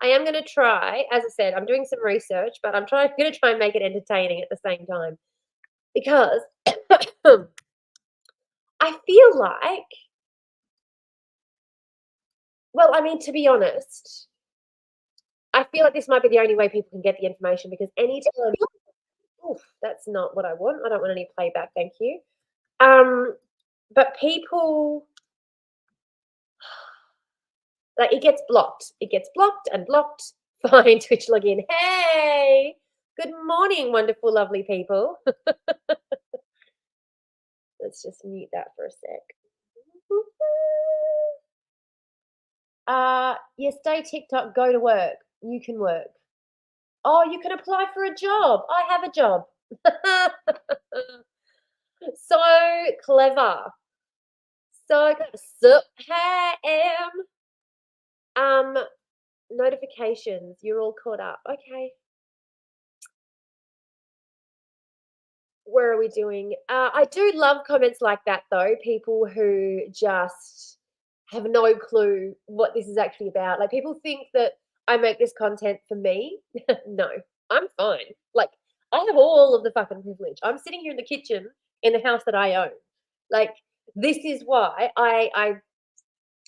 I am going to try, as I said, I'm doing some research, but I'm going to try and make it entertaining at the same time because I feel like, well, I mean, to be honest, I feel like this might be the only way people can get the information because anytime, oof, that's not what I want. I don't want any playback, thank you. But people, like, it gets blocked. It gets blocked and blocked. Fine, Twitch login. Hey, good morning, wonderful, lovely people. Let's just mute that for a sec. Yes, stay TikTok, go to work. You can work. Oh, you can apply for a job. I have a job. So clever. So hey, notifications. You're all caught up. Okay. Where are we doing? I do love comments like that though. People who just have no clue what this is actually about. Like people think that I make this content for me. No, I'm fine. Like I have all of the fucking privilege. I'm sitting here in the kitchen in the house that I own. Like this is why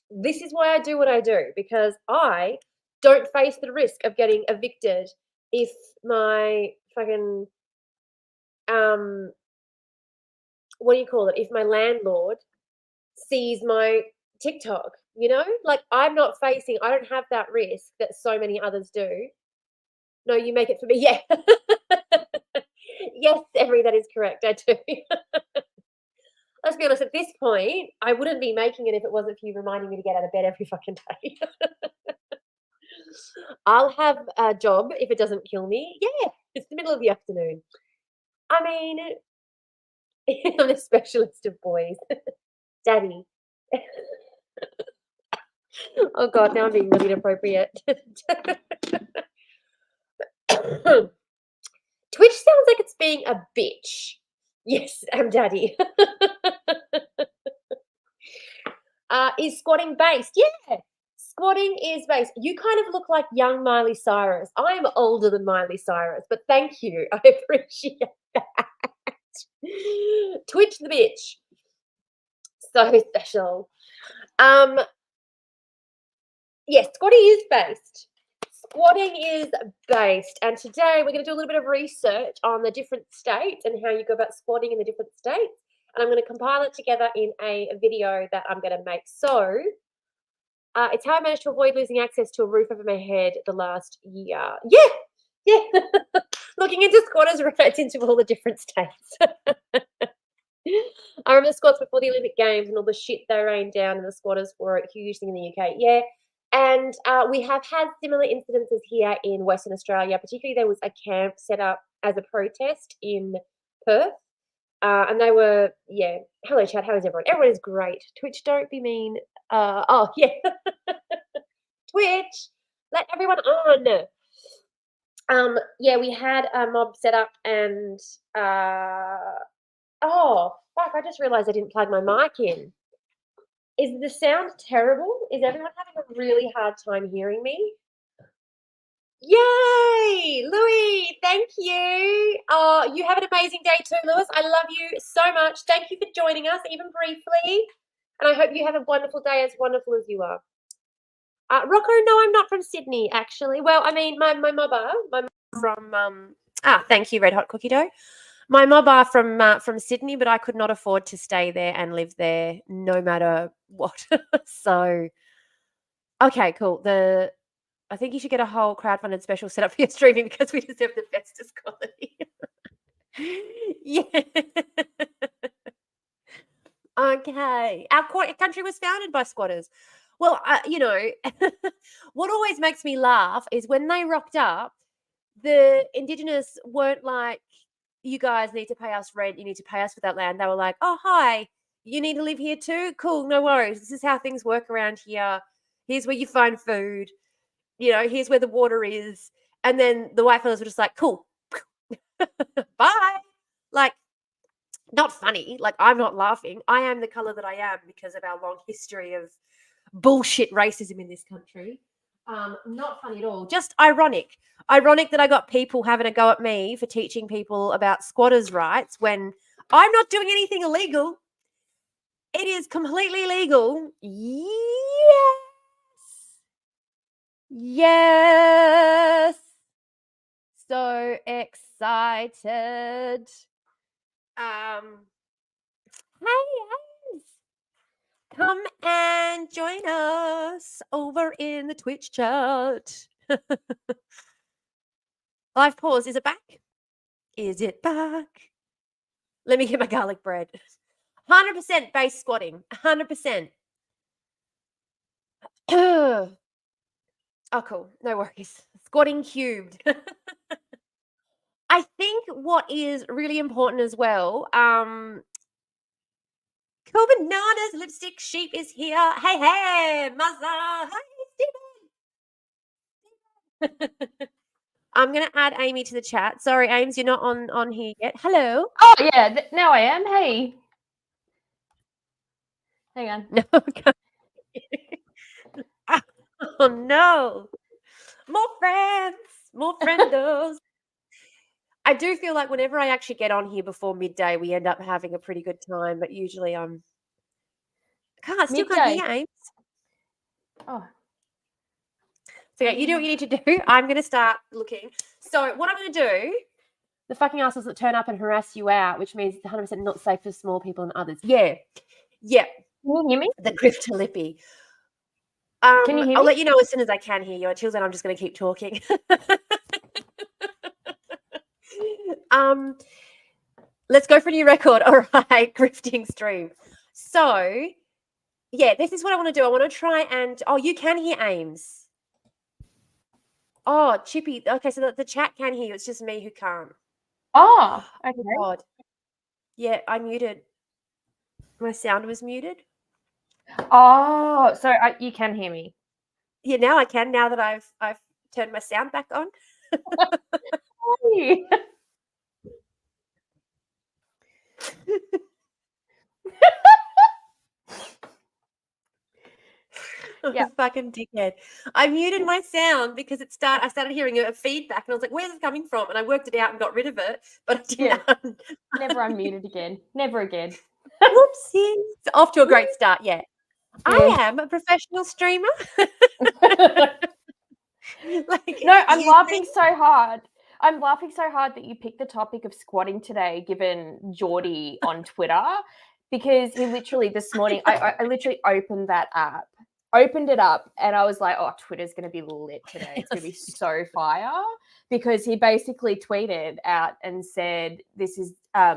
this is why I do what I do because I don't face the risk of getting evicted if my fucking what do you call it? If my landlord sees my TikTok, like I don't have that risk that so many others do. No, you make it for me. Yeah. Yes, Emery, that is correct. I do. Let's be honest, at this point, I wouldn't be making it if it wasn't for you reminding me to get out of bed every fucking day. I'll have a job if it doesn't kill me. Yeah, it's the middle of the afternoon. I mean, I'm a specialist of boys. Daddy. Oh God, now I'm being really inappropriate. Twitch sounds like it's being a bitch. Yes, I'm Daddy. Is squatting based? Yeah, squatting is based. You kind of look like young Miley Cyrus. I'm older than Miley Cyrus, but thank you. I appreciate that. Twitch the bitch. So special. Yes, squatting is based. Squatting is based. And today we're going to do a little bit of research on the different states and how you go about squatting in the different states. And I'm going to compile it together in a video that I'm going to make. So it's how I managed to avoid losing access to a roof over my head the last year. Yeah. Looking into squatters rights into all the different states. I remember the squats before the Olympic Games and all the shit they rained down, and the squatters were a huge thing in the UK. Yeah. And we have had similar incidences here in Western Australia. Particularly, there was a camp set up as a protest in Perth. And they were, yeah. Hello, chat. How is everyone? Everyone is great. Twitch, don't be mean. Oh, yeah. Twitch, let everyone on. Yeah, we had a mob set up and, oh, fuck, I just realized I didn't plug my mic in. Is the sound terrible? Is everyone having a really hard time hearing me? Yay! Louis, thank you. Oh, you have an amazing day too, Lewis. I love you so much. Thank you for joining us, even briefly. And I hope you have a wonderful day, as wonderful as you are. Rocco, no, I'm not from Sydney, actually. Well, I mean, my mother from thank you, Red Hot Cookie Dough. My mob are from Sydney, but I could not afford to stay there and live there no matter what. So, okay, cool. I think you should get a whole crowdfunded special set up for your streaming because we deserve the bestest quality. Yeah. Okay. Our country was founded by squatters. Well, what always makes me laugh is when they rocked up, the Indigenous weren't like, you guys need to pay us rent, you need to pay us for that land. They were like, oh, hi, you need to live here too? Cool, no worries. This is how things work around here. Here's where you find food. Here's where the water is. And then the white fellas were just like, cool. Bye. Like, not funny. Like, I'm not laughing. I am the color that I am because of our long history of bullshit racism in this country. Not funny at all. Just ironic. Ironic that I got people having a go at me for teaching people about squatters' rights when I'm not doing anything illegal. It is completely legal. Yes. Yes. So excited. Hey, guys. Come and join us over in the Twitch chat. Live pause. Is it back? Is it back? Let me get my garlic bread. 100% base squatting. 100%. Oh, cool. No worries. Squatting cubed. I think what is really important as well, Cool Bananas Lipstick Sheep is here. Hey, Muzza. Hi, Stephen. I'm going to add Amy to the chat. Sorry, Ames, you're not on here yet. Hello. Oh, yeah, now I am. Hey. Hang on. No, oh, no. More friends. More friendos. I do feel like whenever I actually get on here before midday, we end up having a pretty good time, but usually I'm... can't hear Ames. Oh. So yeah, you do what you need to do. I'm going to start looking. So what I'm going to do, the fucking assholes that turn up and harass you out, which means it's 100% not safe for small people and others. Yeah. Yeah. Can you hear me? The grifter lippy. Can you hear me? I'll let you know as soon as I can hear you. Until then, I'm just going to keep talking. Let's go for a new record. All right, grifting stream. So, yeah, this is what I want to do. I want to try and... oh, you can hear Ames. Oh, Chippy. Okay, so the chat can hear you. It's just me who can't. Oh, okay. Oh, God. Yeah, I muted. My sound was muted. Oh, so you can hear me. Yeah, now I can. Now that I've turned my sound back on. Yeah, fucking dickhead. I muted my sound because I started hearing a feedback, and I was like, "Where's it coming from?" And I worked it out and got rid of it, but I didn't. Yeah. Never unmuted again. Never again. Whoopsies! Off to a great start. Yeah. I am a professional streamer. No, I'm laughing so hard. I'm laughing so hard that you picked the topic of squatting today, given Geordie on Twitter, because he literally this morning, I literally opened that app, opened it up, and I was like, oh, Twitter's going to be lit today. It's going to be so fire, because he basically tweeted out and said, this is, I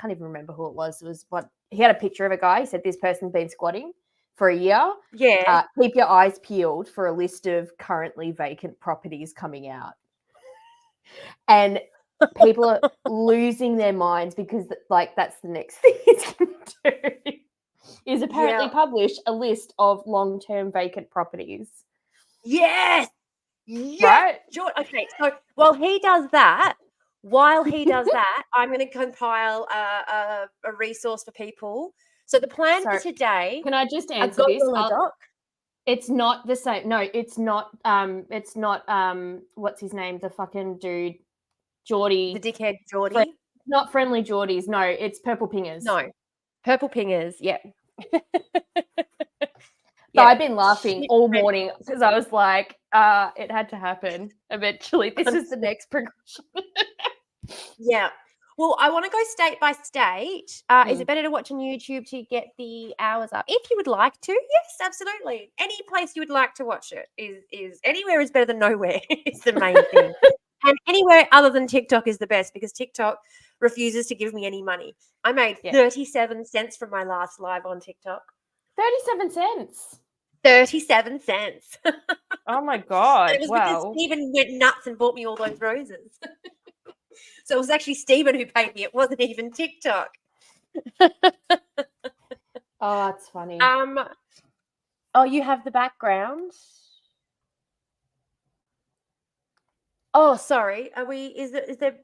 can't even remember who it was. It was what he had a picture of a guy. He said, this person's been squatting for a year. Yeah. Keep your eyes peeled for a list of currently vacant properties coming out. And people are losing their minds because, like, that's the next thing he's going to do, is apparently publish a list of long-term vacant properties. Yes. Right? Okay, so while he does that, I'm going to compile a resource for people. So the plan for today... Can I just answer this? It's not the same. No, it's not. It's not. What's his name? The fucking dude, Geordie. The dickhead Geordie. Not friendly Geordies. No, it's purple pingers. No, purple pingers. Yeah. So I've been laughing all morning because I was like, it had to happen eventually. This is the next progression. Yeah. Well, I want to go state by state. Is it better to watch on YouTube to get the hours up? If you would like to, yes, absolutely. Any place you would like to watch it is anywhere is better than nowhere is the main thing. And anywhere other than TikTok is the best, because TikTok refuses to give me any money. I made 37 cents from my last live on TikTok. 37 cents. 37 cents. Oh my God. It was because Stephen went nuts and bought me all those roses. So it was actually Stephen who paid me. It wasn't even TikTok. Oh, that's funny. Oh, you have the background. Oh, sorry. Are we? Is there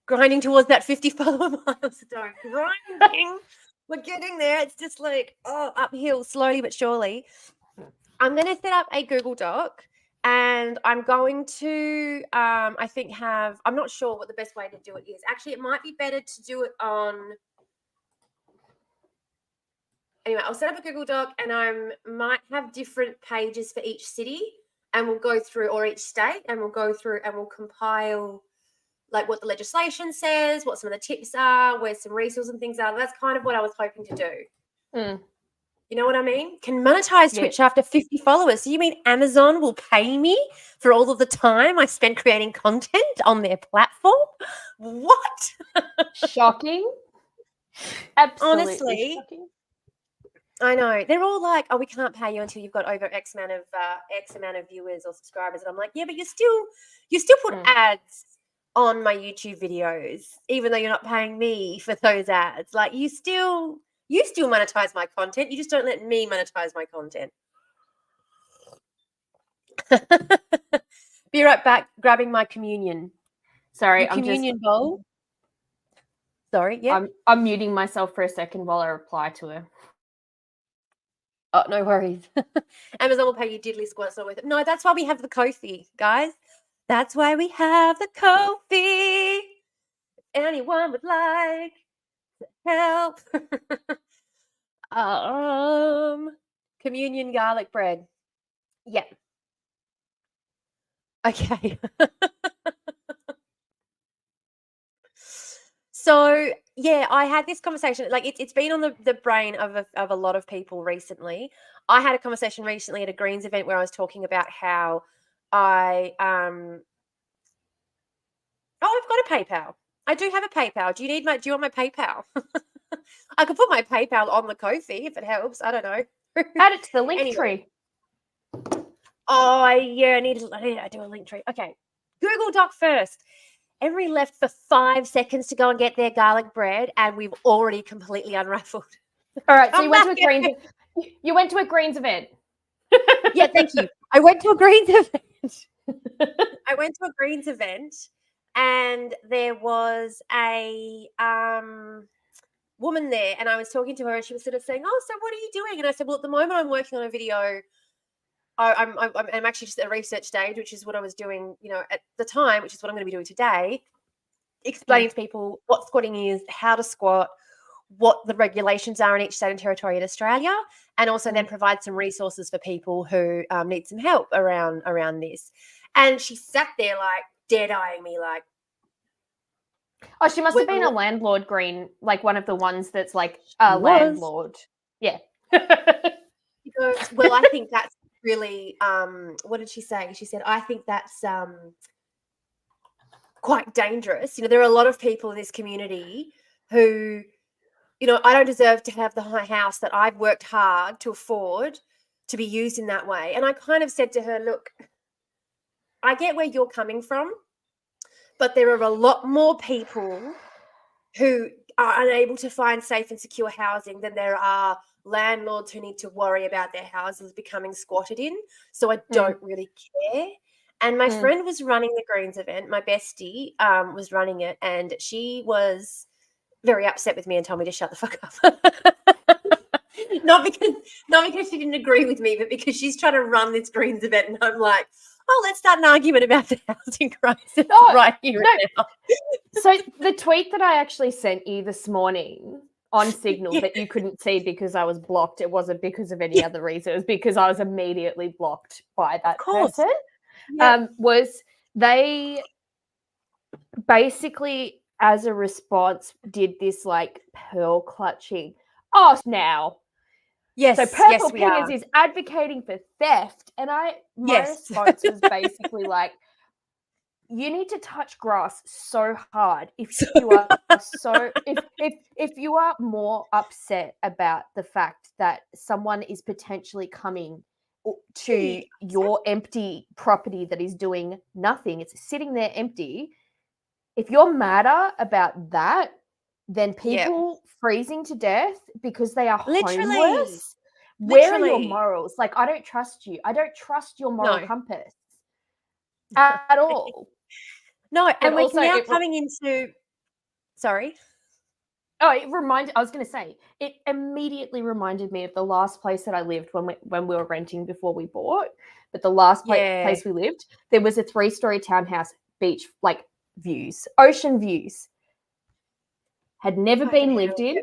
grinding towards that 50 follower milestone? Grinding. We're getting there. It's just like uphill, slowly but surely. I'm going to set up a Google Doc, and I'm going to, I think I'm not sure what the best way to do it is. Actually, it might be better to do it on, anyway, I'll set up a Google Doc, and I might have different pages for each city, and we'll go through, or each state, and we'll go through and we'll compile like what the legislation says, what some of the tips are, where some resources and things are. That's kind of what I was hoping to do. Mm. You know what I mean? Can monetize Yeah. Twitch after 50 followers. So you mean Amazon will pay me for all of the time I spent creating content on their platform? What? Shocking. Absolutely Honestly, shocking. I know. They're all like, oh, we can't pay you until you've got over X amount of viewers or subscribers. And I'm like, yeah, but you still put ads on my YouTube videos, even though you're not paying me for those ads. Like you still monetize my content. You just don't let me monetize my content. Be right back, grabbing my communion. Sorry, Your communion bowl. Sorry, yeah. I'm muting myself for a second while I reply to her. Oh, no worries. Amazon will pay you diddly squat, so with it. No, that's why we have the Ko-fi, guys. That's why we have the Ko-fi. Anyone would like help. Communion garlic bread. Yeah. Okay. So yeah, I had this conversation. Like it's been on the brain of a lot of people recently. I had a conversation recently at a Greens event where I was talking about how I oh, I've got a PayPal. I do have a PayPal. Do you want my PayPal? I could put my PayPal on the Ko-fi if it helps. I don't know. Add it to the link Anyway. tree. Oh yeah, I need to do a link tree. Okay. Google Doc first. Everybody left for 5 seconds to go and get their garlic bread, and we've already completely unraveled. All right, so you went to a Greens event. Yeah, thank you. I went to a Greens event. And there was a woman there, and I was talking to her, and she was sort of saying, "Oh, so what are you doing?" And I said, "Well, at the moment, I'm working on a video. I'm actually just at a research stage, which is what I was doing, at the time, which is what I'm going to be doing today, explaining to people what squatting is, how to squat, what the regulations are in each state and territory in Australia, and also then provide some resources for people who need some help around this." And she sat there like dead-eyeing me like, oh, she must have been a landlord green, like one of the ones that's like a landlord. Yeah. She goes, well, I think that's really, what did she say? She said, I think that's quite dangerous. There are a lot of people in this community who, I don't deserve to have the high house that I've worked hard to afford to be used in that way. And I kind of said to her, look, I get where you're coming from, but there are a lot more people who are unable to find safe and secure housing than there are landlords who need to worry about their houses becoming squatted in. So I don't really care. And my friend was running the Greens event. My bestie was running it, and she was very upset with me and told me to shut the fuck up. not because she didn't agree with me, but because she's trying to run this Greens event, and I'm like, oh, let's start an argument about the housing crisis right here and now. So the tweet that I actually sent you this morning on Signal that you couldn't see because I was blocked, it wasn't because of any other reason. It was because I was immediately blocked by that person. Was they basically, as a response, did this like pearl clutching. Oh, now. Yes. So Purple Pingers is advocating for theft. And my response was basically like, you need to touch grass so hard if you are if you are more upset about the fact that someone is potentially coming to your empty property that is doing nothing. It's sitting there empty. If you're madder about that than people freezing to death because they are homeless, where are your morals? Like, I don't trust you. I don't trust your moral compass at all. No, and we're now coming into... Sorry. Oh, I was going to say, it immediately reminded me of the last place that I lived when we were renting before we bought. But the last place we lived, there was a 3-story townhouse, beach, like views, ocean views. Had never been lived in,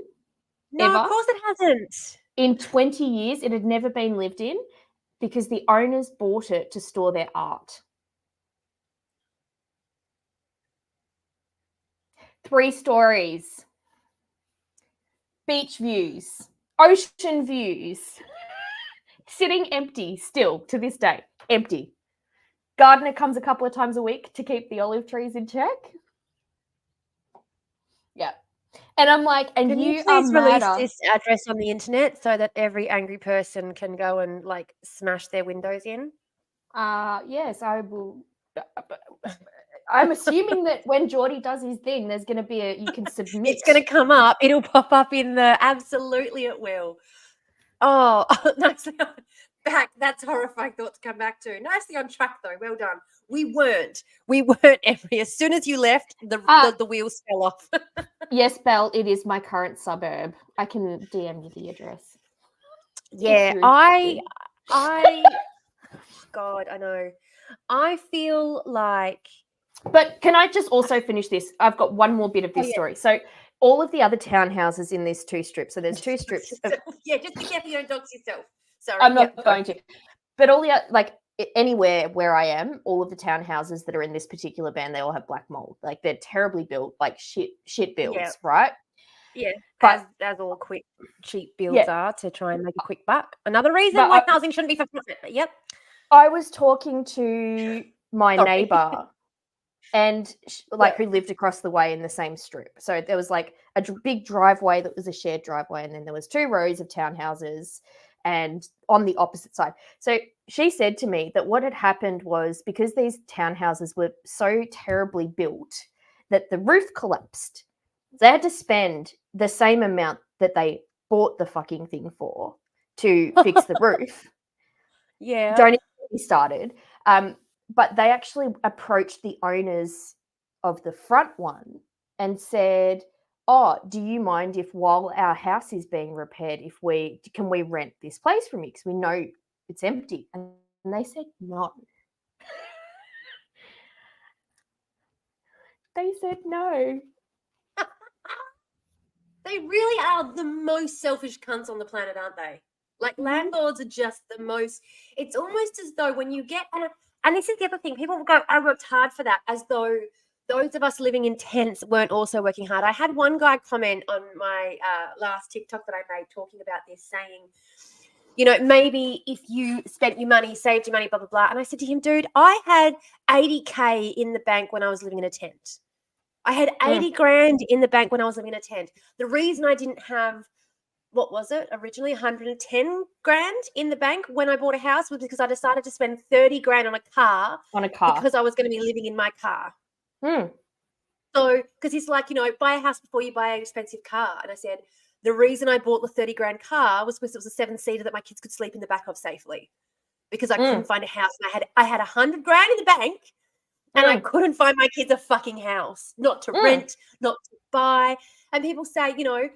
No, ever. of course it hasn't. In 20 years, it had never been lived in because the owners bought it to store their art. 3 stories. Beach views, ocean views, sitting empty still to this day, empty. Gardener comes a couple of times a week to keep the olive trees in check. Yeah. And I'm like, and Can you you please are release madder. this address on the internet so that every angry person can go and like smash their windows in? Yes, I will. I'm assuming that when Geordie does his thing, there's going to be you can submit. It's going to come up. It'll pop up in the, absolutely it will. Oh, nicely back. That's a horrifying thought to come back to. Nicely on track though. Well done. We weren't every. As soon as you left, the wheels fell off. Yes, Belle, it is my current suburb. I can DM you the address. Yeah, God, I know. I feel like. But can I just also finish this? I've got one more bit of this story. So all of the other townhouses in this 2 strips. So there's 2 strips. Yeah, just be careful you don't dox yourself. Sorry, I'm not going to. But all the like anywhere where I am, all of the townhouses that are in this particular band, they all have black mold. Like they're terribly built, like shit builds, right? Yeah, but as all quick cheap builds are to try and make a quick buck. Another reason but why housing shouldn't be for profit. But yep. I was talking to my neighbor and who lived across the way in the same strip. So there was like a big driveway that was a shared driveway, and then there was 2 rows of townhouses and on the opposite side. So she said to me that what had happened was because these townhouses were so terribly built that the roof collapsed. They had to spend the same amount that they bought the fucking thing for to fix the roof. Yeah. Don't even get me started. But they actually approached the owners of the front one and said, "Oh, do you mind if while our house is being repaired, can we rent this place from you? Because we know it's empty." And they said no. They said no. They really are the most selfish cunts on the planet, aren't they? Like landlords are just the most. It's almost as though when you get and this is the other thing, people will go, "I worked hard for that," as though those of us living in tents weren't also working hard. I had one guy comment on my last TikTok that I made talking about this, saying, you know, maybe if you spent your money, saved your money, blah, blah, blah. And I said to him, dude, I had 80K in the bank when I was living in a tent. I had 80 grand in the bank when I was living in a tent. The reason I didn't have, what was it, originally 110 grand in the bank when I bought a house was because I decided to spend 30 grand on a car. Because I was going to be living in my car. So, because he's like, you know, buy a house before you buy an expensive car. And I said, the reason I bought the 30 grand car was because it was a 7-seater that my kids could sleep in the back of safely. Because I couldn't find a house. And I had 100 grand in the bank. And I couldn't find my kids a fucking house, not to rent, not to buy. And people say, you know,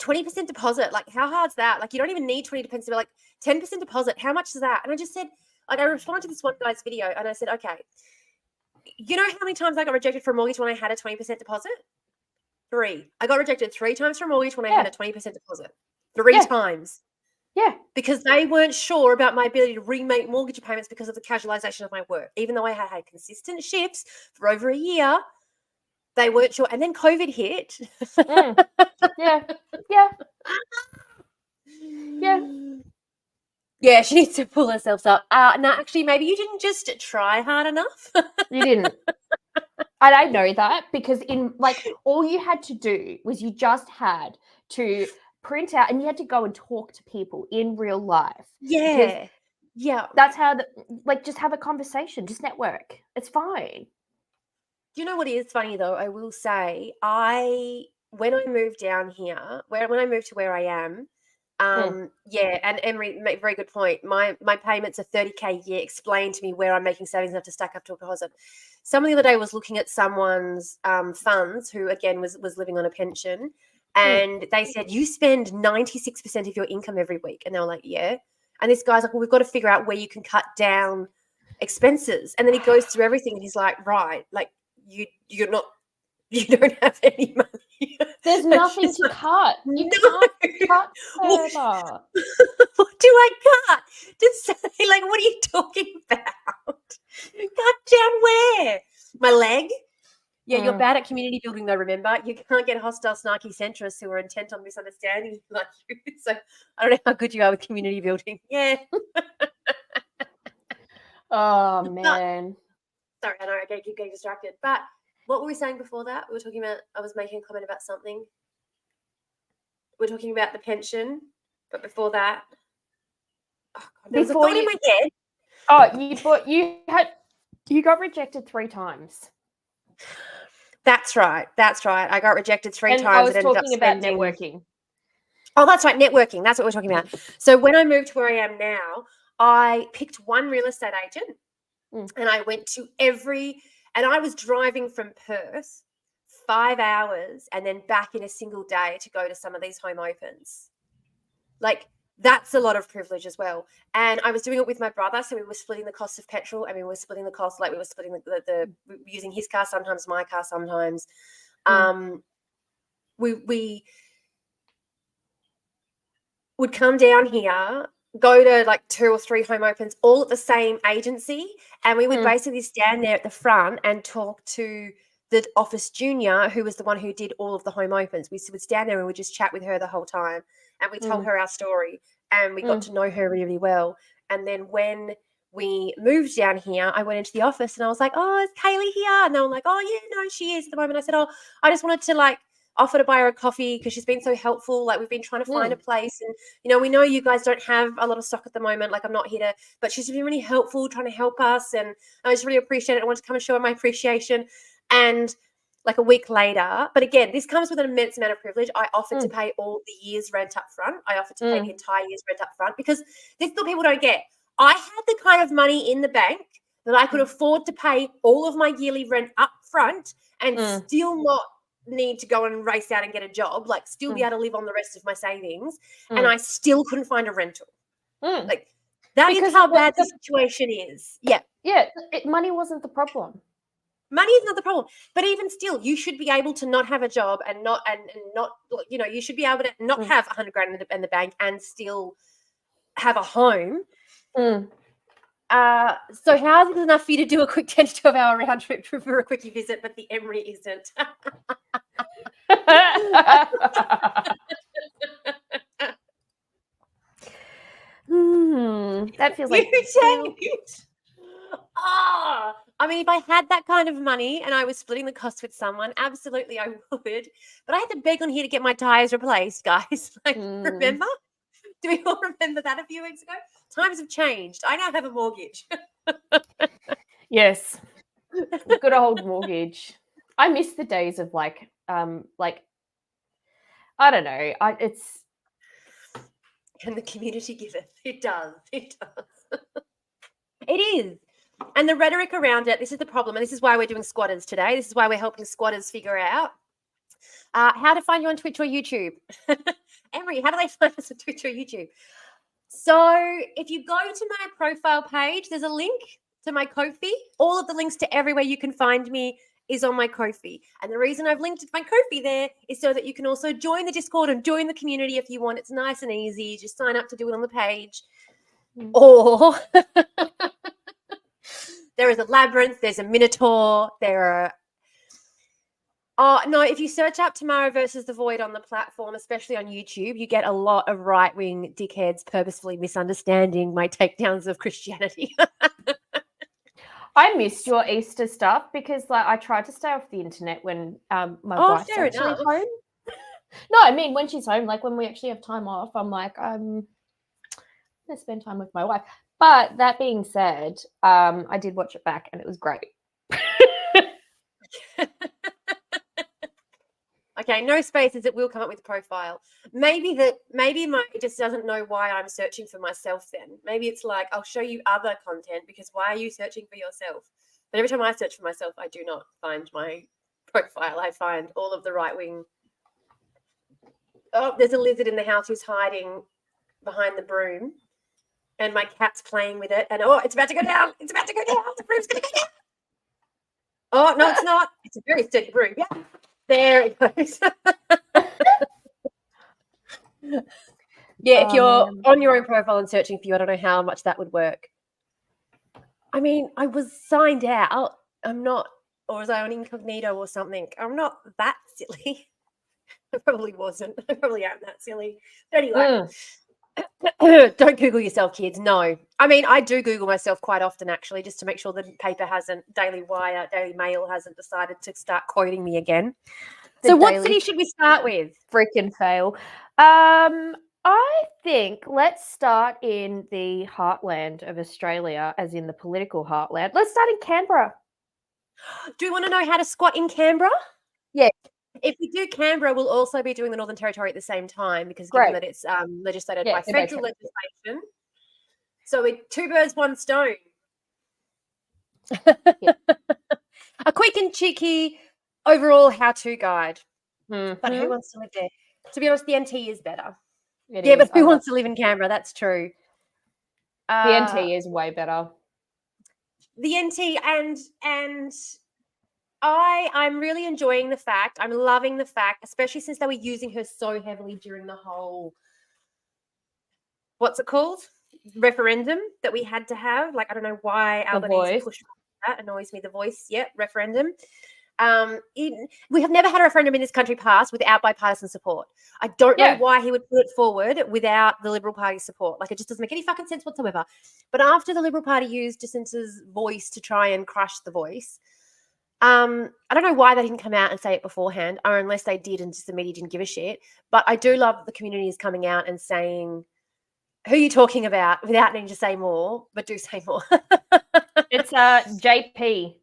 20% deposit, like how hard's that? Like you don't even need 20%, like 10% deposit. How much is that? And I just said, like I responded to this one guy's video and I said, okay, you know how many times I got rejected for a mortgage when I had a 20% deposit? 3. I got rejected 3 times for a mortgage when I had a 20% deposit. 3 times. Yeah. Because they weren't sure about my ability to remake mortgage payments because of the casualization of my work. Even though I had had consistent shifts for over a year, they weren't sure. And then COVID hit. Yeah. Yeah, she needs to pull herself up. No, actually, maybe you didn't just try hard enough. You didn't. And I know that because all you had to do was you just had to print out and you had to go and talk to people in real life. Yeah. Yeah. That's how just have a conversation, just network. It's fine. Do you know what is funny though? I will say when I moved down here, when I moved to where I am, Yeah, and Emery made a very good point. My payments are 30K a year. Explain to me where I'm making savings enough to stack up to a deposit. Someone the other day was looking at someone's funds who, again, was living on a pension, and they said, you spend 96% of your income every week. And they were like, yeah. And this guy's like, well, we've got to figure out where you can cut down expenses. And then he goes through everything, and he's like, right, like you don't have any money. There's nothing to cut. You can't cut further. What do I cut? Just say, like, what are you talking about? Cut down where? My leg? Yeah, you're bad at community building, though, remember? You can't get hostile, snarky centrists who are intent on misunderstanding you like you. So I don't know how good you are with community building. Yeah. Oh, man. Sorry, I know I keep getting distracted. But what were we saying before that? We were talking about, I was making a comment about something. We're talking about the pension, but before that, oh God, there was a thought in my head. Oh, you got rejected 3 times. That's right. I got rejected 3 times. I was talking about networking. Oh, that's right, networking. That's what we're talking about. So when I moved to where I am now, I picked one real estate agent, and I went to and I was driving from Perth 5 hours and then back in a single day to go to some of these home opens. Like, that's a lot of privilege as well. And I was doing it with my brother, so we were splitting the cost of petrol. I mean, we were splitting the cost, like we were splitting the using his car sometimes, my car sometimes. We would come down here, go to like 2 or 3 home opens, all at the same agency, and we would basically stand there at the front and talk to the office junior, who was the one who did all of the home opens. We would stand there and we'd just chat with her the whole time, and we told her our story, and we got to know her really well. And then when we moved down here, I went into the office and I was like, oh, is Kaylee here? And they were like, oh, yeah, no, she is at the moment. I said, oh, I just wanted to like offer to buy her a coffee because she's been so helpful. Like, we've been trying to find a place, and, you know, we know you guys don't have a lot of stock at the moment. Like, I'm not here but she's been really helpful trying to help us, and I just really appreciate it. I wanted to come and show her my appreciation. And like a week later, but again, this comes with an immense amount of privilege. I offered to pay all the year's rent up front. I offered to pay the entire year's rent up front, because this is what people don't get. I had the kind of money in the bank that I could afford to pay all of my yearly rent up front and still not need to go and race out and get a job, like still be able to live on the rest of my savings, and I still couldn't find a rental. Like, that is how bad the situation is. Yeah. Money wasn't the problem. Money is not the problem, but even still, you should be able to not have a job and not, you know, you should be able to not have 100 grand in the bank and still have a home. So housing is enough for you to do a quick 10 to 12 hour round trip for a quickie visit, but the Emery isn't. That feels like I mean, if I had that kind of money and I was splitting the cost with someone, absolutely I would. But I had to beg on here to get my tires replaced, guys. Like, remember? Do we all remember that a few weeks ago? Times have changed. I now have a mortgage. Yes. Good old mortgage. I miss the days of like I don't know. It's and the community giveth. It does. It does. It is. And the rhetoric around it, this is the problem. And this is why we're doing squatters today. This is why we're helping squatters figure out how to find you on Twitch or YouTube. Emery, how do they find us on Twitch or YouTube? So if you go to my profile page, there's a link to my Ko-fi. All of the links to everywhere you can find me is on my Ko-fi. And the reason I've linked my Ko-fi there is so that you can also join the Discord and join the community if you want. It's nice and easy. Just sign up to do it on the page. Or there is a labyrinth, there's a minotaur, there are no, if you search up Tomorrow versus the Void on the platform, especially on YouTube, you get a lot of right-wing dickheads purposefully misunderstanding my takedowns of Christianity. I missed your Easter stuff because I tried to stay off the internet when my wife's actually home. No, I mean when she's home, like when we actually have time off, I'm like, I'm going to spend time with my wife. But that being said, I did watch it back and it was great. I Okay, no spaces. It will come up with profile. Maybe it just doesn't know why I'm searching for myself then. Maybe it's like, I'll show you other content because why are you searching for yourself? But every time I search for myself, I do not find my profile. I find all of the right-wing. Oh, there's a lizard in the house who's hiding behind the broom. And my cat's playing with it. And, oh, it's about to go down. It's about to go down. The broom's going to go down. Oh, no, it's not. It's a very sturdy broom. Yeah. There it goes. Yeah, if you're on your own profile and searching for you, I don't know how much that would work. I mean, I was signed out. I'm not, or was I on incognito or something? I'm not that silly. I probably wasn't. I probably am that silly. But anyway, don't Google yourself, kids. No. I mean, I do Google myself quite often, actually, just to make sure the paper Daily Wire, Daily Mail hasn't decided to start quoting me again. So what city should we start with? Freaking fail. I think let's start in the heartland of Australia, as in the political heartland. Let's start in Canberra. Do we want to know how to squat in Canberra? Yeah. If we do Canberra, we'll also be doing the Northern Territory at the same time because given that it's legislated by federal legislation. So we're two birds, one stone. A quick and cheeky overall how-to guide. But who wants to live there? To be honest, the NT is better. But who wants to live in Canberra? That's true. The NT is way better. The NT and I'm really enjoying the fact, I'm loving the fact, especially since they were using her so heavily during the whole, what's it called? Referendum that we had to have. Like, I don't know why Albanese pushed that. Annoys me, the voice. Yep, referendum. We have never had a referendum in this country pass without bipartisan support. I don't know why he would put it forward without the Liberal Party support. Like, it just doesn't make any fucking sense whatsoever. But after the Liberal Party used Jacinta's voice to try and crush the voice, I don't know why they didn't come out and say it beforehand, or unless they did and just the media didn't give a shit. But I do love that the community is coming out and saying, who are you talking about, without needing to say more, but do say more. It's JP.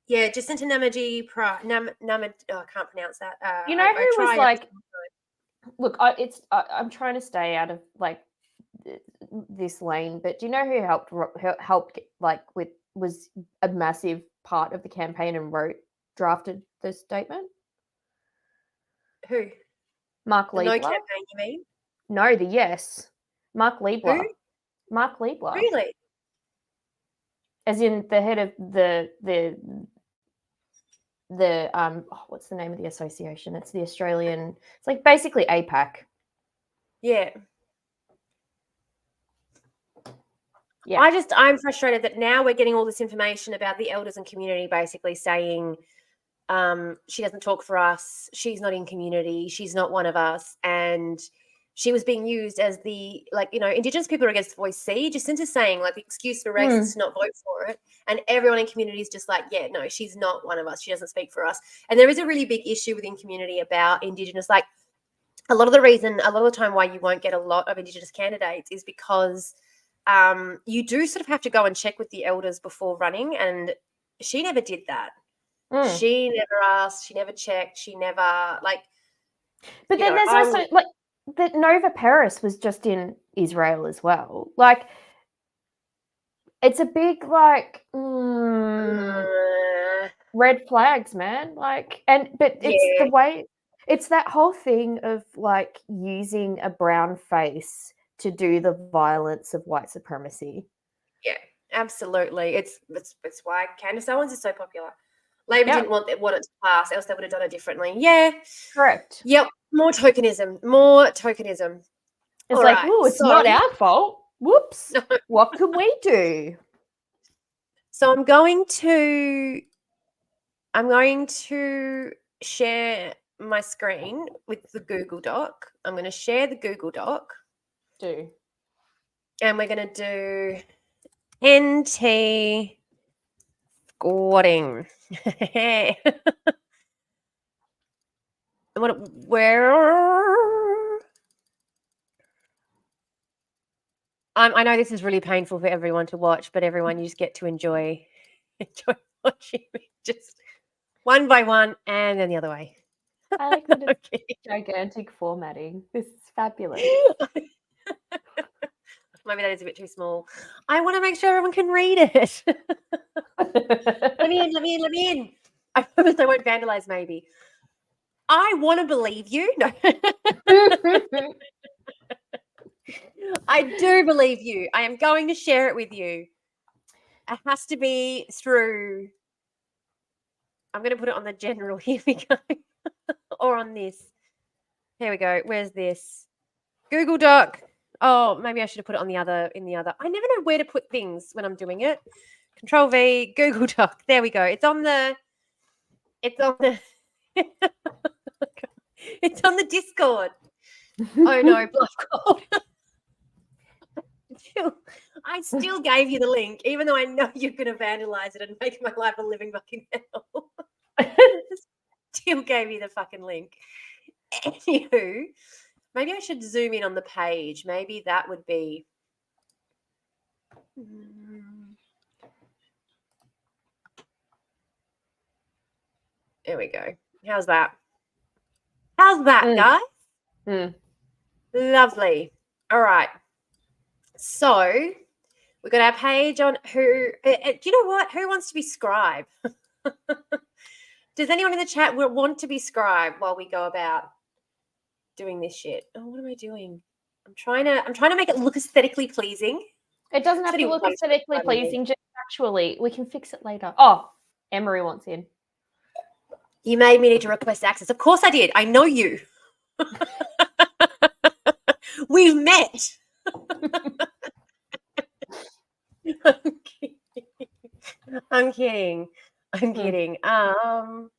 Yeah, Jacinta Namaji I can't pronounce that. You know who was like, look, I'm trying to stay out of like this lane, but do you know who helped like was a massive part of the campaign and drafted the statement? Who? Mark Liebler. No campaign, you mean? No, the yes. Mark Liebler. Who? Mark Liebler. Really? As in the head of the what's the name of the association? It's the Australian, it's like basically APAC. Yeah. Yeah. I'm frustrated that now we're getting all this information about the elders and community basically saying she doesn't talk for us, she's not in community, she's not one of us, and she was being used as the, like, you know, Indigenous people are against voice C. Jacinta's saying, like, the excuse for racists to not vote for it. And everyone in community is just like, yeah, no, she's not one of us. She doesn't speak for us. And there is a really big issue within community about Indigenous. Like, a lot of the time why you won't get a lot of Indigenous candidates is because you do sort of have to go and check with the elders before running. And she never did that. She never asked. She never checked. She never, like. But then there's also, like, that Nova Paris was just in Israel as well. Like, it's a big, like, red flags, man. Like, but it's the way, it's that whole thing of, like, using a brown face to do the violence of white supremacy. Yeah, absolutely. It's why Candace Owens is so popular. Labor didn't want it to pass, else they would have done it differently. Yeah. Correct. Yep. More tokenism. It's all like, oh, it's not our fault. Whoops. What can we do? So I'm going to share my screen with the Google Doc. I'm going to share the Google Doc. And we're going to do NT squatting. I know this is really painful for everyone to watch, but everyone, you just get to enjoy watching me just one by one and then the other way. I like that it's Okay. gigantic formatting. This is fabulous. Maybe that is a bit too small. I want to make sure everyone can read it. Let me in. I promise I won't vandalize, maybe. I want to believe you. No. I do believe you. I am going to share it with you. It has to be through. I'm going to put it on the general. Here we go. Or on this. Here we go. Where's this? Google Doc. Oh, maybe I should have put it on the other. I never know where to put things when I'm doing it. Control V, Google Doc. There we go. It's on the. It's on the Discord. Oh no, Blood Gold. I still gave you the link, even though I know you're going to vandalize it and make my life a living fucking hell. Still gave you the fucking link. Anywho, maybe I should zoom in on the page. Maybe that would be. There we go. How's that? Guys? Lovely. All right. So we've got our page on who. Do you know what? Who wants to be scribe? Does anyone in the chat want to be scribe while we go about doing this shit? Oh, what am I doing? I'm trying to make it look aesthetically pleasing. It doesn't have to look aesthetically pleasing. Just actually, we can fix it later. Oh, Emery wants in. You made me need to request access. Of course I did. I know you. We've met. I'm kidding. Oh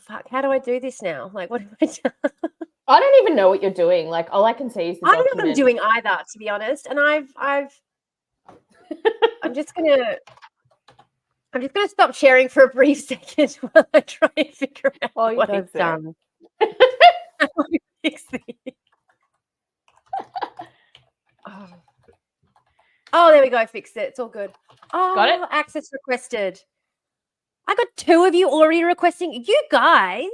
fuck! How do I do this now? Like, what have I done? I don't even know what you're doing. Like, all I can see is the I don't document. know what I'm doing either, to be honest. And I'm just gonna stop sharing for a brief second while I try and figure out what I've done. Fix this. Oh, there we go. Fixed it. It's all good. Oh, got it. Access requested. I got 2 of you already requesting. You guys.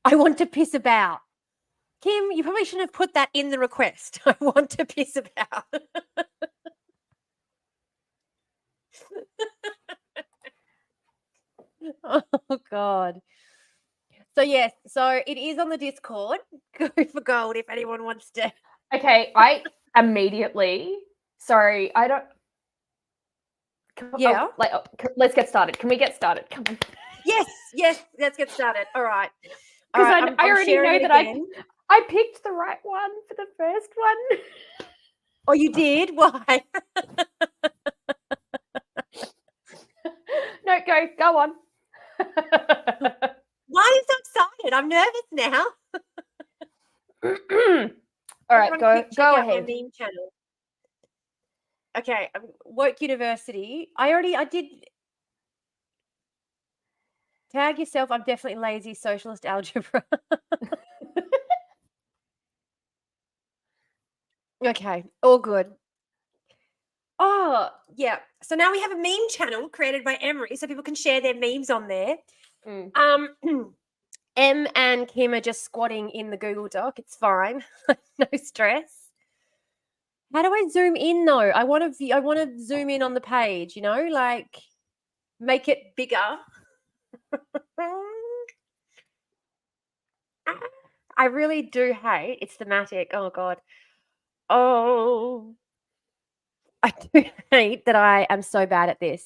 I want to piss about. Kim, you probably shouldn't have put that in the request. I want to piss about. Oh, God. So, yes. So, it is on the Discord. Go for gold if anyone wants to. Okay. I immediately... Sorry, I don't... Yeah. Let's get started. Can we get started? Come on. Yes. Let's get started. All right. Because I already know that I picked the right one for the first one. Oh, you did? Why? No, go on. Why are you so excited? I'm nervous now. All right, go ahead. My meme channel. Okay, Woke University. I did. Tag yourself. I'm definitely lazy. Socialist algebra. Okay, all good. Oh, yeah. So now we have a meme channel created by Emery so people can share their memes on there. Em and Kim are just squatting in the Google Doc. It's fine. No stress. How do I zoom in though? I want to zoom in on the page, like make it bigger. I really do hate it's thematic. Oh God. Oh, I do hate that I am so bad at this.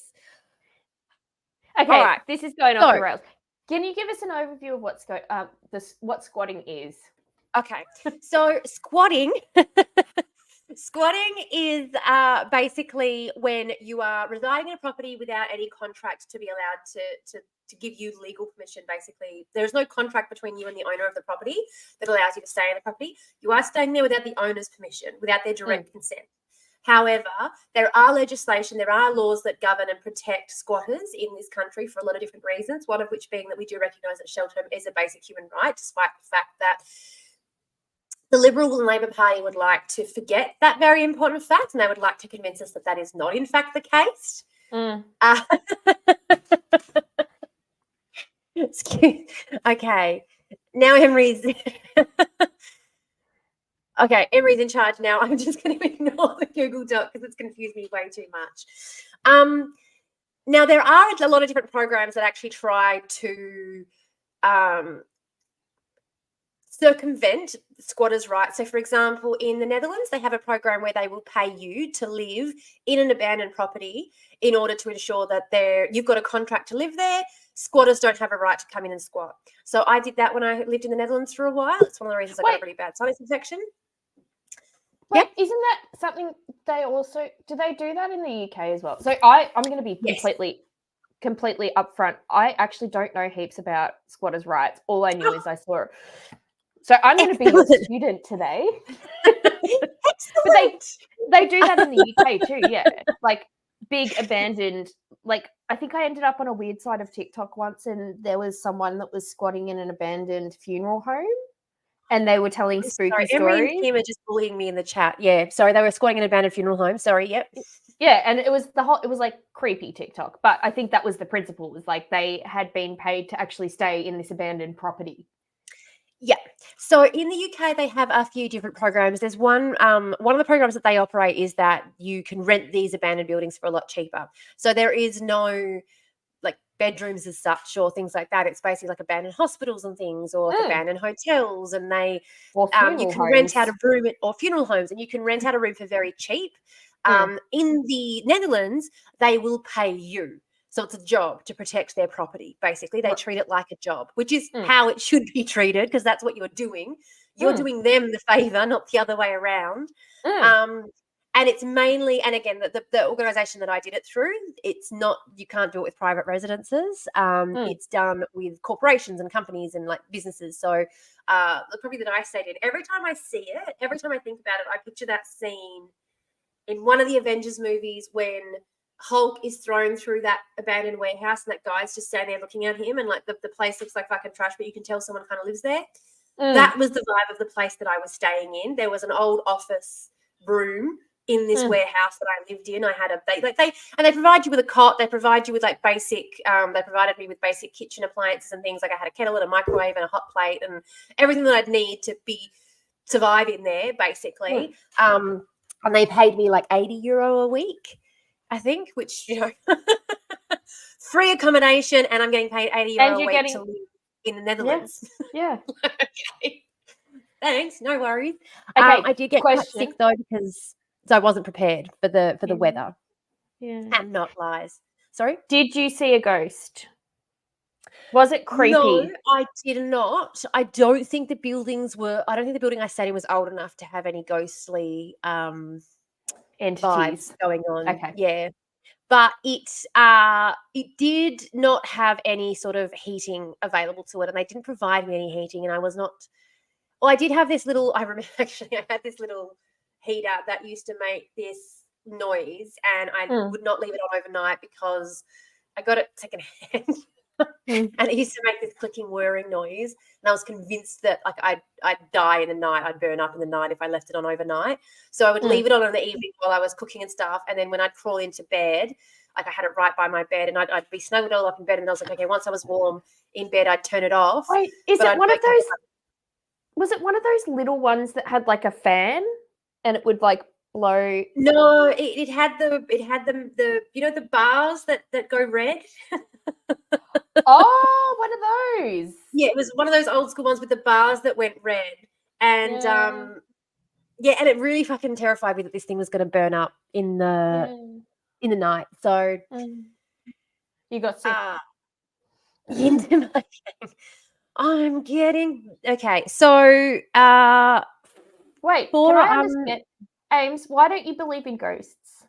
Okay, all right. This is going off the rails. Can you give us an overview of what squatting is? Okay, so squatting is basically when you are residing in a property without any contract to be allowed to give you legal permission. Basically, there's no contract between you and the owner of the property that allows you to stay in the property. You are staying there without the owner's permission, without their direct consent. However, there are laws that govern and protect squatters in this country for a lot of different reasons, one of which being that we do recognise that shelter is a basic human right, despite the fact that the Liberal and Labor Party would like to forget that very important fact, and they would like to convince us that that is not, in fact, the case. Mm. Okay. Now Emery's okay, Emery's in charge now. I'm just going to ignore the Google Doc because it's confused me way too much. Now, there are a lot of different programs that actually try to circumvent squatters' rights. So, for example, in the Netherlands, they have a program where they will pay you to live in an abandoned property in order to ensure that you've got a contract to live there. Squatters don't have a right to come in and squat. So I did that when I lived in the Netherlands for a while. It's one of the reasons I got a really bad sinus infection. Wait, isn't that something they also do? They do that in the UK as well. So I'm going to be completely upfront. I actually don't know heaps about squatters' rights. All I knew is I saw it. So I'm going to be your student today. But they do that in the UK too, yeah. Like big abandoned, like I think I ended up on a weird side of TikTok once and there was someone that was squatting in an abandoned funeral home and they were telling spooky stories. Emery and Kim are just bullying me in the chat. Yeah, sorry, they were squatting in an abandoned funeral home. Sorry, yep. Yeah, and it was like creepy TikTok, but I think that was the principle. Was like they had been paid to actually stay in this abandoned property. Yeah. So in the UK, they have a few different programs. There's one of the programs that they operate is that you can rent these abandoned buildings for a lot cheaper. So there is no like bedrooms as such or things like that. It's basically like abandoned hospitals and things or like abandoned hotels, and they you can rent out a room or funeral homes, and you can rent out a room for very cheap. In the Netherlands, they will pay you. So it's a job to protect their property. Basically, they treat it like a job, which is how it should be treated because that's what you're doing. You're doing them the favor, not the other way around. And it's mainly, and again, the organisation that I did it through, it's not, you can't do it with private residences. It's done with corporations and companies and like businesses. So probably the nice thing, every time I see it, every time I think about it, I picture that scene in one of the Avengers movies when Hulk is thrown through that abandoned warehouse and that guy's just standing there looking at him and like the place looks like fucking trash, but you can tell someone kind of lives there. That was the vibe of the place that I was staying in. There was an old office room in this warehouse that I lived in. I had they provide you with a cot. They provide you with like basic. They provided me with basic kitchen appliances and things. Like I had a kettle and a microwave and a hot plate and everything that I'd need to survive in there, basically. And they paid me like €80 a week, I think, which free accommodation, and I'm getting paid €80 a week to live in the Netherlands. Yeah. Okay. Thanks. No worries. Okay. I did get quite sick though because I wasn't prepared for the weather. Yeah. And not lies. Sorry? Did you see a ghost? Was it creepy? No, I did not. I don't think the building I stayed in was old enough to have any ghostly entities vibes going on. Okay. Yeah. But it did not have any sort of heating available to it, and they didn't provide me any heating, and I was not. Well, I did have this little. I remember actually, I had this little heater that used to make this noise, and I would not leave it on overnight because I got it secondhand, and it used to make this clicking, whirring noise, and I was convinced that like I'd die in the night, I'd burn up in the night if I left it on overnight. So I would leave it on in the evening while I was cooking and stuff, and then when I'd crawl into bed, like I had it right by my bed, and I'd be snuggled all up in bed, and I was like, okay, once I was warm in bed, I'd turn it off. Wait, is it one of those? Was it one of those little ones that had like a fan and it would like blow? No, it had the the bars that go red. Oh, one of those. Yeah, it was one of those old school ones with the bars that went red. And and it really fucking terrified me that this thing was going to burn up in the night. So you got sick. Into my game. I'm getting okay. So wait, can I understand? Ames, why don't you believe in ghosts?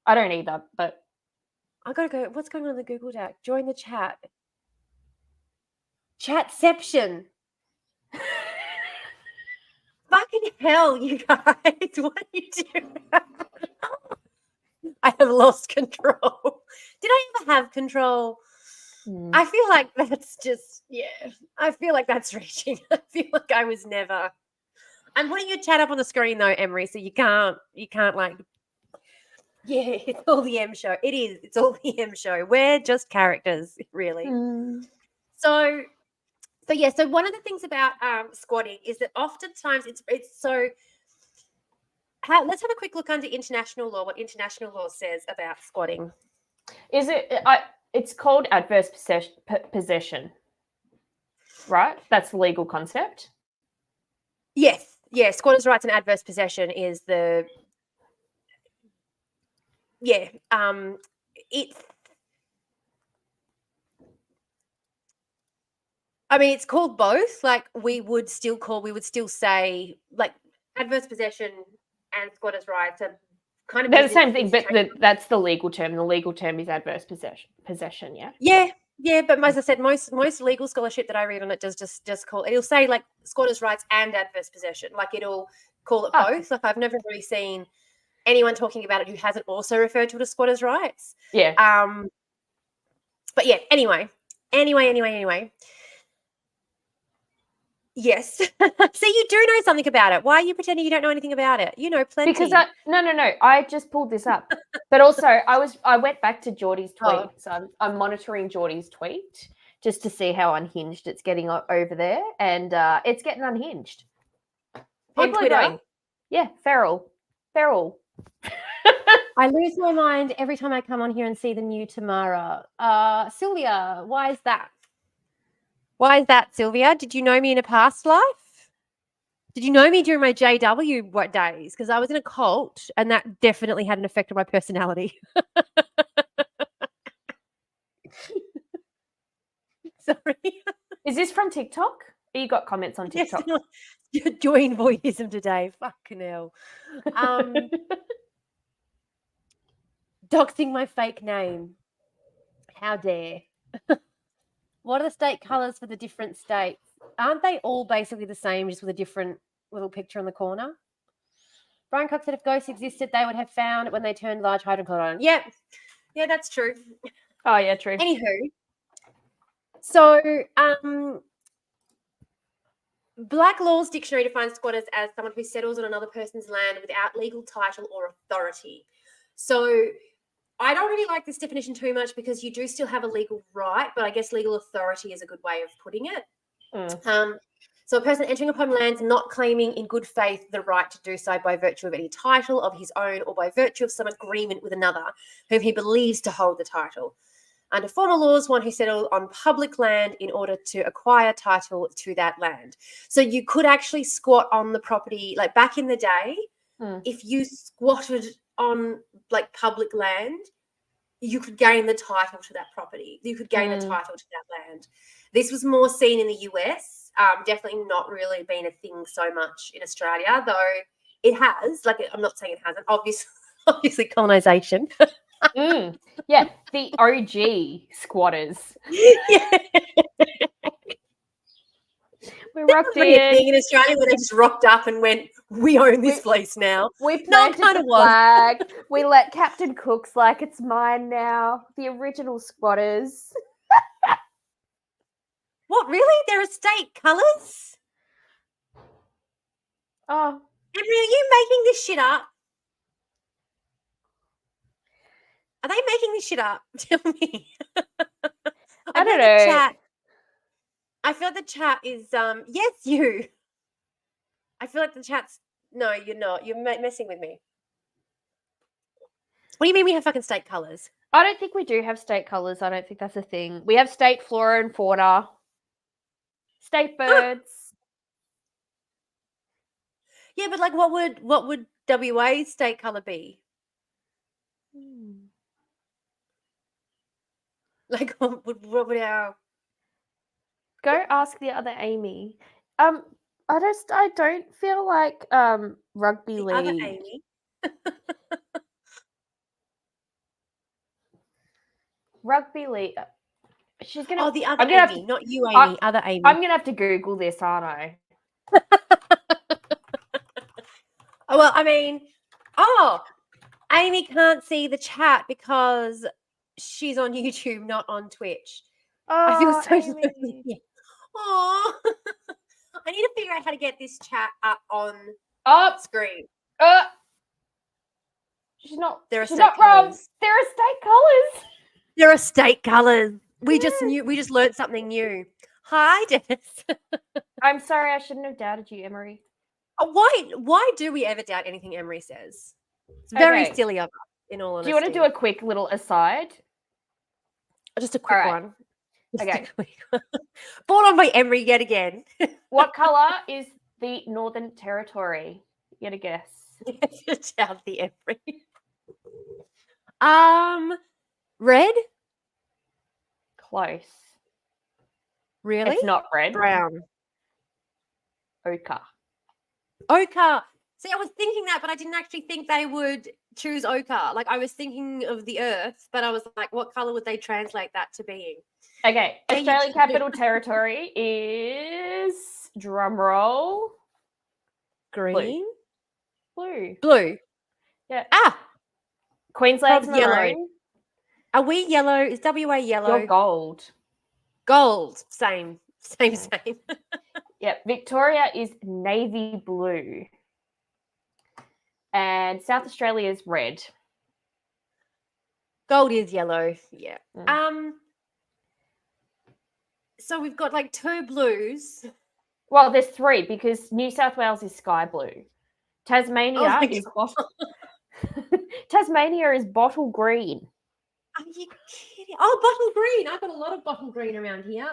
I don't either, but I gotta go. What's going on in the Google Doc? Join the chat. Chatception. Fucking hell, you guys. What are you doing? I have lost control. Did I ever have control? I feel like that's just, I feel like that's reaching. I feel like I was never. I'm putting your chat up on the screen though, Emery, so you can't like Yeah, it's all the M show. It is. It's all the M show. We're just characters, really. So yeah. So one of the things about squatting is that oftentimes it's so. Let's have a quick look under international law. What international law says about squatting? Is it? It's called adverse possession, right? That's the legal concept. Yes. Yeah. Squatters' rights and adverse possession is the. Yeah. It's. I mean, it's called both. Like we would still say like adverse possession and squatters' rights are kind of they're the same thing, but that's the legal term. The legal term is adverse possession. Yeah. Yeah, but as I said, most legal scholarship that I read on it does just call it'll say like squatters' rights and adverse possession. Like it'll call it both. Like I've never really seen anyone talking about it who hasn't also referred to it as squatters' rights. Yeah. But yeah, anyway. Yes. See, you do know something about it. Why are you pretending you don't know anything about it? You know plenty. Because no. I just pulled this up. But also I went back to Geordie's tweet. So I'm monitoring Geordie's tweet just to see how unhinged it's getting over there. And it's getting unhinged. People are going, yeah, feral. I lose my mind every time I come on here and see the new Tamara. Sylvia, why is that? Why is that, Sylvia? Did you know me in a past life? Did you know me during my JW days? Because I was in a cult and that definitely had an effect on my personality. Sorry. Is this from TikTok? You got comments on TikTok? Yes, you're doing voyeurism today. Fucking hell. Doxing my fake name. How dare. What are the state colours for the different states? Aren't they all basically the same, just with a different little picture on the corner? Brian Cox said if ghosts existed, they would have found it when they turned large hydrochloride on. Yeah, that's true. Oh, yeah, true. Anywho, so Black Law's Dictionary defines squatters as someone who settles on another person's land without legal title or authority. So I don't really like this definition too much because you do still have a legal right, but I guess legal authority is a good way of putting it. So a person entering upon lands not claiming in good faith the right to do so by virtue of any title of his own or by virtue of some agreement with another whom he believes to hold the title. Under former laws, one who settled on public land in order to acquire title to that land. So you could actually squat on the property, like back in the day, if you squatted on like public land, you could gain the title to that property. You could gain the title to that land. This was more seen in the US, definitely not really been a thing so much in Australia, though it has. Like, I'm not saying it hasn't. Obviously colonisation. Yeah, the OG squatters. Yeah. We rocked in. A thing in Australia where they just rocked up and went, we own this place now. We planted the flag. We let Captain Cook's like it's mine now. The original squatters. What, really? There are state colours? Oh. Emily, are you making this shit up? Are they making this shit up? Tell me. I don't know. I feel like the chat is yes, you. I feel like the chat's no, you're not. You're messing with me. What do you mean we have fucking state colours? I don't think we do have state colours. I don't think that's a thing. We have state flora and fauna, state birds. Yeah, but like, what would WA's state colour be? Like, what would our? Go ask the other Amy. I don't feel like rugby league. Other Amy. Rugby league. She's gonna. Oh, the other Amy, not you, Amy. Other Amy. I'm gonna have to Google this, aren't I? Oh, well, I mean, Amy can't see the chat because she's on YouTube, not on Twitch. I feel so lonely. Oh, I need to figure out how to get this chat up on screen. She's not. They're She's state not wrong. colours. They're state colours. There are state colours. We just Yes. knew. We just learned something new. Hi, Dennis. I'm sorry, I shouldn't have doubted you, Emery. Why do we ever doubt anything Emery says? It's very Okay. silly of us, in all honesty. Do you want to do a quick little aside? Just a quick All right. one? Just a Okay. quick one. Brought on by Emery yet again. What colour is the Northern Territory? You get a guess. Doubt the Emery. Red? Close. Really? It's not red. Brown. Ochre. Ochre. See, I was thinking that, but I didn't actually think they would choose ochre. Like, I was thinking of the earth, but I was like, what colour would they translate that to being? Okay. Yeah, Australian Capital Territory is, drum roll, Green? blue. Blue. Yeah. Ah! Queensland's Probably yellow. maroon. Are we yellow? Is WA yellow? You're gold. Gold. Same. Yeah. Victoria is navy blue. And South Australia is red. Gold is yellow. Yeah. Mm. So we've got like two blues. Well, there's three because New South Wales is sky blue. Tasmania Oh is Tasmania is bottle green. Are you kidding? Oh, bottle green. I've got a lot of bottle green around here.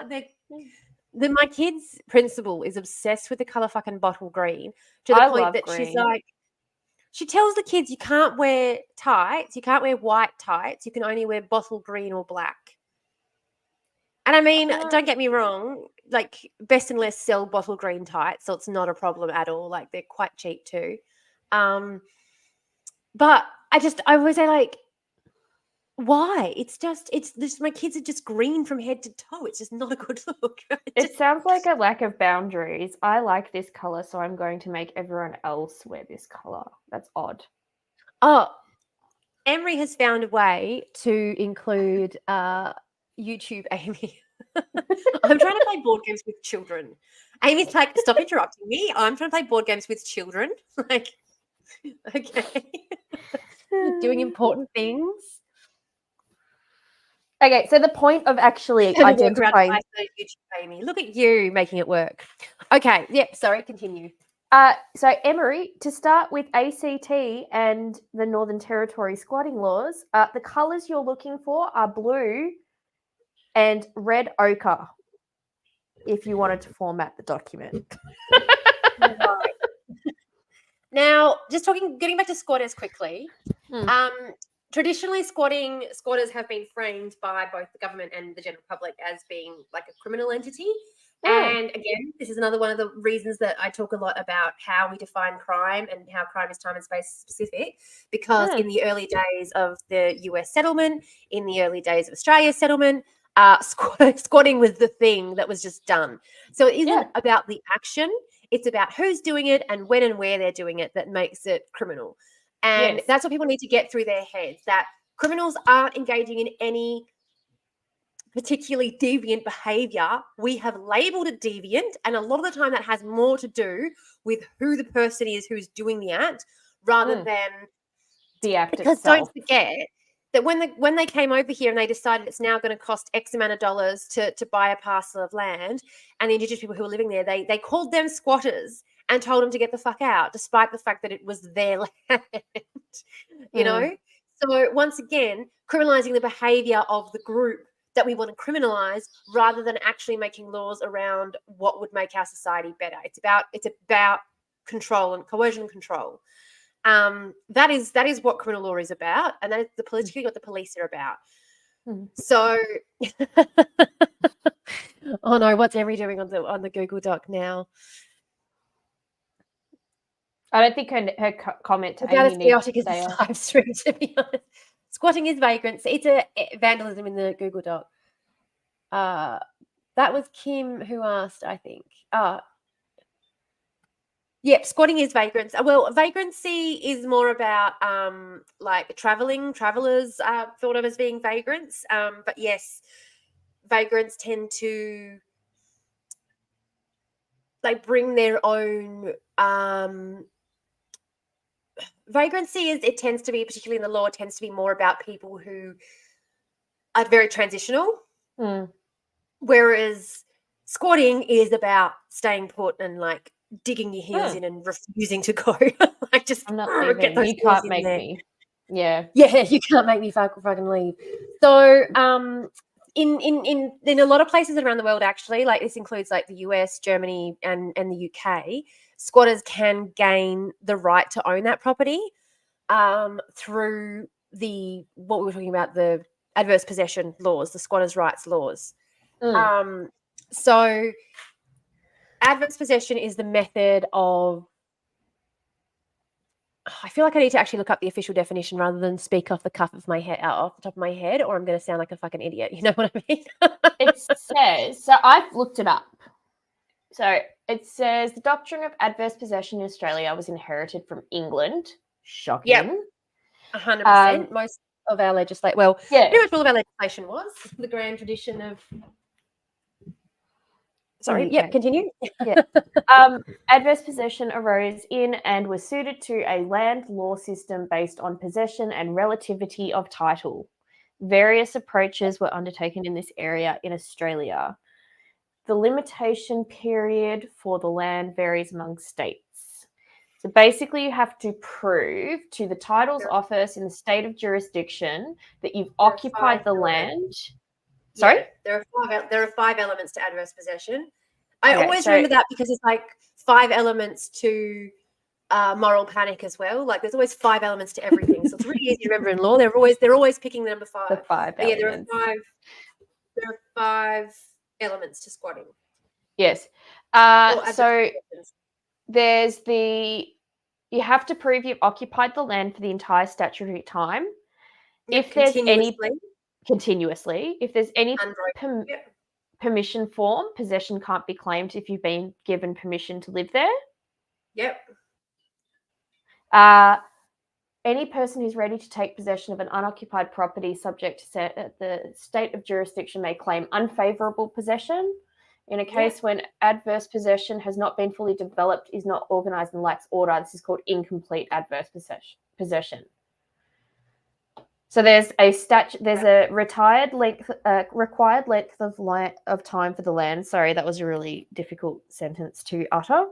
My kid's principal is obsessed with the colour fucking bottle green to the point that green. she's like, she tells the kids you can't wear tights, you can't wear white tights, you can only wear bottle green or black. And I mean, don't get me wrong, like Best and Less sell bottle green tights, so it's not a problem at all. Like they're quite cheap too. But I always say like, why? It's this. My kids are just green from head to toe. It's just not a good look. It sounds like a lack of boundaries. I like this color, so I'm going to make everyone else wear this color. That's odd. Oh, Emery has found a way to include YouTube Amy. I'm trying to play board games with children. Amy's like, stop interrupting me. I'm trying to play board games with children. Like, okay. Doing important things. Okay, so the point of actually identifying YouTube, Amy. Look at you making it work. Okay, yep, sorry, continue. So Emery, to start with ACT and the Northern Territory squatting laws, the colours you're looking for are blue and red ochre, if you wanted to format the document. Right. Now, getting back to squatters quickly. Traditionally, squatters have been framed by both the government and the general public as being like a criminal entity. And again, this is another one of the reasons that I talk a lot about how we define crime and how crime is time and space specific, because in the early days of the US settlement, in the early days of Australia's settlement, squatting was the thing that was just done. So it isn't about the action. It's about who's doing it and when and where they're doing it that makes it criminal. And that's what people need to get through their heads, that criminals aren't engaging in any particularly deviant behavior. We have labeled it deviant, and a lot of the time that has more to do with who the person is who's doing the act rather than the act because itself. Don't forget that when they came over here and they decided it's now going to cost X amount of dollars to buy a parcel of land, and the Indigenous people who were living there, they called them squatters and told them to get the fuck out, despite the fact that it was their land, you know? So once again, criminalizing the behavior of the group that we want to criminalize rather than actually making laws around what would make our society better. It's about control and coercion and control. That is what criminal law is about, and that is politically what the police are about. So, oh no, what's Emery doing on the Google Doc now? I don't think her comment to about Amy as chaotic as needs the live stream, to be honest. Squatting is vagrants. It's a vandalism in the Google Doc. That was Kim who asked, I think. Yep, squatting is vagrants. Well, vagrancy is more about like travelers thought of as being vagrants. But yes, vagrants tend to like bring their own vagrancy it tends to be, particularly in the law, it tends to be more about people who are very transitional, whereas squatting is about staying put and like digging your heels in and refusing to go. Like just I'm not get leaving. those You heels can't in make there. me. Yeah. Yeah, you can't make me fucking leave. So, in a lot of places around the world, actually, like this includes like the US, Germany, and the UK, squatters can gain the right to own that property through what we were talking about, the adverse possession laws, the squatters' rights laws. So, adverse possession is the method of. I feel like I need to actually look up the official definition rather than speak off the top of my head, or I'm going to sound like a fucking idiot. You know what I mean? It says, so I've looked it up. So it says the doctrine of adverse possession in Australia was inherited from England. Shocking. Yep. 100%. Most of our legislation, pretty much all of our legislation was the grand tradition of. Sorry. Okay. Yep. Continue. Yeah. Adverse possession arose in and was suited to a land law system based on possession and relativity of title. Various approaches were undertaken in this area in Australia. The limitation period for the land varies among states. So basically, you have to prove to the titles office in the state of jurisdiction that you've occupied the land. Sorry? Yeah, there are 5 elements to adverse possession. I always remember that because it's like 5 elements to moral panic as well. Like there's always 5 elements to everything, so it's really easy to remember in law. They're always picking the number 5. The 5 but elements. Yeah, there are 5 elements to squatting. Yes. So there's you have to prove you've occupied the land for the entire statutory time. Yep, If there's continuously, if there's any permission form, possession can't be claimed if you've been given permission to live there. Yep. Any person who's ready to take possession of an unoccupied property subject to the state of jurisdiction may claim unfavourable possession. In a case when adverse possession has not been fully developed, is not organised, and lacks order, this is called incomplete adverse possession. So there's a required length of time for the land. Sorry, that was a really difficult sentence to utter.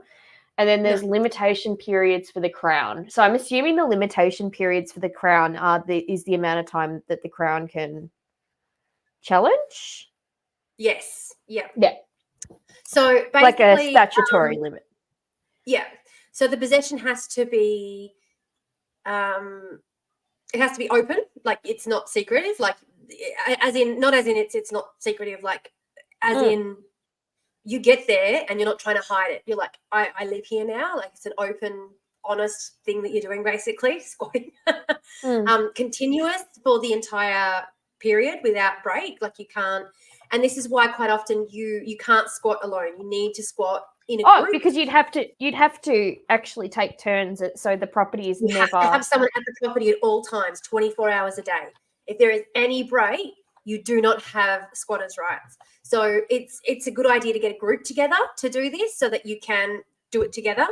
And then there's limitation periods for the Crown. So I'm assuming the limitation periods for the Crown is the amount of time that the Crown can challenge? Yes. Yeah. Yeah. So basically, like a statutory limit. Yeah. So the possession has to be, it has to be open, like it's not secretive, like not as in it's not secretive, like as in you get there and you're not trying to hide it. You're like, I live here now. Like it's an open, honest thing that you're doing, basically, squatting. Continuous for the entire period without break. Like you can't, and this is why quite often you can't squat alone. You need to squat in a group. Because you'd have to actually take turns. So the property is you have to have someone at the property at all times, 24 hours a day. If there is any break, you do not have squatters' rights. So it's a good idea to get a group together to do this so that you can do it together.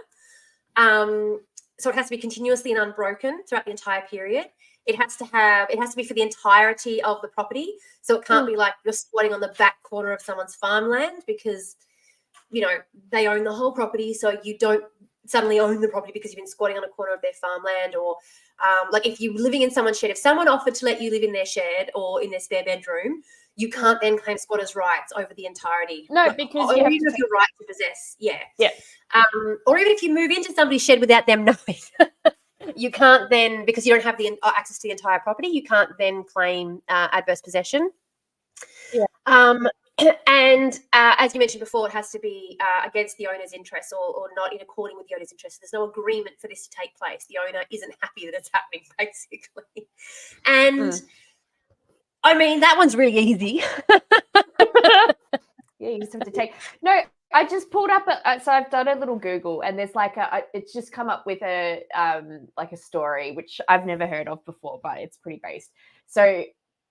So it has to be continuously and unbroken throughout the entire period. It has to be for the entirety of the property. So it can't be like you're squatting on the back corner of someone's farmland because, they own the whole property. So you don't suddenly own the property because you've been squatting on a corner of their farmland, or like if you're living in someone's shed, if someone offered to let you live in their shed or in their spare bedroom, you can't then claim squatters' rights over the entirety. No, because you have to your right to possess. Yeah. Yeah. Or even if you move into somebody's shed without them knowing, you can't then, because you don't have the access to the entire property, you can't then claim adverse possession. Yeah. And as you mentioned before, it has to be against the owner's interests or not in according with the owner's interests. There's no agreement for this to take place. The owner isn't happy that it's happening, basically. And I mean, that one's really easy. Yeah, you just have to take. No, I just pulled up. So I've done a little Google, and there's like it's just come up with a like a story which I've never heard of before, but it's pretty based. So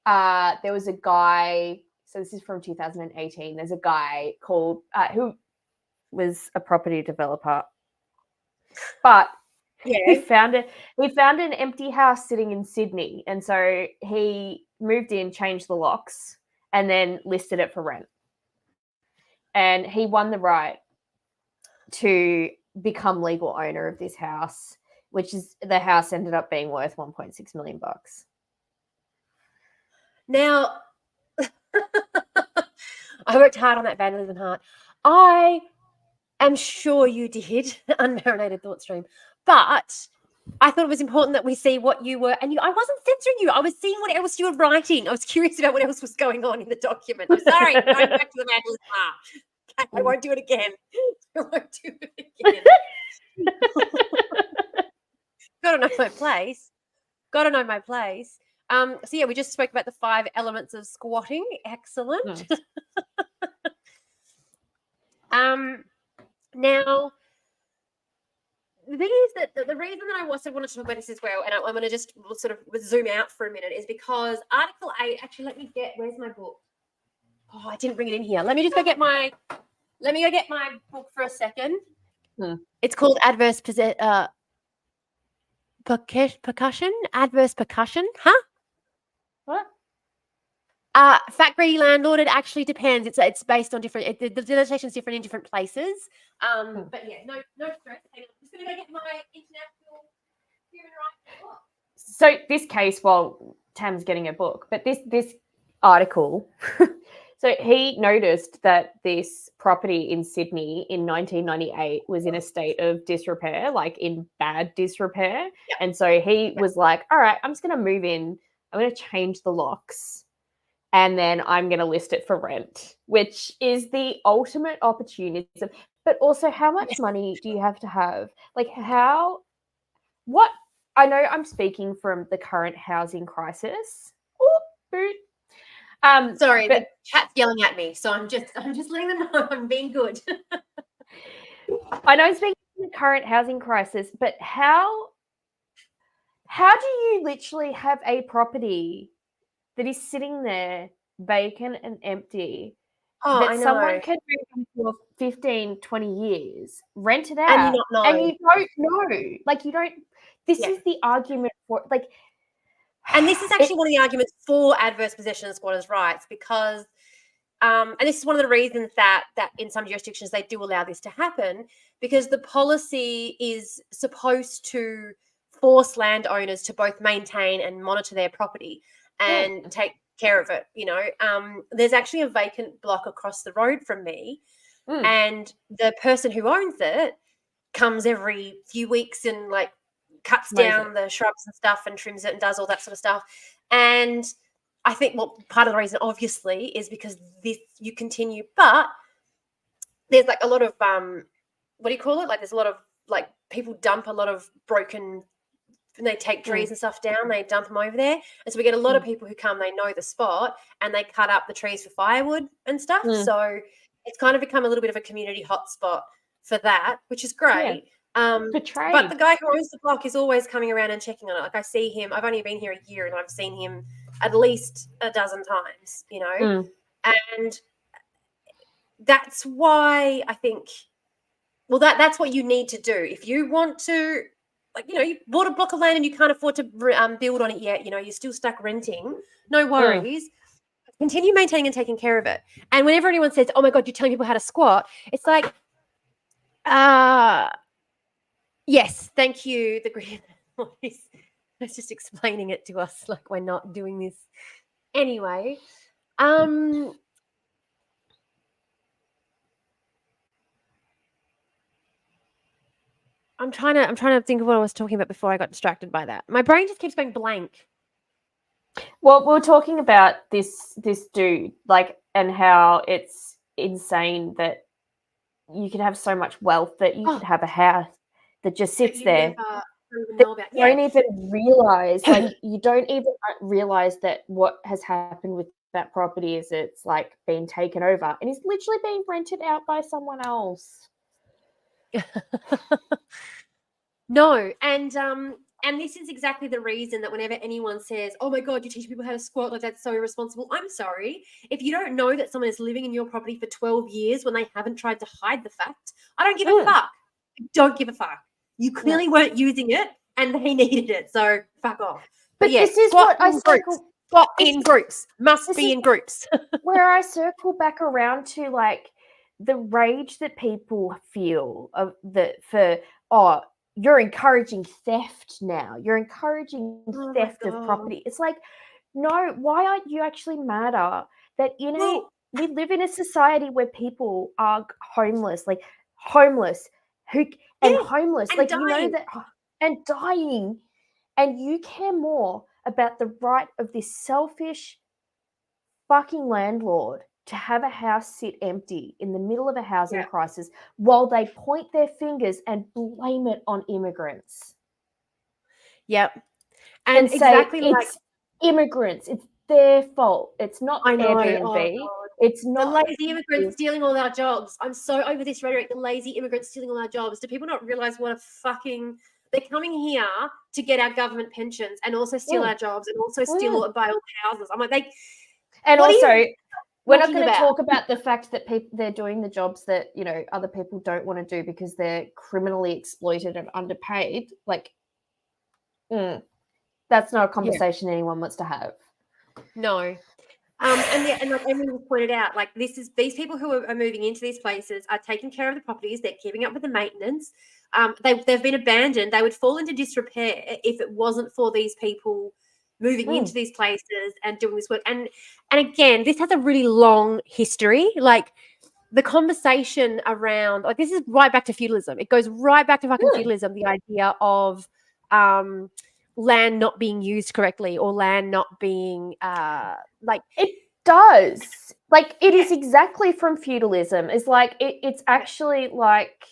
there was a guy. So this is from 2018. There's a guy called who was a property developer, but he found an empty house sitting in Sydney, and so he moved in, changed the locks, and then listed it for rent. And he won the right to become legal owner of this house, which is the house ended up being worth $1.6 million. Now, I worked hard on that vandalism heart. I am sure you did, unmarinated thought stream, but I thought it was important that we see what you were, and I wasn't censoring you. I was seeing what else you were writing. I was curious about what else was going on in the document. I'm sorry, going back to the vandalism heart. Okay, I won't do it again. I won't do it again. Gotta know my place. Gotta know my place. So yeah, we just spoke about the 5 elements of squatting. Excellent. Now, the thing is that the reason that I also wanted to talk about this as well, and I'm going to just sort of zoom out for a minute, is because Article 8. Actually, let me get. Where's my book? Oh, I didn't bring it in here. Let me go get my book for a second. It's called Adverse Percussion. Adverse Percussion. Huh? What? Fact-greedy landlord. It actually depends. It's based on different. The legislation is different in different places. But yeah, no stress. Hang on. I'm just going to go get my international human rights book. So this case, while Tam's getting a book, but this article. So he noticed that this property in Sydney in 1998 was in a state of disrepair, like in bad disrepair. Yep. And so he was like, all right, I'm just going to move in. I'm going to change the locks. And then I'm going to list it for rent, which is the ultimate opportunism. But also, how much money do you have to have? Like what? I know I'm speaking from the current housing crisis. Ooh, boot. Sorry, the cat's yelling at me, so I'm just letting them know I'm being good. I know I'm speaking from the current housing crisis, but how do you literally have a property that is sitting there vacant and empty that someone can move in for 15, 20 years, rent it out, and you not know. And you don't know. Like, you don't. This is the argument for, like. And this is actually one of the arguments for adverse possession of squatters' rights, because, and this is one of the reasons that in some jurisdictions they do allow this to happen, because the policy is supposed to force landowners to both maintain and monitor their property and take care of it. You know, there's actually a vacant block across the road from me, and the person who owns it comes every few weeks and like cuts down the shrubs and stuff and trims it and does all that sort of stuff. And I think, well, part of the reason obviously is because you continue, but there's like a lot of what do you call it? Like there's a lot of like people dump a lot of broken, and they take trees and stuff down, they dump them over there. And so we get a lot of people who come, they know the spot and they cut up the trees for firewood and stuff. So it's kind of become a little bit of a community hotspot for that, which is great. But the guy who owns the block is always coming around and checking on it. Like I see him, I've only been here a year and I've seen him at least a dozen times, you know, and that's why I think, well, that's what you need to do. If you want to, like, you know, you bought a block of land and you can't afford to build on it yet, you know, you're still stuck renting, no worries. Continue maintaining and taking care of it. And whenever anyone says, oh my God, you're telling people how to squat, it's like, yes, thank you. The green voice. It's just explaining it to us like we're not doing this anyway. I'm trying to think of what I was talking about before I got distracted by that. My brain just keeps going blank. Well, we were talking about this dude, like, and how it's insane that you can have so much wealth that you could have a house that just sits there. Don't even realize, like, you don't even realize that what has happened with that property is it's like being taken over and it's literally being rented out by someone else. No, and this is exactly the reason that whenever anyone says, oh my God, you teach people how to squat, like that's so irresponsible. I'm sorry. If you don't know that someone is living in your property for 12 years when they haven't tried to hide the fact, I don't give a fuck. I don't give a fuck. You clearly weren't using it, and they needed it, so fuck off. But yeah, this is squat what I in groups. circle. Squat in groups. Must be in groups. Where I circle back around to like the rage that people feel of you're encouraging theft now. You're encouraging theft of property. It's like, no, why aren't you actually madder that we live in a society where people are homeless, like homeless, homeless, and like dying. you know that, and dying, and you care more about the right of this selfish fucking landlord to have a house sit empty in the middle of a housing crisis while they point their fingers and blame it on immigrants. Yep. And exactly say it's immigrants, it's their fault. It's not Airbnb. It's not the lazy immigrants stealing all our jobs. I'm so over this rhetoric. The lazy immigrants stealing all our jobs. Do people not realize what a fucking... They're coming here to get our government pensions and also steal our jobs and also steal and buy all the houses. I'm like, and also, we're not going to talk about the fact that they're doing the jobs that, you know, other people don't want to do because they're criminally exploited and underpaid. Like, that's not a conversation anyone wants to have. No. And like Emily pointed out, like these people who are moving into these places are taking care of the properties. They're keeping up with the maintenance. They've been abandoned. They would fall into disrepair if it wasn't for these people moving into these places and doing this work. And again, this has a really long history. Like the conversation around, like this is right back to feudalism. It goes right back to fucking feudalism. The idea of land not being used correctly or land not being like it does. Like it is exactly from feudalism. It's like it's actually like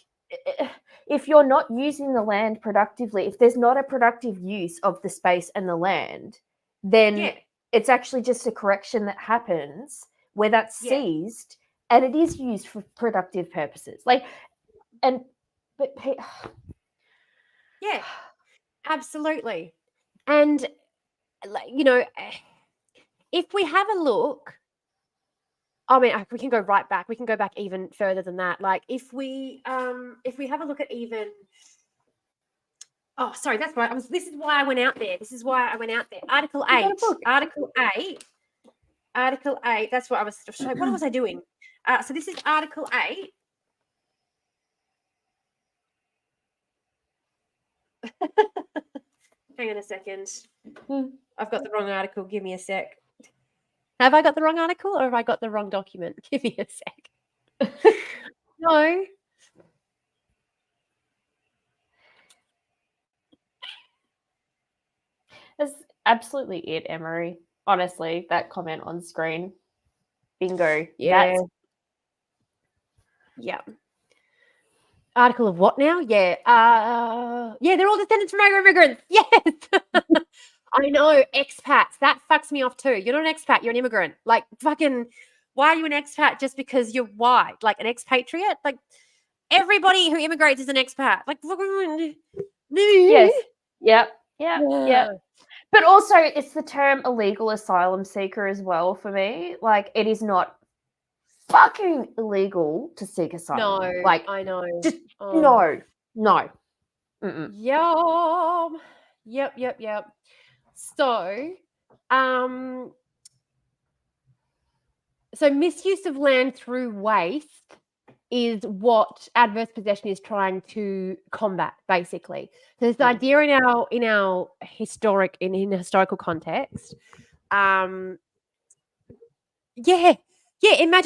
if you're not using the land productively, if there's not a productive use of the space and the land, then it's actually just a correction that happens where that's seized and it is used for productive purposes. Like, yeah, absolutely. And like, you know, if we have a look, I mean, we can go right back. We can go back even further than that. Like if we have a look at even... Oh, sorry, that's right. This is why I went out there. Article 8. Article 8. That's what I was... What was I doing? So this is Article 8. Hang on a second. I've got the wrong article. Give me a sec. Have I got the wrong article or have I got the wrong document? Give me a sec. No. That's absolutely it, Emery. Honestly, that comment on screen. Bingo. Yeah. Yeah. Article of what now? Yeah. They're all descendants from immigrants. Yes. I know. Expats. That fucks me off too. You're not an expat. You're an immigrant. Like, fucking, why are you an expat just because you're white? Like, an expatriate? Like, everybody who immigrates is an expat. Like, yes. Yep. But also, it's the term illegal asylum seeker as well for me. Like, it is not fucking illegal to seek asylum. No, like I know. Just no. Yep. So, so misuse of land through waste is what adverse possession is trying to combat, basically. So this idea in our historical context, imagine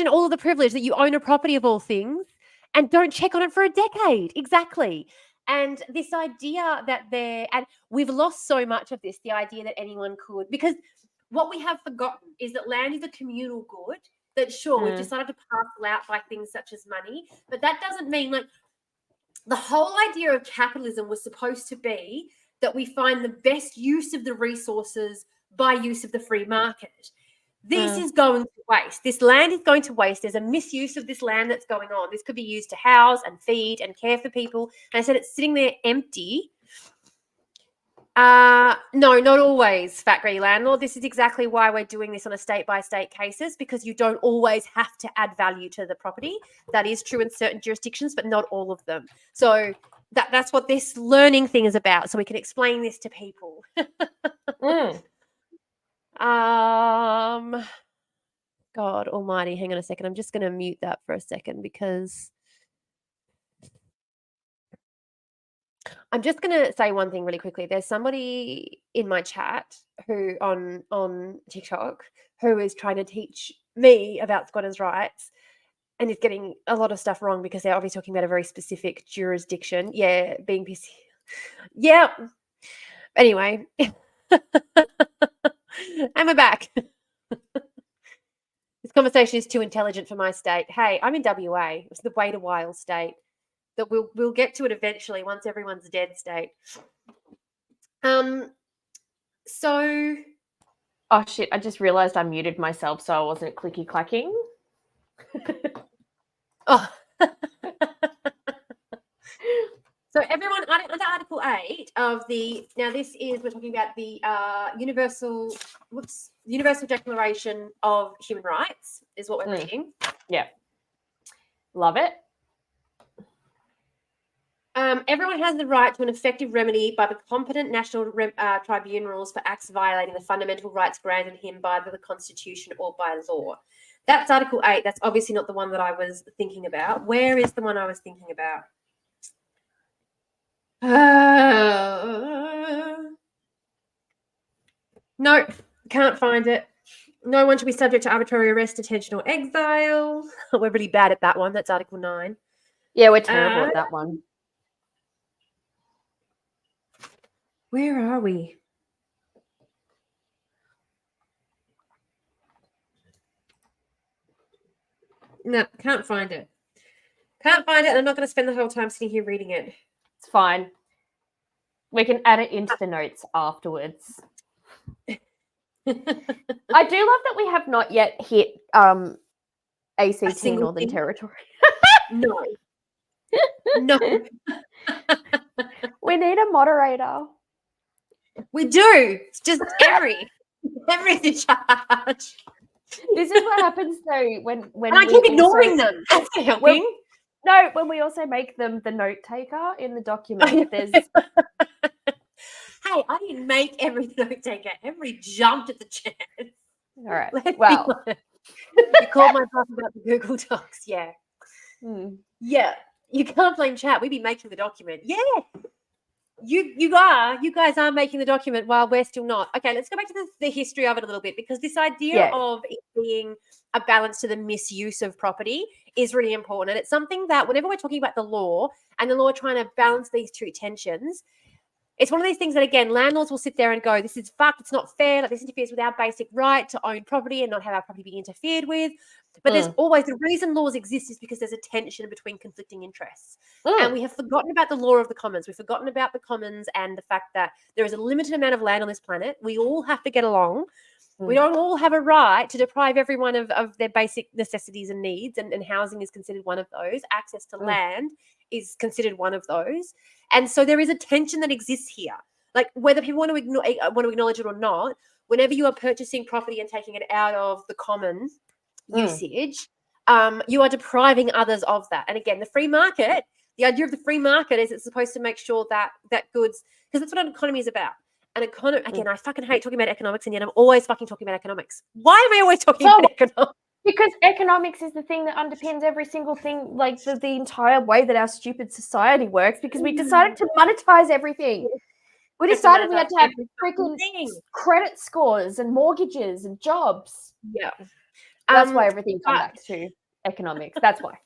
all of the privilege that you own a property of all things and don't check on it for a decade. Exactly. And this idea that and we've lost so much of this, the idea that anyone could, because what we have forgotten is that land is a communal good that we've decided to parcel out by things such as money, but that doesn't mean, like, the whole idea of capitalism was supposed to be that we find the best use of the resources by use of the free market. This is going to waste. This land is going to waste. There's a misuse of this land that's going on. This could be used to house and feed and care for people. And I said it's sitting there empty. No, not always, fat greedy landlord. This is exactly why we're doing this on a state-by-state cases, because you don't always have to add value to the property. That is true in certain jurisdictions, but not all of them. So that's what this learning thing is about, so we can explain this to people. God almighty, hang on a second. I'm just going to mute that for a second because I'm just going to say one thing really quickly. There's somebody in my chat who on TikTok who is trying to teach me about squatters' rights and is getting a lot of stuff wrong because they're obviously talking about a very specific jurisdiction. Yeah, being pissy. Yeah. Anyway. And we're back. This conversation is too intelligent for my state. Hey, I'm in WA. It's the wait a while state. That we'll get to it eventually once everyone's dead state. So oh shit, I just realized I muted myself so I wasn't clicky clacking. oh. So everyone under Article 8 of the, now this is, we're talking about the Universal Declaration of Human Rights is what we're reading. Yeah. Love it. Everyone has the right to an effective remedy by the competent national tribunals for acts violating the fundamental rights granted him by the Constitution or by law. That's Article 8. That's obviously not the one that I was thinking about. Where is the one I was thinking about? No, can't find it. No one should be subject to arbitrary arrest, detention, or exile. We're really bad at that one. That's Article 9. Yeah, we're terrible at that one. Where are we? No, can't find it. Can't find it. I'm not going to spend the whole time sitting here reading it. It's fine. We can add it into the notes afterwards. I do love that we have not yet hit ACT Northern Territory. No. No. We need a moderator. We do. It's just everybody's in charge. This is what happens though when I keep ignoring them. That's helping. No, when we also make them the note taker in the document. There's hey, I didn't make every note taker. Every jumped at the chance. All right. Well, you called my boss about the Google Docs. Yeah. Yeah. You can't blame chat. We'd be making the document. Yeah. You guys are making the document while we're still not. Okay, let's go back to the history of it a little bit, because this idea of it being a balance to the misuse of property is really important. And it's something that whenever we're talking about the law and the law trying to balance these two tensions, it's one of these things that, again, landlords will sit there and go, this is fucked, it's not fair, like this interferes with our basic right to own property and not have our property be interfered with. But there's always, the reason laws exist is because there's a tension between conflicting interests. And we have forgotten about the law of the commons. We've forgotten about the commons and the fact that there is a limited amount of land on this planet. We all have to get along. We don't all have a right to deprive everyone of their basic necessities and needs, and housing is considered one of those. Access to land is considered one of those. And so there is a tension that exists here. Like, whether people want to acknowledge it or not, whenever you are purchasing property and taking it out of the common usage, you are depriving others of that. And again, the free market, the idea of the free market is it's supposed to make sure that goods, because that's what an economy is about. An economy, again, I fucking hate talking about economics, and yet I'm always fucking talking about economics. Why am I always talking about economics? Because economics is the thing that underpins every single thing, like the entire way that our stupid society works, because we decided to monetize everything. We decided we had to have freaking credit scores and mortgages and jobs. Yeah. That's why everything comes back to economics. That's why.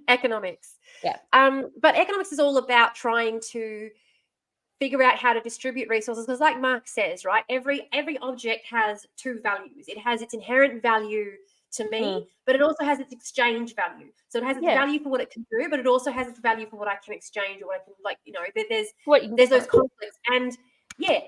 Economics. Yeah. But economics is all about trying to figure out how to distribute resources, because like Mark says, right, every object has two values. It has its inherent value to me, but it also has its exchange value. So it has its value for what it can do, but it also has its value for what I can exchange, or what I can, like, you know, there's those conflicts. And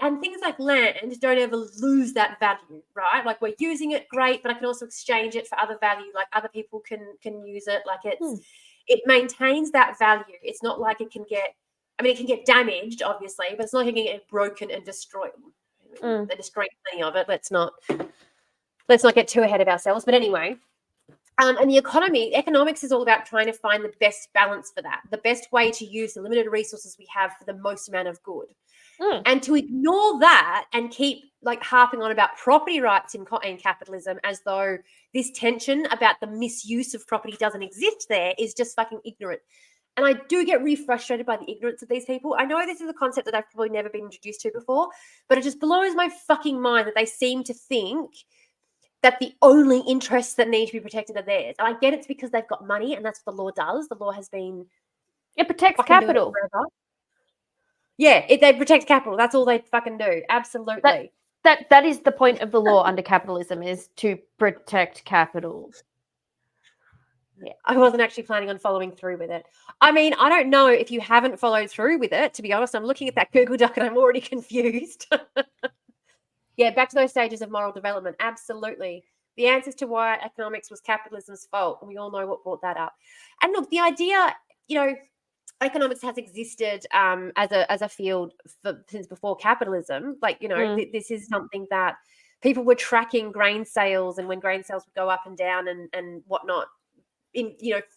and things like land don't ever lose that value, right? Like, we're using it, great, but I can also exchange it for other value, like other people can use it. Like, it maintains that value. It's not like it can get, I mean, it can get damaged, obviously, but it's not like it can get broken and destroyed. They're destroying plenty of it. Let's not get too ahead of ourselves. But anyway, And the economics is all about trying to find the best balance for that, the best way to use the limited resources we have for the most amount of good. And to ignore that and keep like harping on about property rights in capitalism as though this tension about the misuse of property doesn't exist there is just fucking ignorant. And I do get really frustrated by the ignorance of these people. I know this is a concept that I've probably never been introduced to before, but it just blows my fucking mind that they seem to think that the only interests that need to be protected are theirs. And I get it's because they've got money, and that's what the law does. The law has been... It protects capital. Yeah, they protect capital. That's all they fucking do. Absolutely. That is the point of the law under capitalism, is to protect capital. Yeah, I wasn't actually planning on following through with it. I mean, I don't know if you haven't followed through with it, to be honest. I'm looking at that Google Doc and I'm already confused. Yeah, back to those stages of moral development. Absolutely. The answers to why economics was capitalism's fault. And we all know what brought that up. And look, the idea, economics has existed as a field since before capitalism. Like, this is something that people were tracking grain sales, and when grain sales would go up and down and whatnot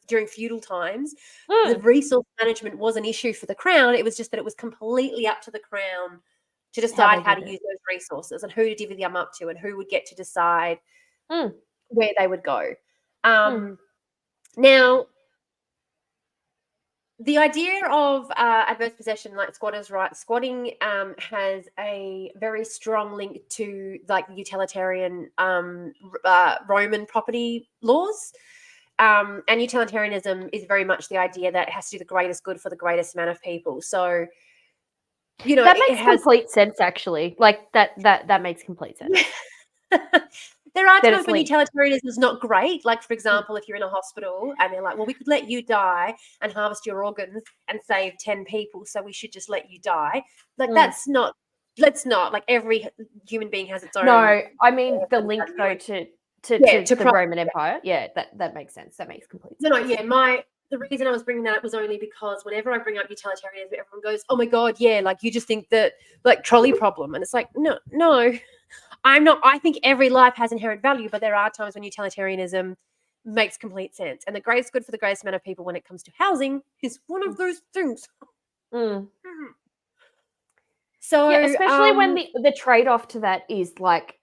during feudal times, the resource management was an issue for the crown. It was just that it was completely up to the crown to decide how to use those resources and who to divvy them up to and who would get to decide where they would go. Now, the idea of adverse possession, like squatters' rights, squatting has a very strong link to like the utilitarian Roman property laws. And utilitarianism is very much the idea that it has to do the greatest good for the greatest amount of people. So, that makes complete sense, actually. Like that makes complete sense. There are times when utilitarianism is not great. Like, for example, if you're in a hospital and they're like, well, we could let you die and harvest your organs and save 10 people, so we should just let you die. Like, let's not. Like, every human being has its own. No, I mean, the link, though, to the Roman Empire. Yeah, that makes sense. That makes complete sense. No, yeah, the reason I was bringing that up was only because whenever I bring up utilitarianism, everyone goes, oh my God, yeah, like you just think that like trolley problem. And it's like, no, I'm not. I think every life has inherent value, but there are times when utilitarianism makes complete sense. And the greatest good for the greatest amount of people when it comes to housing is one of those things. So yeah, especially when the trade-off to that is like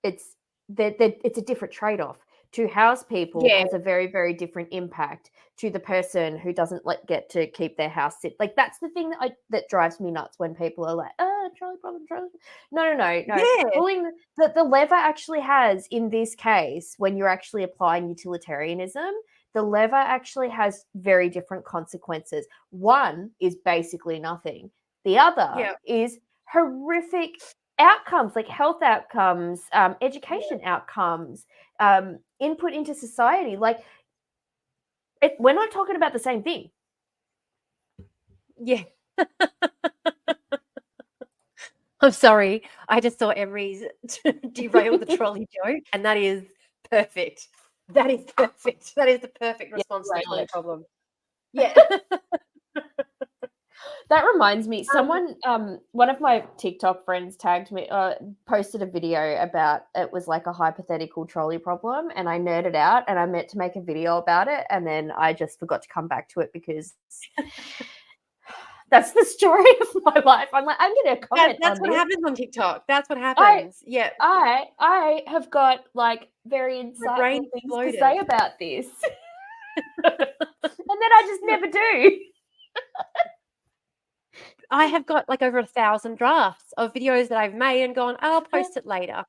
it's a different trade-off. To house people has a very, very different impact to the person who doesn't get to keep their house sit. Like, that's the thing that drives me nuts when people are like, trolley problem. No. Yeah. Pulling the lever actually has, in this case, when you're actually applying utilitarianism, the lever actually has very different consequences. One is basically nothing. The other is horrific outcomes, like health outcomes, education outcomes, input into society. Like, we're not talking about the same thing. Yeah. I'm sorry. I just saw Emery's derail the trolley joke, and that is perfect. That is perfect. That is the perfect response to the trolley problem. Yeah. That reminds me, someone, one of my TikTok friends tagged me, posted a video about, it was like a hypothetical trolley problem, and I nerded out and I meant to make a video about it, and then I just forgot to come back to it because that's the story of my life. I'm like, I'm going to comment That's on what this. happens on TikTok. That's what happens. I have got like very insightful things to say about this. And then I just never do. I have got like over 1,000 drafts of videos that I've made and gone, I'll post it later.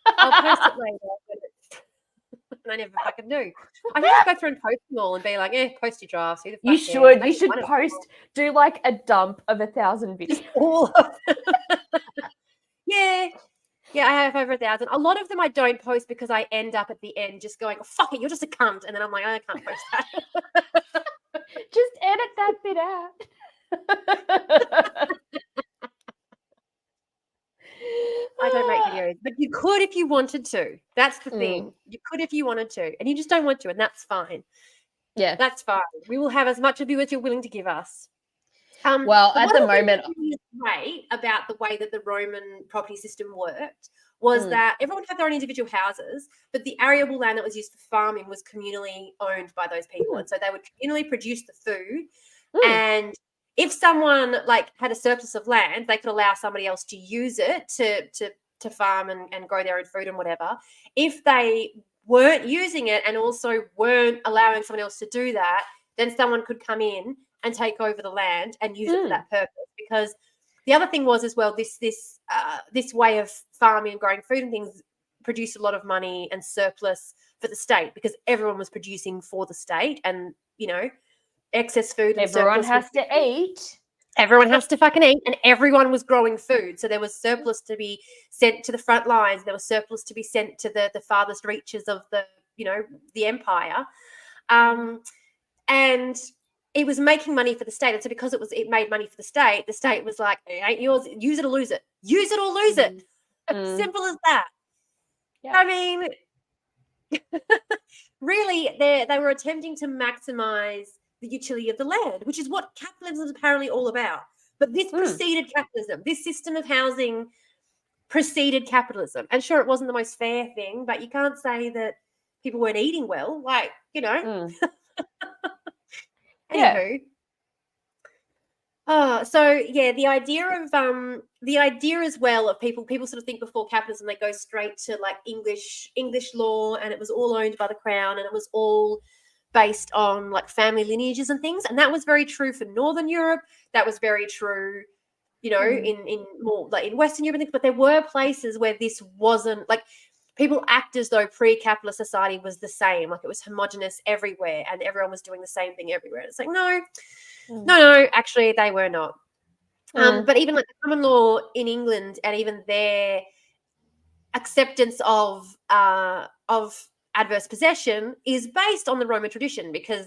And I never fucking do. I should just go through and post them all and be like, post your drafts. You should. You should do like a dump of 1,000 videos. All of them. Yeah, I have over 1,000. A lot of them I don't post because I end up at the end just going, oh, fuck it, you're just a cunt. And then I'm like, I can't post that. Just edit that bit out. I don't make videos, but you could if you wanted to. That's the thing. You could if you wanted to, and you just don't want to, and that's fine. Yeah, that's fine. We will have as much of you as you're willing to give us. Well, at the moment, great about the way that the Roman property system worked was that everyone had their own individual houses, but the arable land that was used for farming was communally owned by those people. And so they would communally produce the food. And if someone like had a surplus of land, they could allow somebody else to use it to farm and grow their own food and whatever. If they weren't using it and also weren't allowing someone else to do that, then someone could come in and take over the land and use it for that purpose. Because the other thing was as well, this way of farming and growing food and things produced a lot of money and surplus for the state because everyone was producing for the state, and excess food. And everyone has to eat. Everyone has to fucking eat, and everyone was growing food. So there was surplus to be sent to the front lines. There was surplus to be sent to the farthest reaches of the empire, and it was making money for the state. And so because it made money for the state was like, it ain't yours, use it or lose it. Use it or lose it. Simple as that. Yeah. I mean, really, they were attempting to maximize the utility of the land, which is what capitalism is apparently all about. But this preceded capitalism. This system of housing preceded capitalism. And sure, it wasn't the most fair thing, but you can't say that people weren't eating well. Like, Anywho. So yeah, the idea as well of people sort of think before capitalism, they go straight to like English law, and it was all owned by the crown, and it was all based on like family lineages and things. And that was very true for Northern Europe. That was very true, in more like in Western Europe and things. But there were places where this wasn't, like, people act as though pre-capitalist society was the same, like it was homogenous everywhere and everyone was doing the same thing everywhere. And it's like, no, actually they were not. But even like the common law in England and even their acceptance of adverse possession is based on the Roman tradition, because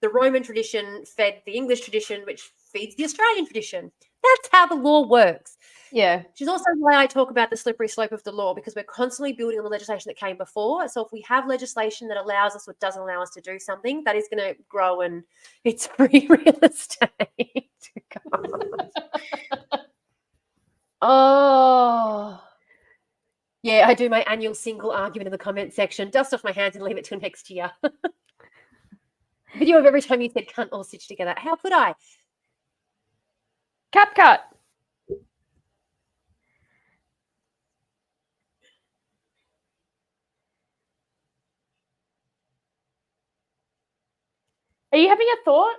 the Roman tradition fed the English tradition, which feeds the Australian tradition. That's how the law works. Yeah. Which is also why I talk about the slippery slope of the law, because we're constantly building on the legislation that came before. So if we have legislation that allows us or doesn't allow us to do something, that is going to grow, and it's free real estate. Oh. Yeah, I do my annual single argument in the comment section. Dust off my hands and leave it till next year. Video of every time you said cunt all stitched together. How could I? CapCut. Are you having a thought?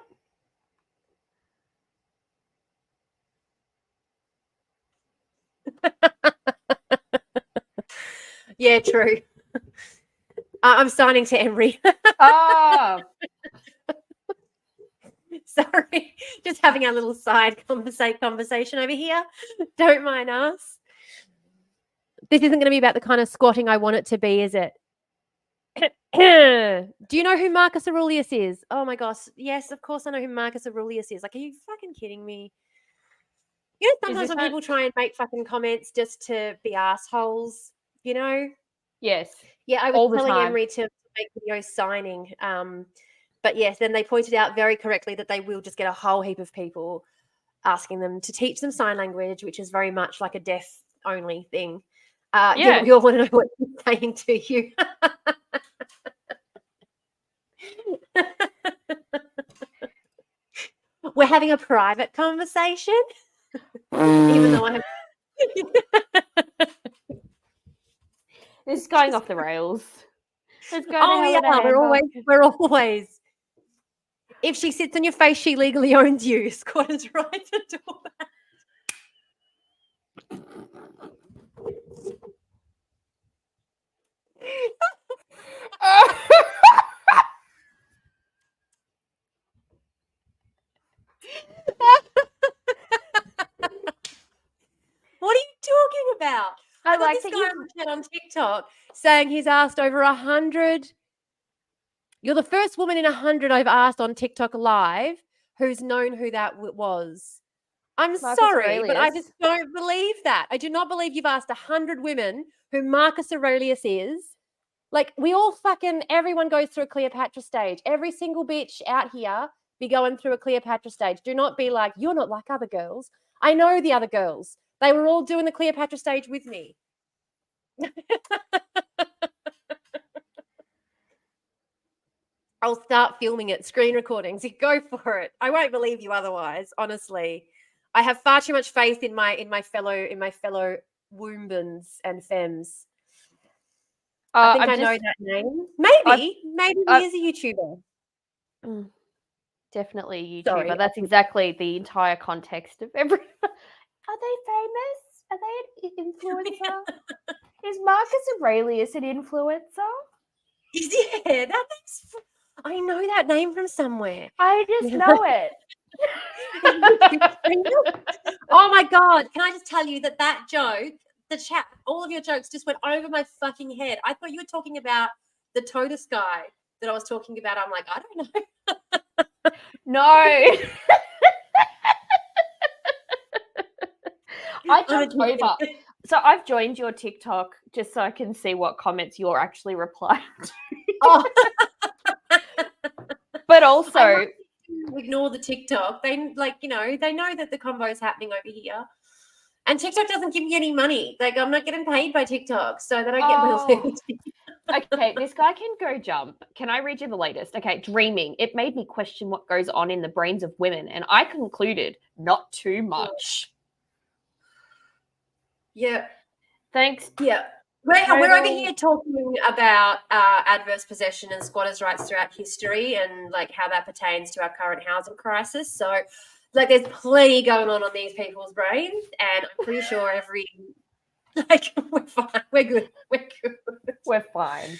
Yeah, true. I'm signing to Emery. Oh. Sorry, just having a little side conversation over here. Don't mind us. This isn't going to be about the kind of squatting I want it to be, is it? Do you know who Marcus Aurelius is? Oh my gosh, yes, of course I know who Marcus Aurelius is. Like, are you fucking kidding me? You know, sometimes when people try and make fucking comments just to be assholes, Yes. Yeah, I was telling Emery to make videos signing. But yes, then they pointed out very correctly that they will just get a whole heap of people asking them to teach them sign language, which is very much like a deaf-only thing. Yeah, we all want to know what he's saying to you. We're having a private conversation, even though I have. This is going off the rails. We're always. If she sits on your face, she legally owns you. Squatters' right to do that. What are you talking about? I like this guy on TikTok saying he's asked over 100. You're the first woman in 100 I've asked on TikTok Live who's known who that was. I'm sorry, but I just don't believe that. I do not believe you've asked 100 women who Marcus Aurelius is. Like, everyone goes through a Cleopatra stage. Every single bitch out here be going through a Cleopatra stage. Do not be like, you're not like other girls. I know the other girls. They were all doing the Cleopatra stage with me. I'll start filming it, screen recordings. You go for it. I won't believe you otherwise, honestly. I have far too much faith in my fellow Woombans and femmes. I think I know that name. Maybe he is a YouTuber. Definitely a YouTuber. Sorry. That's exactly the entire context of every. Are they famous? Are they an influencer? Is Marcus Aurelius an influencer? Yeah, I know that name from somewhere. I just know it. Oh my God. Can I just tell you that joke, the chat, all of your jokes just went over my fucking head. I thought you were talking about the tortoise guy that I was talking about. I'm like, I don't know. No. I jumped over. So I've joined your TikTok just so I can see what comments you're actually replying to. Oh. But also ignore the TikTok. They they know that the combo is happening over here. And TikTok doesn't give me any money. Like, I'm not getting paid by TikTok, so they don't get my loyalty. Okay, this guy can go jump. Can I read you the latest? Okay, dreaming. It made me question what goes on in the brains of women, and I concluded not too much. Yeah. Thanks. Yeah. We're over here talking about adverse possession and squatters' rights throughout history and, like, how that pertains to our current housing crisis. So, like, there's plenty going on these people's brains, and I'm pretty sure we're fine. We're good. We're fine.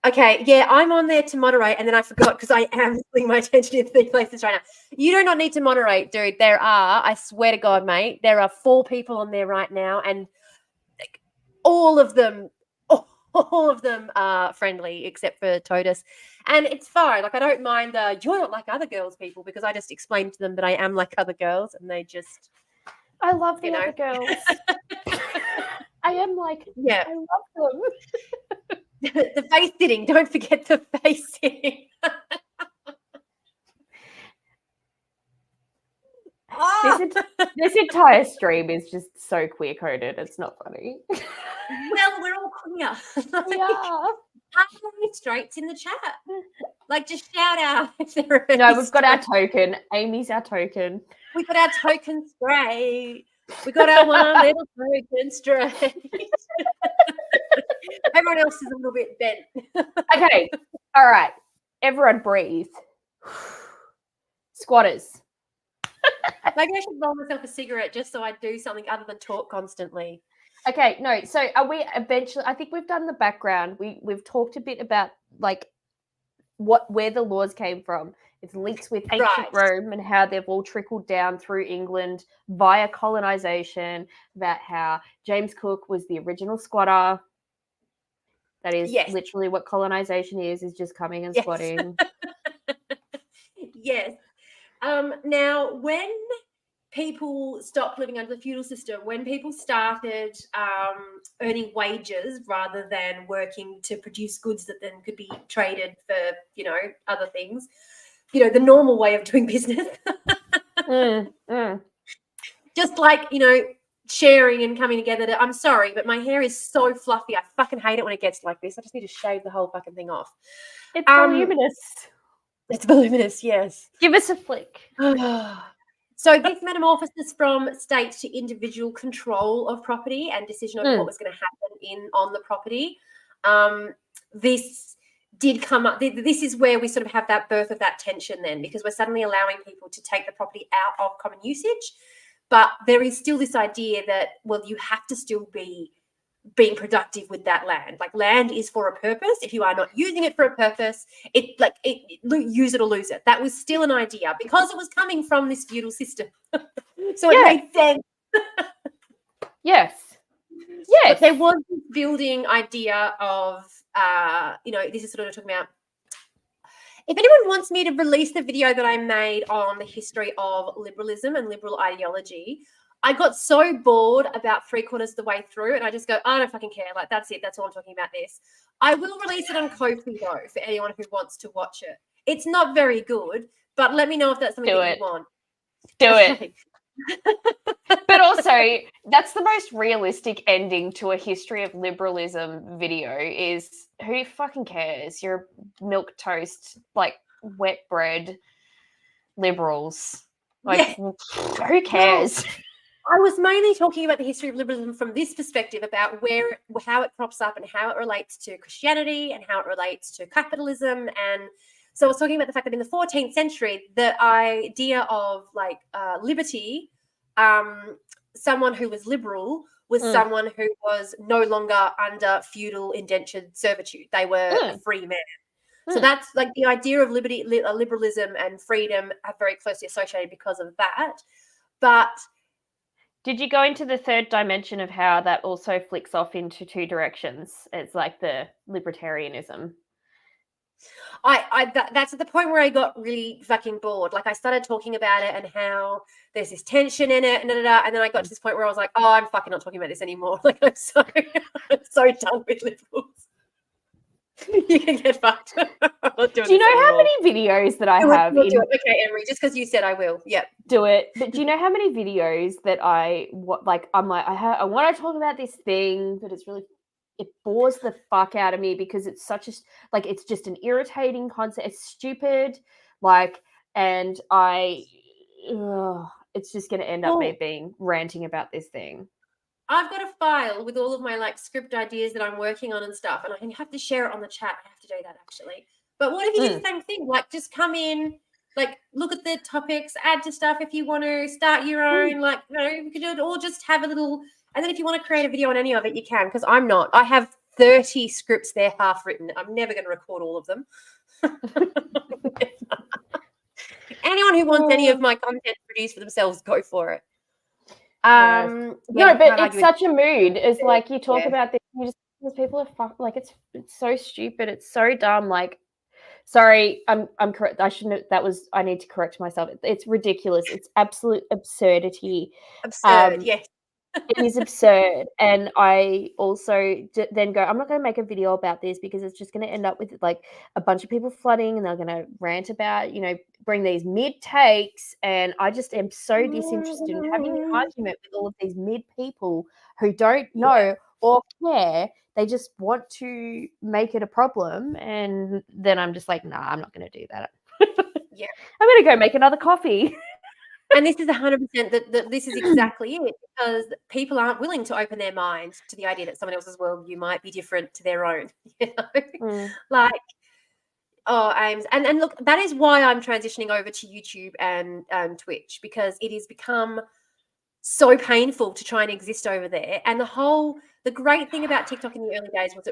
Okay, yeah, I'm on there to moderate, and then I forgot because I am putting my attention in 3 places right now. You do not need to moderate, dude. There are, I swear to God, mate, there are 4 people on there right now, and all of them are friendly except for Totus. And it's fine. Like, I don't mind you're not like other girls people, because I just explained to them that I am like other girls, and they just... I love the other girls. I am like, yeah. I love them. The face sitting. Don't forget the face sitting. This entire stream is just so queer coded. It's not funny. Well, we're all queer. We are. Straights in the chat. Like, just shout out if there are. No, we've got our token. Amy's our token. We've got our token straight. We got our one little token straight. Everyone else is a little bit bent. Okay. All right. Everyone breathe. Squatters. Maybe I should roll myself a cigarette just so I do something other than talk constantly. Okay, no. So are we eventually? I think we've done the background. We've talked a bit about, like, where the laws came from. It's linked with ancient Rome and how they've all trickled down through England via colonization. About how James Cook was the original squatter. That is literally what colonization is just coming and squatting. Yes. Now, when people stopped living under the feudal system, when people started earning wages rather than working to produce goods that then could be traded for, other things, the normal way of doing business. Just like, sharing and coming together. I'm sorry, but my hair is so fluffy. I fucking hate it when it gets like this. I just need to shave the whole fucking thing off. It's voluminous. It's voluminous, yes. Give us a flick. So this metamorphosis from state to individual control of property and decision over what was going to happen on the property, this did come up. This is where we sort of have that birth of that tension then, because we're suddenly allowing people to take the property out of common usage, but there is still this idea that, well, you have to still be being productive with that land. Like, land is for a purpose. If you are not using it for a purpose, use it or lose it. That was still an idea because it was coming from this feudal system. So it made sense. Yes. But there was this building idea of, this is sort of talking about, if anyone wants me to release the video that I made on the history of liberalism and liberal ideology, I got so bored about 3/4 of the way through, and I just go, I don't fucking care. Like, that's it. That's all I'm talking about this. I will release it on Ko-fi, though, for anyone who wants to watch it. It's not very good, but let me know if that's something that you want. Do it. But also, that's the most realistic ending to a history of liberalism video is who fucking cares? You're milk toast, like wet bread liberals. Like, who cares? I was mainly talking about the history of liberalism from this perspective about how it crops up and how it relates to Christianity and how it relates to capitalism. And so I was talking about the fact that in the 14th century, the idea of like liberty, someone who was liberal was someone who was no longer under feudal indentured servitude. They were a free man. So that's like the idea of liberty, liberalism and freedom are very closely associated because of that. But did you go into the third dimension of how that also flicks off into two directions? It's like the libertarianism. That's at the point where I got really fucking bored. Like I started talking about it and how there's this tension in it, and then I got to this point where I was like, oh, I'm fucking not talking about this anymore. Like I'm so done with liberals. You can get fucked. Do you know how many videos that I have? Do it. Okay, Emery, just because you said I will. Yep. Do it. But do you know how many videos that I want to talk about this thing, but it bores the fuck out of me because it's such a, like, it's just an irritating concept. It's stupid. Like, and it's just going to end up me being ranting about this thing. I've got a file with all of my like script ideas that I'm working on and stuff, and I have to share it on the chat. I have to do that actually. But what if you do the same thing? Like just come in, like look at the topics, add to stuff if you want to, start your own, like, you know, you could do it, or just have a little, and then if you want to create a video on any of it, you can, because I'm not. I have 30 scripts there half written. I'm never going to record all of them. Anyone who wants any of my content produced for themselves, go for it. No, but it's such a mood. It's like you talk about this, you just, these people are like it's so stupid. It's so dumb. Like, sorry, I'm correct. I need to correct myself. It's ridiculous. It's absolute absurdity. Absurd, yes. It is absurd. And I also then go, I'm not going to make a video about this because it's just going to end up with like a bunch of people flooding and they're going to rant about, you know, bring these mid takes. And I just am so disinterested in having an argument with all of these mid people who don't know or care. They just want to make it a problem. And then I'm just like, nah, I'm not going to do that. Yeah. I'm going to go make another coffee. And this is 100% that this is exactly it, because people aren't willing to open their mind to the idea that someone else's worldview might be different to their own. You know? Like, Ames. And look, that is why I'm transitioning over to YouTube and Twitch, because it has become so painful to try and exist over there. And the great thing about TikTok in the early days was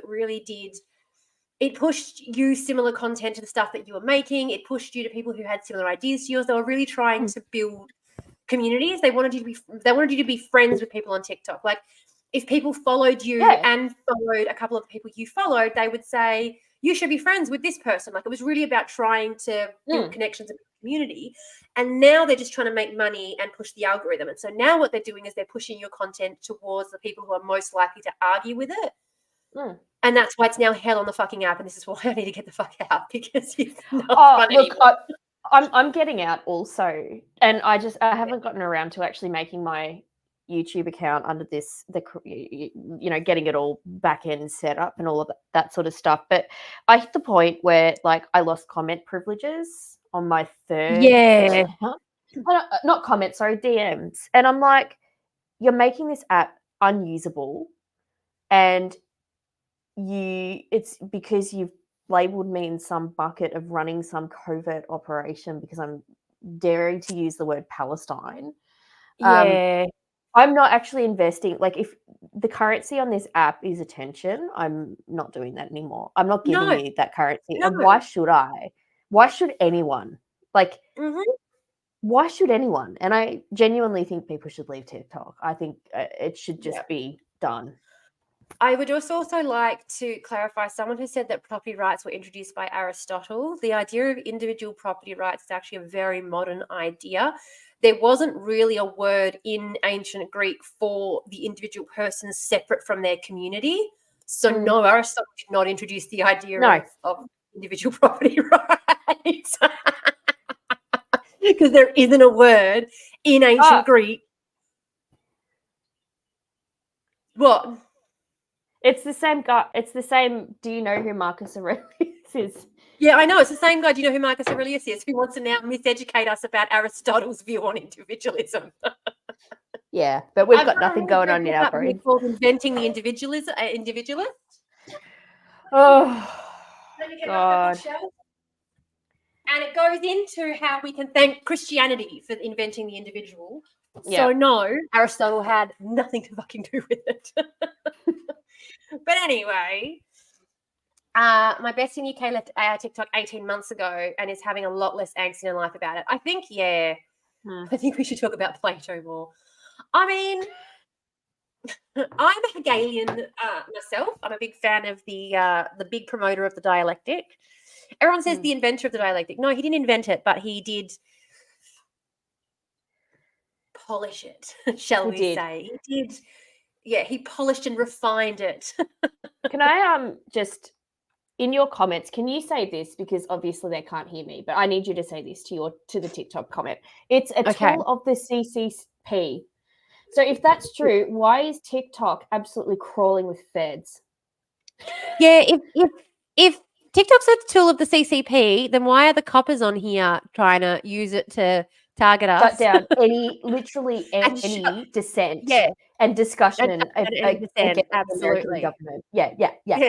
it pushed you similar content to the stuff that you were making. It pushed you to people who had similar ideas to yours. They were really trying to build communities. They wanted you to be friends with people on TikTok. Like if people followed you and followed a couple of people you followed, they would say, you should be friends with this person. Like it was really about trying to build connections in the community. And now they're just trying to make money and push the algorithm. And so now what they're doing is they're pushing your content towards the people who are most likely to argue with it. And that's why it's now hell on the fucking app. And this is why I need to get the fuck out, because it's not fun anymore. I'm getting out also. And I haven't gotten around to actually making my YouTube account under getting it all back end set up and all of that sort of stuff. But I hit the point where like I lost comment privileges on my third. Yeah. Not comments, sorry, DMs. And I'm like, you're making this app unusable. And it's because you've labeled me in some bucket of running some covert operation because I'm daring to use the word Palestine. I'm not actually investing. Like if the currency on this app is attention, I'm not doing that anymore. I'm not giving you that currency. And why should I? Why should anyone? Like, why should anyone? And I genuinely think people should leave TikTok. I think it should just be done. I would also like to clarify, someone who said that property rights were introduced by Aristotle. The idea of individual property rights is actually a very modern idea. There wasn't really a word in ancient Greek for the individual person separate from their community. So no, Aristotle did not introduce the idea of individual property rights. because there isn't a word in ancient Greek. What? It's the same guy. It's the same. Do you know who Marcus Aurelius is? Yeah, I know. It's the same guy. Do you know who Marcus Aurelius is? Who wants to now miseducate us about Aristotle's view on individualism? Yeah, but we've got nothing going on in our brain. Called Inventing the Individualist. Oh, God. And it goes into how we can thank Christianity for inventing the individual. Yeah. So no, Aristotle had nothing to fucking do with it. But anyway, my best in UK left TikTok 18 months ago and is having a lot less angst in life about it. I think, I think we should talk about Plato more. I mean, I'm a Hegelian myself. I'm a big fan of the big promoter of the dialectic. Everyone says the inventor of the dialectic. No, he didn't invent it, but he did polish it, shall we say. He did. Yeah, he polished and refined it. Can I just, in your comments, can you say this? Because obviously they can't hear me, but I need you to say this to the TikTok comment. It's a tool of the CCP. So if that's true, why is TikTok absolutely crawling with feds? Yeah, if TikTok's a tool of the CCP, then why are the coppers on here trying to use it to target us? Shut down literally any dissent and discussion against the American government. Yeah.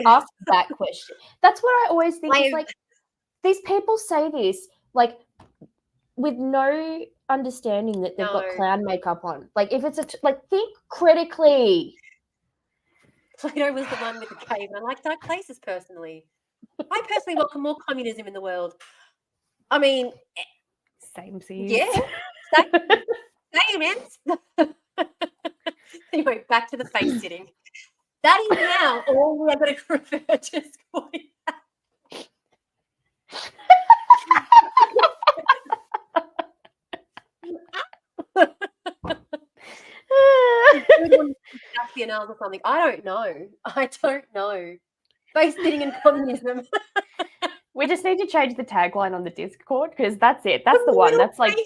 Ask that question. That's what I always think. Is like, these people say this like with no understanding that they've got clown makeup on. Like, if it's think critically. Plato was the one with the cave. I like dark places personally. I personally welcome more communism in the world. I mean, same seas. Yeah. Same, man. Anyway, back to the face sitting. That is now all we are going to refer to as going or something. I don't know. Face sitting and communism. We just need to change the tagline on the Discord because that's it. That's the one. That's like.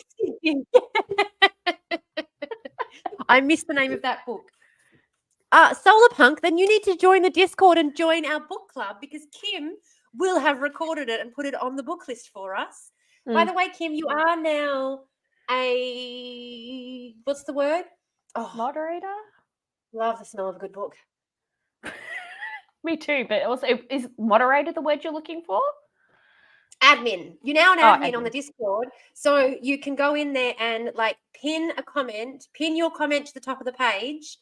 I missed the name of that book. Solar Punk, then you need to join the Discord and join our book club because Kim will have recorded it and put it on the book list for us. By the way, Kim, you are now a, what's the word? Moderator? Love the smell of a good book. Me too, but also, is moderator the word you're looking for? Admin. You're now an admin on the Discord, so you can go in there and like pin your comment to the top of the page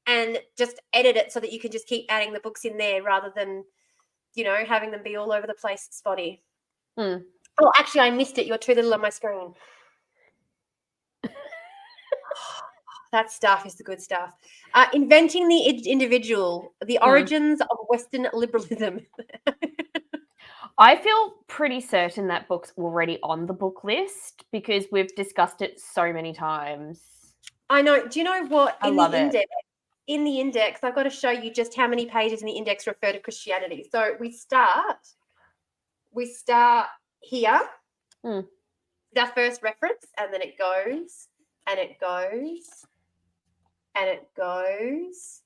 and just edit it so that you can just keep adding the books in there rather than, having them be all over the place spotty. Oh, actually, I missed it. You're too little on my screen. That stuff is the good stuff. Inventing the Individual, the Origins of Western Liberalism. I feel pretty certain that book's already on the book list because we've discussed it so many times. I know. Do you know what? I love it. In the index, I've got to show you just how many pages in the index refer to Christianity. So we start here. Our first reference, and then it goes, and it goes, and it goes,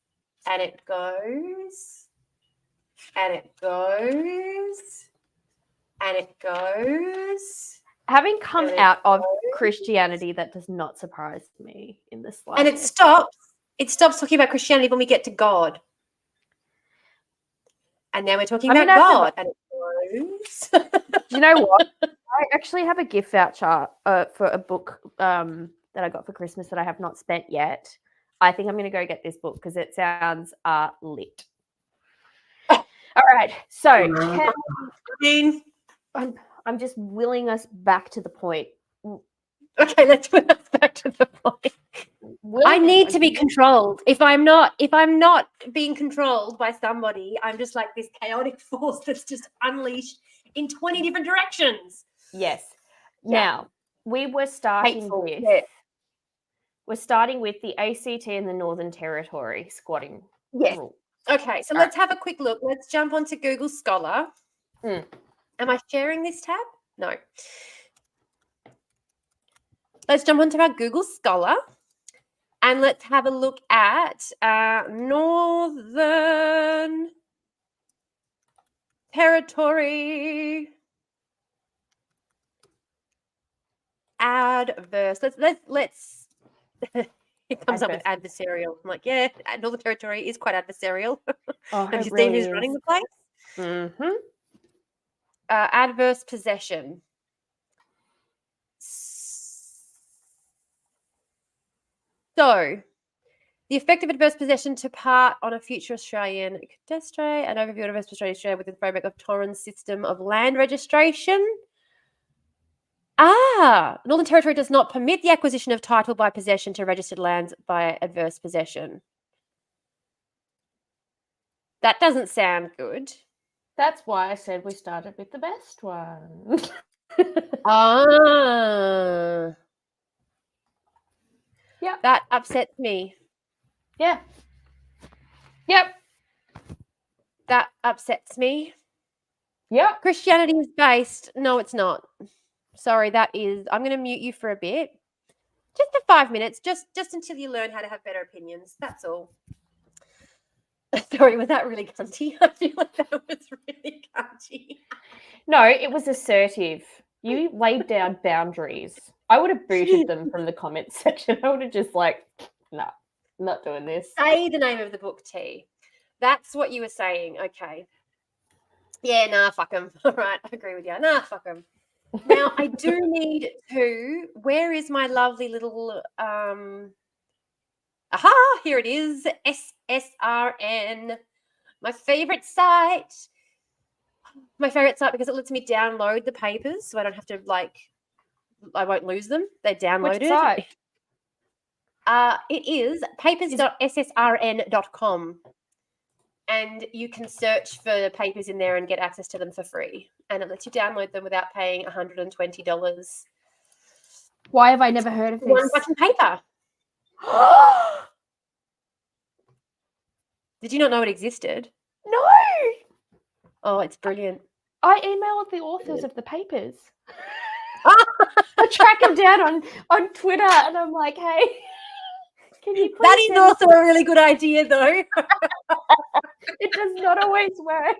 and it goes, and it goes, and it goes. Having come out of Christianity, that does not surprise me in the slightest. And it stops talking about Christianity when we get to God. And now we're talking about God. And it goes. Do you know what? I actually have a gift voucher for a book that I got for Christmas that I have not spent yet. I think I'm going to go get this book because it sounds lit. All right. So I'm just willing us back to the point. Okay, let's put us back to the point. I need to be controlled. If I'm not being controlled by somebody, I'm just like this chaotic force that's just unleashed in 20 different directions. Yes. Yeah. Now, we were starting we're starting with the ACT and the Northern Territory squatting rule. Okay, so let's have a quick look. Let's jump onto Google Scholar. Am I sharing this tab? No. let's jump onto our Google Scholar and let's have a look at Northern Territory adverse. Let's it comes up with adversarial. I'm like, yeah, Northern Territory is quite adversarial. Oh, Have it you seen really who's is. running the place? Mm-hmm. Adverse possession. So, the effect of adverse possession to part on a future Australian cadastre, an overview of adverse possession Australia within the framework of Torrens system of land registration. Northern Territory does not permit the acquisition of title by possession to registered lands by adverse possession. That doesn't sound good. That's why I said we started with the best one. Yeah. That upsets me. Yeah. Yep. That upsets me. Yep. Christianity is based. No, it's not. Sorry, that is. I'm going to mute you for a bit. Just for 5 minutes, just until you learn how to have better opinions. That's all. Sorry, was that really cunty? I feel like that was really cunty. No, it was assertive. You laid down boundaries. I would have booted them from the comments section. I would have just like, no, not doing this. Say the name of the book, T. That's what you were saying. Okay. Yeah, nah, fuck them. All right, I agree with you. Nah, fuck them. Now, I do need to. Where is my lovely little aha, here it is. SSRN. My favorite site. My favorite site because it lets me download the papers so I don't have to I won't lose them. They're downloaded. Which site? It is papers.ssrn.com. And you can search for papers in there and get access to them for free. And it lets you download them without paying $120. Why have I never heard of this? One fucking paper. Did you not know it existed? No. Oh, it's brilliant. I emailed the authors of the papers. I track them down on Twitter and I'm like, hey, can you please That is also a really good idea, though. It does not always work.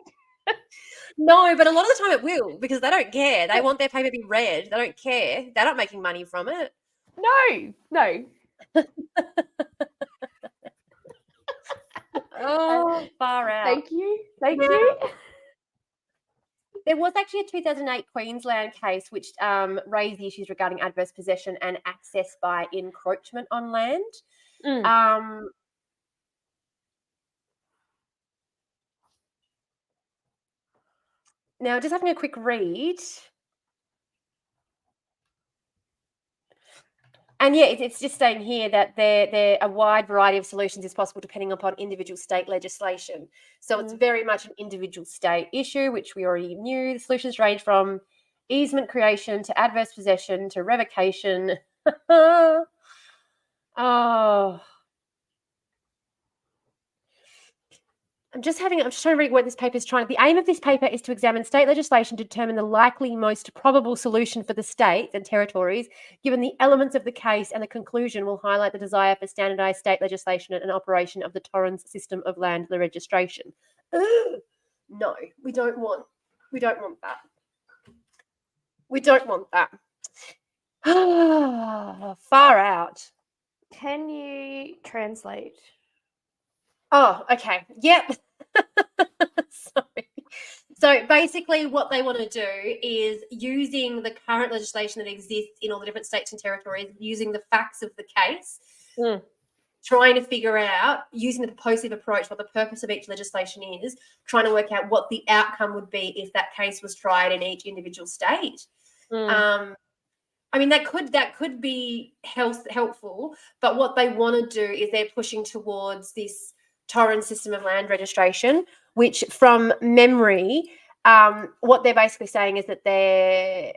No, but a lot of the time it will because they don't care. They want their paper to be read. They don't care. They're not making money from it. No. Oh, far out. Thank you. You. There was actually a 2008 Queensland case which raised the issues regarding adverse possession and access by encroachment on land. Now, just having a quick read. And yeah, it's just saying here that there a wide variety of solutions is possible depending upon individual state legislation. So it's very much an individual state issue, which we already knew. The solutions range from easement creation to adverse possession to revocation. Oh. I'm just trying to read what this paper is trying. The aim of this paper is to examine state legislation to determine the likely most probable solution for the states and territories, given the elements of the case, and the conclusion will highlight the desire for standardised state legislation and operation of the Torrens system of land registration. No, we don't want that. We don't want that. Far out. Can you translate? Oh, okay. Yep. Sorry. So basically what they want to do is using the current legislation that exists in all the different states and territories, using the facts of the case, trying to figure out, using the purposive approach, what the purpose of each legislation is, trying to work out what the outcome would be if that case was tried in each individual state. I mean, that could be helpful, but what they want to do is they're pushing towards this Torrens system of land registration, which from memory, what they're basically saying is that they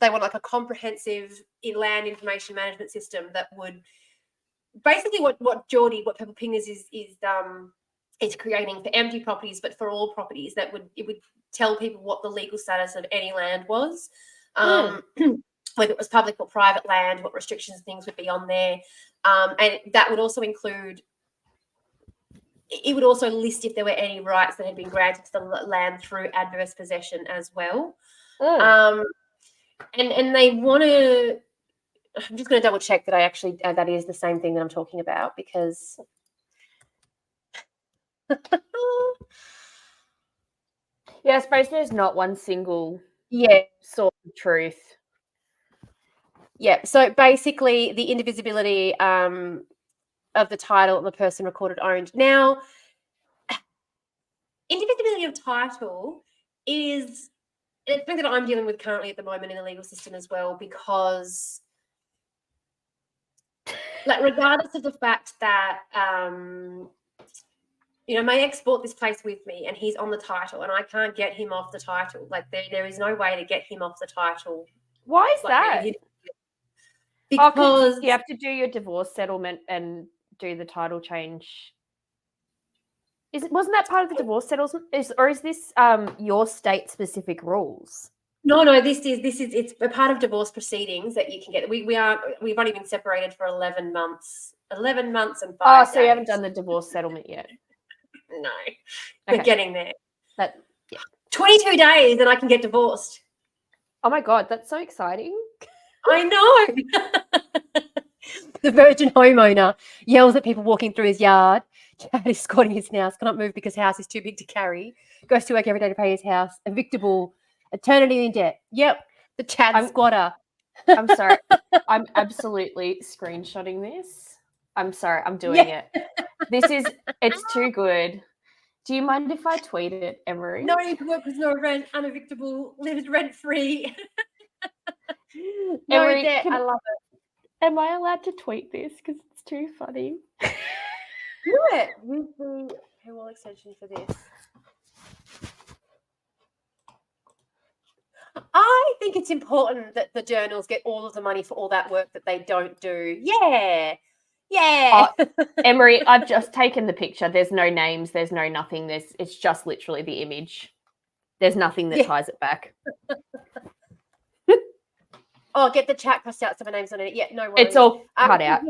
want like a comprehensive land information management system that would basically what Purple Pingers is creating for empty properties, but for all properties it would tell people what the legal status of any land was. whether it was public or private land, what restrictions things would be on there. And that would also include, it would also list if there were any rights that had been granted to the land through adverse possession as well. And they want to, I'm just going to double check that I actually, that is the same thing that I'm talking about, because yeah, I suppose there's not one single source of truth. Yeah, so basically the indivisibility of the title of the person recorded owned. Now, indivisibility of title is it's something that I'm dealing with currently at the moment in the legal system as well, because like regardless of the fact that my ex bought this place with me and he's on the title and I can't get him off the title. Like there is no way to get him off the title. Why is that? Because you have to do your divorce settlement and do the title change. Wasn't that part of the divorce settlement? Or is this your state specific rules? No, this is it's a part of divorce proceedings that you can get. We've only been separated for 11 months. 11 months and 5 days. So you haven't done the divorce settlement yet? No. Okay. We're getting there. 22 days and I can get divorced. Oh my God, that's so exciting. I know. The virgin homeowner yells at people walking through his yard. Chad is squatting his house, cannot move because house is too big to carry. Goes to work every day to pay his house. Evictable. Eternity in debt. Yep. The Chad squatter. I'm sorry. I'm absolutely screenshotting this. I'm sorry. I'm doing it. It's too good. Do you mind if I tweet it, Emery? No need to work with no rent, unevictable, lived rent-free. No Emery, debt. I love it. Am I allowed to tweet this? Because it's too funny. Do it. Use the paywall extension for this. I think it's important that the journals get all of the money for all that work that they don't do. Yeah. Emery, I've just taken the picture. There's no names. There's no nothing. It's just literally the image. There's nothing that ties it back. Oh, get the chat crossed out, some names on it. Yeah, no worries. It's all cut out.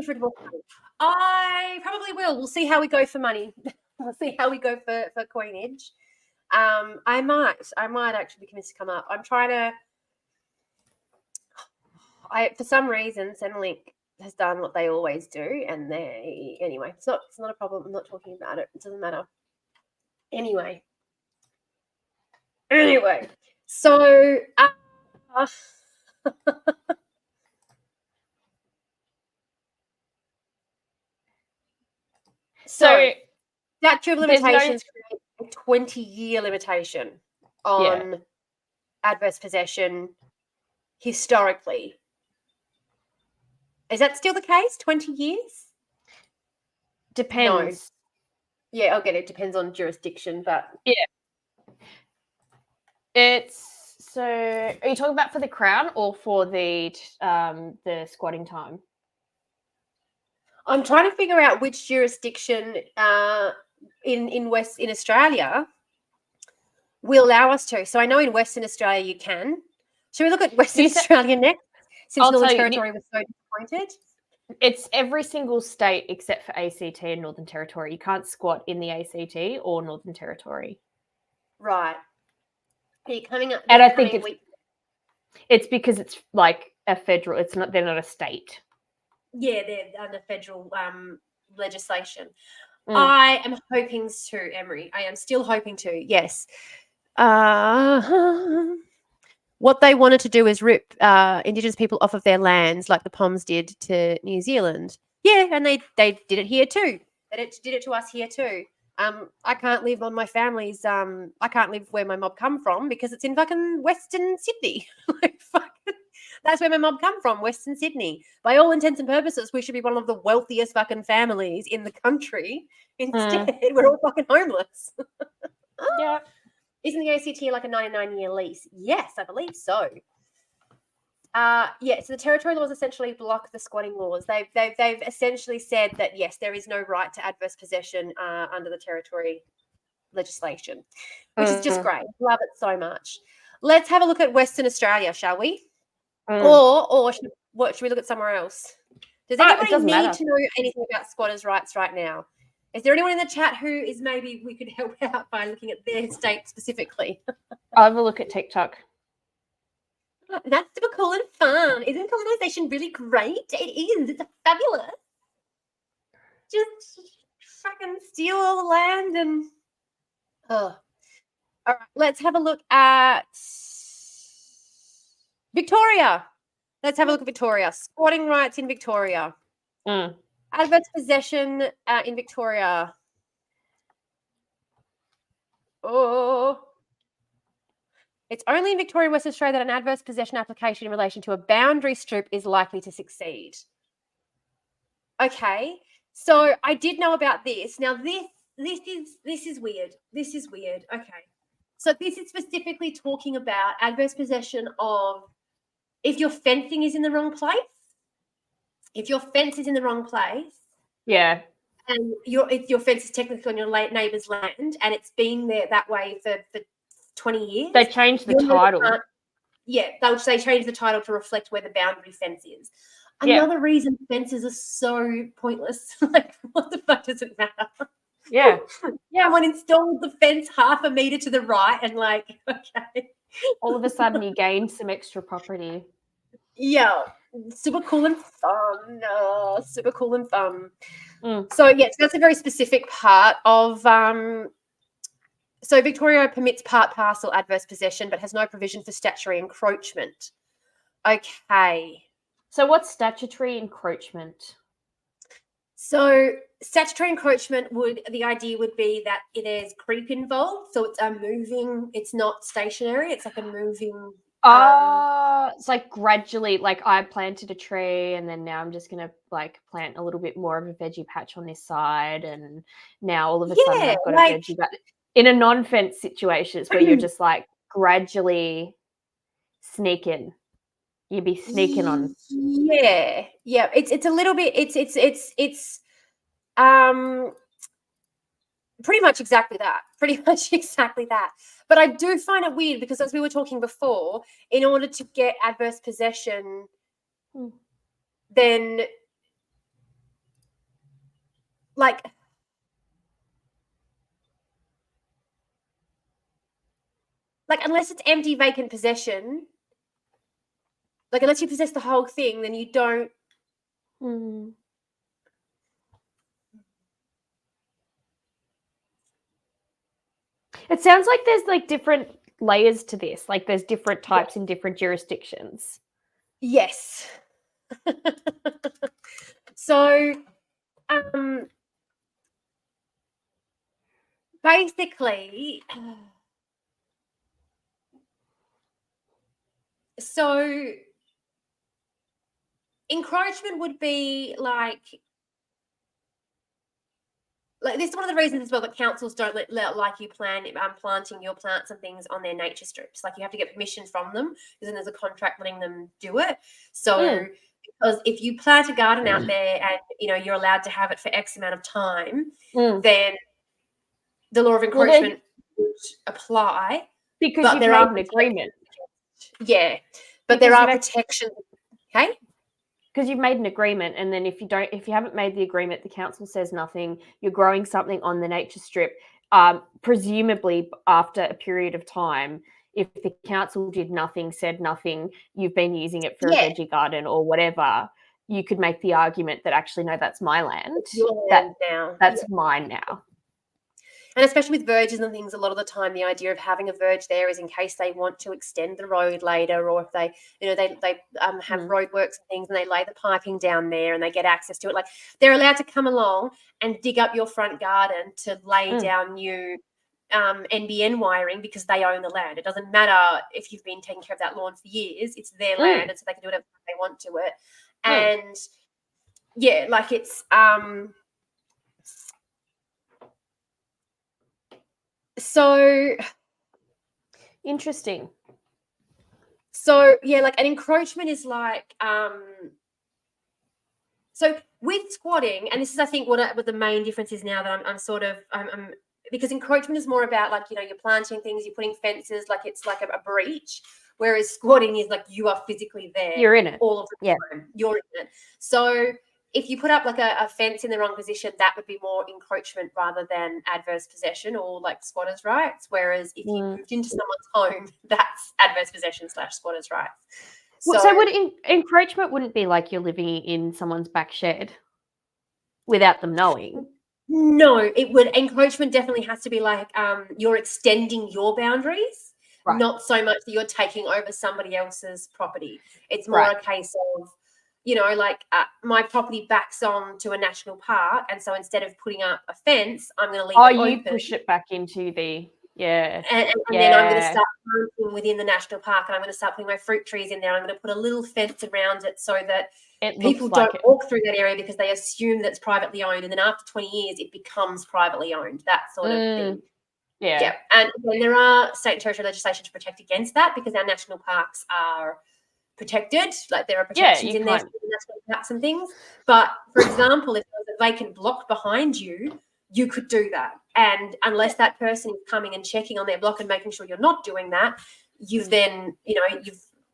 I probably will. We'll see how we go for money. We'll see how we go for coinage. I might actually be convinced to come up. I'm trying to. For some reason, Centrelink has done what they always do, and anyway, it's not a problem. I'm not talking about it. It doesn't matter. Anyway, so. So statute of limitations create a 20-year limitation on adverse possession historically. Is that still the case? 20 years? Depends. No. Yeah, I'll get it. Depends on jurisdiction, but yeah. So are you talking about for the Crown or for the squatting time? I'm trying to figure out which jurisdiction in Australia will allow us to. So I know in Western Australia you can. Should we look at Western Australia next? Since Northern Territory was so disappointed. It's every single state except for ACT and Northern Territory. You can't squat in the ACT or Northern Territory. Right. Are you coming up? And I think it's because it's like a federal. It's not. They're not a state. Yeah, they're under federal legislation. I am hoping to, Emery. I am still hoping to. Yes. What they wanted to do is rip Indigenous people off of their lands, like the Poms did to New Zealand. Yeah, and they did it here too. They did it to us here too. I can't live on my family's. I can't live where my mob come from because it's in fucking Western Sydney. That's where my mob come from, Western Sydney. By all intents and purposes, we should be one of the wealthiest fucking families in the country. Instead, we're all fucking homeless. Yeah. Isn't the ACT like a 99-year lease? Yes, I believe so. So the territory laws essentially block the squatting laws. They've essentially said that, yes, there is no right to adverse possession under the territory legislation, which is just great. Love it so much. Let's have a look at Western Australia, shall we? Or should we look at somewhere else? Does It anybody doesn't need matter. to know anything about squatters' rights right now? Is there anyone in the chat who is maybe we could help out by looking at their state specifically? I'll have a look at TikTok. That's super cool and fun. Isn't colonisation really great? It is. It's fabulous. Just fucking steal all the land and... All right, let's have a look at Victoria. Let's have a look at Victoria. Squatting rights in Victoria. Adverse possession in Victoria. Oh. It's only in Victoria and Western Australia that an adverse possession application in relation to a boundary strip is likely to succeed. Okay, so I did know about this. Now this is weird. This is weird. Okay, so this is specifically talking about adverse possession of if your fencing is in the wrong place. If your fence is in the wrong place, yeah, and your fence is technically on your neighbour's land, and it's been there that way for 20 years. they changed the title. They changed the title to reflect where the boundary fence is. Another reason fences are so pointless. Like, what the fuck does it matter? Yeah. Someone installed the fence half a metre to the right and okay. All of a sudden you gained some extra property. Yeah. Super cool and fun. Super cool and fun. So, yes, that's a very specific part of so Victoria permits part parcel adverse possession but has no provision for statutory encroachment. Okay. So what's statutory encroachment? So statutory encroachment the idea would be that there's creep involved. So it's moving, it's not stationary, it's like a moving. It's like gradually, like I planted a tree and then now I'm just going to like plant a little bit more of a veggie patch on this side. And now all of a sudden I've got a veggie patch. In a non-fence situation, it's where you're just like gradually sneaking. You'd be sneaking on. Yeah. It's a little bit. It's pretty much exactly that. Pretty much exactly that. But I do find it weird because, as we were talking before, in order to get adverse possession, then like unless it's empty vacant possession. Like, unless you possess the whole thing, then you don't. It sounds like there's like different layers to this. Like there's different types in different jurisdictions. Yes. So, basically, so encroachment would be like this is one of the reasons as well that councils don't let like you planting your plants and things on their nature strips. Like, you have to get permission from them because then there's a contract letting them do it. So because if you plant a garden out there and you're allowed to have it for X amount of time, then the law of encroachment would apply. Because you've made an agreement. Yeah, but there are protections. Okay. Because you've made an agreement, and then if you haven't made the agreement, the council says nothing. You're growing something on the nature strip. Presumably, after a period of time, if the council did nothing, said nothing, you've been using it for a veggie garden or whatever, you could make the argument that actually, no, that's my land. That's mine now. And especially with verges and things, a lot of the time, the idea of having a verge there is in case they want to extend the road later, or if they, they have roadworks and things, and they lay the piping down there and they get access to it. Like, they're allowed to come along and dig up your front garden to lay down new NBN wiring because they own the land. It doesn't matter if you've been taking care of that lawn for years; it's their land, and so they can do whatever they want to it. And it's so interesting. So an encroachment is like so with squatting, and this is I think what the main difference is now that I'm because encroachment is more about you're planting things, you're putting fences, like it's like a breach, whereas squatting is like you are physically there. You're in it. All of the time. You're in it. So if you put up like a fence in the wrong position, that would be more encroachment rather than adverse possession or like squatters' rights. Whereas if you moved into someone's home, that's adverse possession / squatters' rights. So would encroachment wouldn't be like you're living in someone's back shed without them knowing? No, it would. Encroachment definitely has to be like you're extending your boundaries, not so much that you're taking over somebody else's property. It's more a case of, you know, like my property backs on to a national park, and so instead of putting up a fence, I'm going to leave it open. You push it back into the and then I'm going to start planting within the national park, and I'm going to start putting my fruit trees in there. I'm going to put a little fence around it so that people don't walk through that area because they assume that's privately owned, and then after 20 years it becomes privately owned, that sort of thing. Yeah. And there are state and territory legislation to protect against that because our national parks are protected. Like there are protections in there for the national parks and things. But for example, if there was a vacant block behind you, you could do that. And unless that person is coming and checking on their block and making sure you're not doing that, you've then, you know,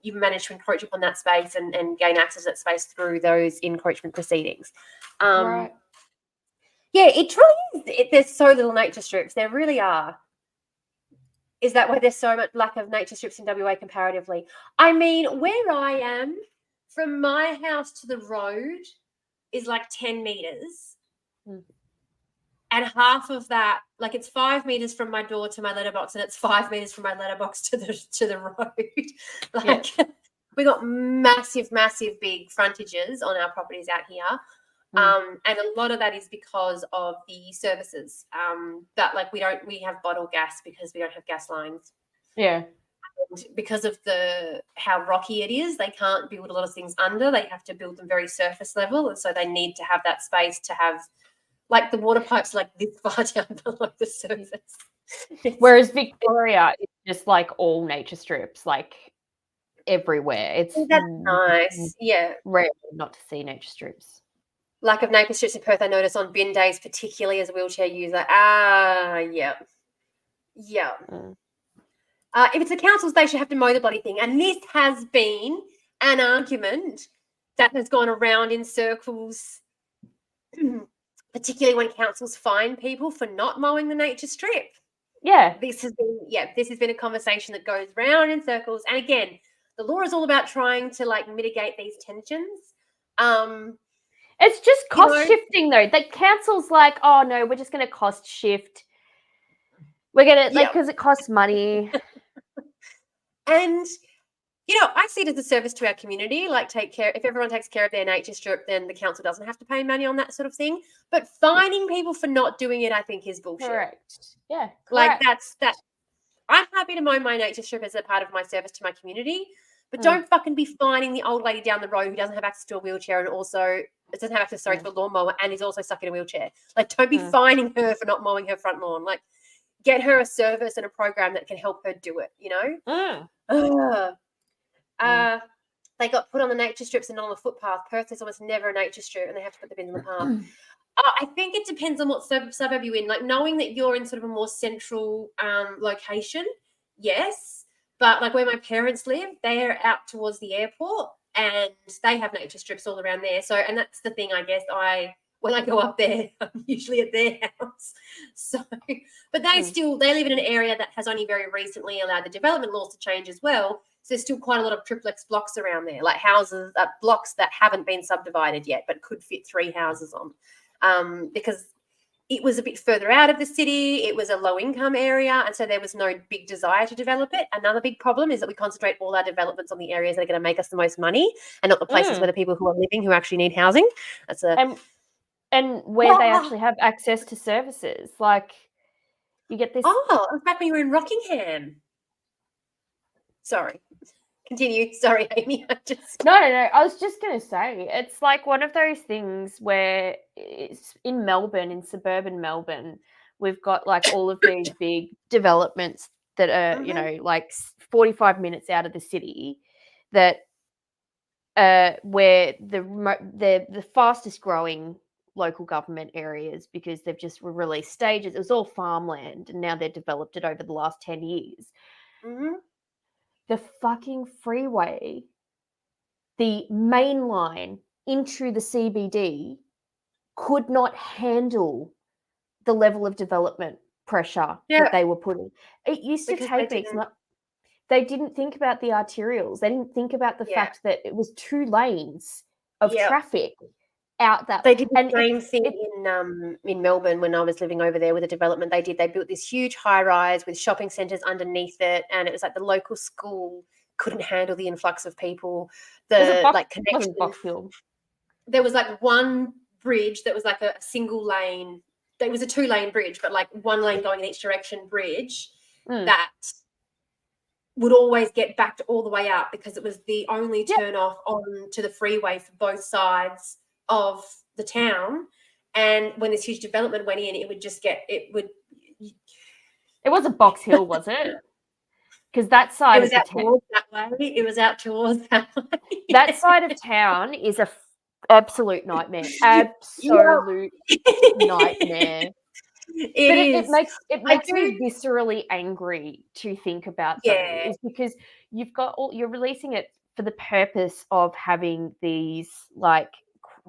you've managed to encroach upon that space and gain access to that space through those encroachment proceedings. Yeah, it truly is. There's so little nature strips. There really are. Is that why there's so much lack of nature strips in WA comparatively? I mean, where I am, from my house to the road is like 10 metres. And half of that, like it's 5 meters from my door to my letterbox, and it's 5 meters from my letterbox to the road. Like we got massive big frontages on our properties out here. And a lot of that is because of the services. That like we have bottled gas because we don't have gas lines. Yeah. And because of how rocky it is, they can't build a lot of things under. They have to build them very surface level, and so they need to have that space to have. Like the water pipes like this far down below the surface. Whereas Victoria is just like all nature strips, like everywhere. That's nice. Yeah. Rare not to see nature strips. Lack of nature strips in Perth, I notice on bin days, particularly as a wheelchair user. Yeah. If it's a council's, they should have to mow the bloody thing. And this has been an argument that has gone around in circles. Particularly when councils fine people for not mowing the nature strip. Yeah. This has been a conversation that goes round in circles. And again, the law is all about trying to like mitigate these tensions. It's just cost shifting though. The council's like, oh no, we're just going to cost shift. We're going to because it costs money. And you know, I see it as a service to our community. Like, if everyone takes care of their nature strip, then the council doesn't have to pay money on that sort of thing. But fining people for not doing it, I think, is bullshit. Correct. Yeah. Like that's. I'm happy to mow my nature strip as a part of my service to my community, but don't fucking be fining the old lady down the road who doesn't have access to a wheelchair and also doesn't have access, to a lawnmower and is also stuck in a wheelchair. Like, don't be fining her for not mowing her front lawn. Like, get her a service and a program that can help her do it. You know. They got put on the nature strips and not on the footpath. Perth is almost never a nature strip, and they have to put the bins in the park. I think it depends on what suburb you're in. Like, knowing that you're in sort of a more central location, yes. But like where my parents live, they're out towards the airport, and they have nature strips all around there. So, and that's the thing, I guess. When I go up there, I'm usually at their house. So, but they live in an area that has only very recently allowed the development laws to change as well. So there's still quite a lot of triplex blocks around there, like houses, blocks that haven't been subdivided yet, but could fit 3 houses on. Because it was a bit further out of the city, it was a low-income area, and so there was no big desire to develop it. Another big problem is that we concentrate all our developments on the areas that are going to make us the most money and not the places where the people who are living who actually need housing. And where they actually have access to services. Like, you get this... Oh, it was back when you were in Rockingham. Sorry. Continue. Sorry, Amy. No. I was just going to say, it's like one of those things where it's in Melbourne, in suburban Melbourne, we've got like all of these big developments that are, you know, like 45 minutes out of the city that where the fastest growing local government areas because they've just released stages. It was all farmland and now they've developed it over the last 10 years. the fucking freeway, the main line into the CBD could not handle the level of development pressure that they were putting. It used to take weeks. They didn't think about the arterials. They didn't think about the fact that it was 2 lanes of traffic out that. They did the same thing in Melbourne when I was living over there with the development they did. They built this huge high-rise with shopping centres underneath it, and it was like the local school couldn't handle the influx of people. Connection. There was like one bridge that was like a single lane. It was a 2-lane bridge, but like 1 lane going in each direction bridge that would always get backed all the way up because it was the only turn off onto the freeway for both sides of the town. And when this huge development went in, it wasn't Box Hill, was it? Because that side of the town, it was out towards that way. That side of town is a absolute nightmare. Absolute nightmare. It makes me viscerally angry to think about something, is because you're releasing it for the purpose of having these, like,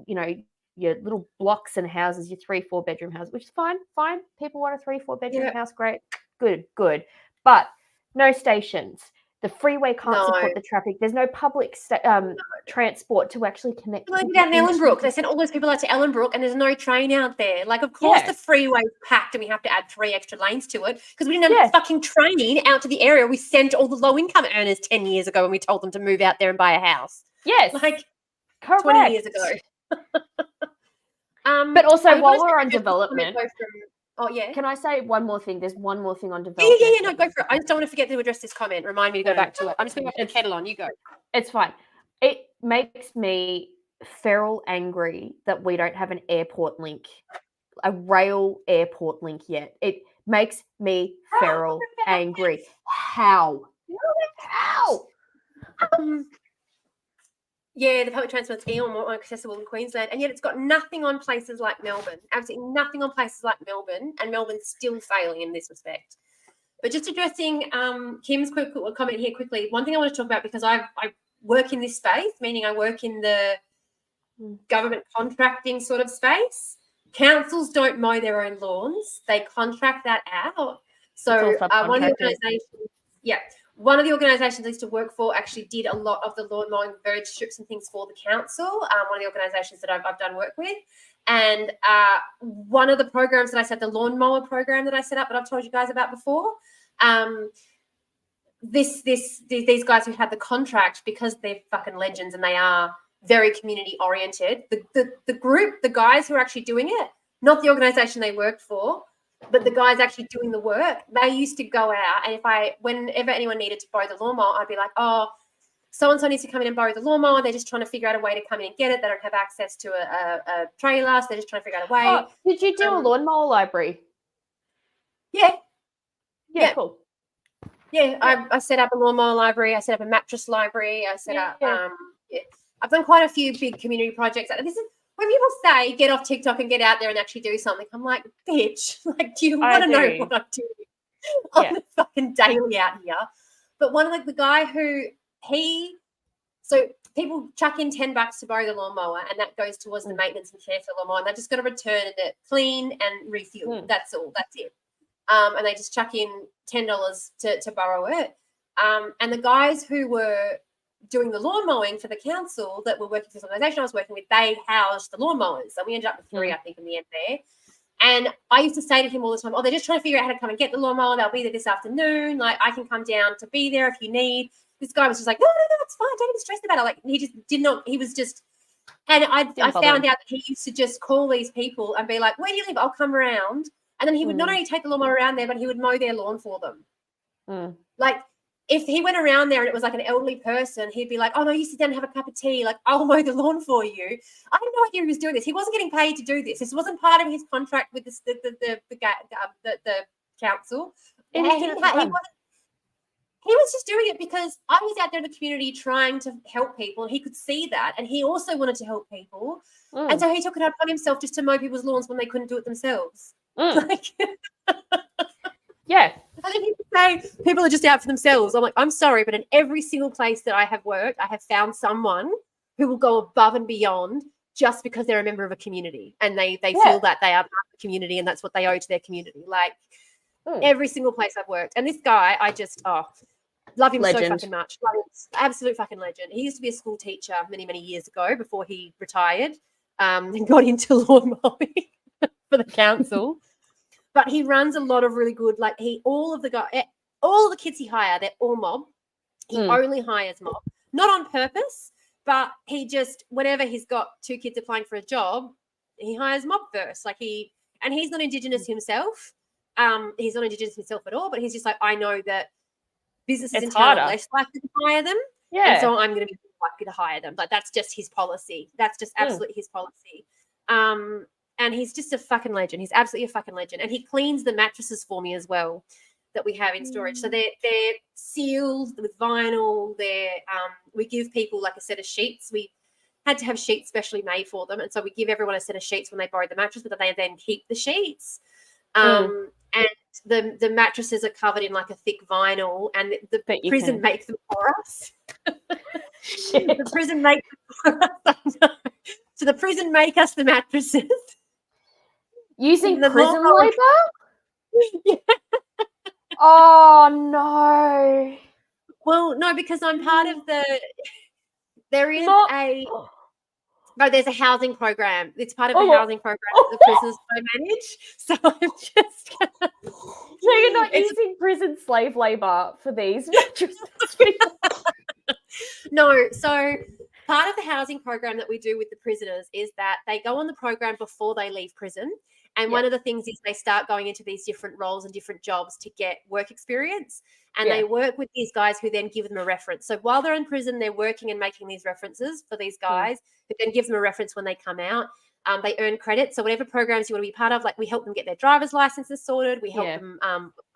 you know, your little blocks and houses, your 3-4 bedroom houses, which is fine. People want a 3-4 bedroom house, great, good. But no stations. The freeway can't support the traffic. There's no public transport to actually connect. Like down in Ellenbrook, they sent all those people out to Ellenbrook, and there's no train out there. Like, of course, the freeway's packed, and we have to add 3 extra lanes to it because we didn't have fucking train out to the area we sent all the low-income earners 10 years ago when we told them to move out there and buy a house. Yes, like correct. 20 years ago. But also, while we're on development. Yeah. Can I say one more thing? There's one more thing on development. Yeah, no, go for it. I just don't want to forget to address this comment. Remind me to go back to it. I'm just going to put the kettle on. You go. It's fine. It makes me feral angry that we don't have an airport link, a rail airport link yet. It makes me feral angry. How? Yeah, the public transport's even more accessible in Queensland, and yet it's got nothing on places like Melbourne. Absolutely nothing on places like Melbourne, and Melbourne's still failing in this respect. But just addressing Kim's quick comment here quickly, one thing I want to talk about, because I work in this space, meaning I work in the government contracting sort of space. Councils don't mow their own lawns. They contract that out. So one of the organisations I used to work for actually did a lot of the lawn mowing, verge strips and things for the council, one of the organisations that I've done work with. And one of the programs that I set, the lawnmower program that I set up that I've told you guys about before, these guys who had the contract, because they're fucking legends and they are very community oriented, the group, the guys who are actually doing it, not the organisation they worked for, but the guys actually doing the work, they used to go out, and whenever anyone needed to borrow the lawnmower, I'd be like, oh, so-and-so needs to come in and borrow the lawnmower. They're just trying to figure out a way to come in and get it. They don't have access to a trailer, so they're just trying to figure out a way. Oh, did you do a lawnmower library? Yeah, cool. Yeah, I set up a lawnmower library. I set up a mattress library. I set up I've done quite a few big community projects. This is when people say get off TikTok and get out there and actually do something. I'm like, bitch, like, do you want to know what I'm doing on the fucking daily out here? But one of the guy who so people chuck in $10 to borrow the lawnmower, and that goes towards the maintenance and care for the lawnmower. And they just got to return it, clean and refuel. That's all. That's it. And they just chuck in $10 to borrow it. And the guys who were doing the lawn mowing for the council that were working for this organisation I was working with, they housed the lawnmowers. So we ended up with 3, I think, in the end there. And I used to say to him all the time, they're just trying to figure out how to come and get the lawnmower. They'll be there this afternoon. Like, I can come down to be there if you need. This guy was just like, no, it's fine. Don't get stressed about it. Like, he just did not, he was just, and I found out that he used to just call these people and be like, where do you live? I'll come around. And then he would not only take the lawnmower around there, but he would mow their lawn for them. Like, if he went around there and it was like an elderly person, he'd be like, oh, no, you sit down and have a cup of tea. Like, I'll mow the lawn for you. I had no idea he was doing this. He wasn't getting paid to do this. This wasn't part of his contract with the council. And he was just doing it because I was out there in the community trying to help people, and he could see that, and he also wanted to help people. And so he took it upon himself just to mow people's lawns when they couldn't do it themselves. Like, yeah. And then he would say, say people are just out for themselves. I'm like, I'm sorry, but in every single place that I have worked, I have found someone who will go above and beyond just because they're a member of a community and they feel that they are part of the community and that's what they owe to their community. Like every single place I've worked. And this guy, I just, love him so fucking much. Love him, absolute fucking legend. He used to be a school teacher many, many years ago before he retired and got into lawn mowing for the council. But he runs a lot of really good, like all of the kids he hires, they're all mob. He only hires mob, not on purpose, but he just, whenever he's got 2 kids applying for a job, he hires mob first. And he's not Indigenous himself. He's not Indigenous himself at all, but he's just like, I know that businesses in town are less likely to hire them. Yeah. And so I'm going to be likely to hire them. But that's just his policy. That's just absolutely his policy. And he's just a fucking legend. He's absolutely a fucking legend. And he cleans the mattresses for me as well that we have in storage. So they're sealed with vinyl. We give people like a set of sheets. We had to have sheets specially made for them. And so we give everyone a set of sheets when they borrow the mattress, but they then keep the sheets. And the mattresses are covered in like a thick vinyl, and the prison make them for us. The prison make them for us. So the prison make us the mattresses. Using prison labour? Yeah. Oh, no. Well, no, because I'm part of there's a housing program. It's part of the housing program that the prisoners manage. So I'm just So you're not using prison slave labour for these mattresses? No, so part of the housing program that we do with the prisoners is that they go on the program before they leave prison. And one of the things is they start going into these different roles and different jobs to get work experience. And they work with these guys who then give them a reference. So while they're in prison, they're working and making these references for these guys, who then gives them a reference when they come out. They earn credit. So whatever programs you want to be part of, like we help them get their driver's licenses sorted. We help them,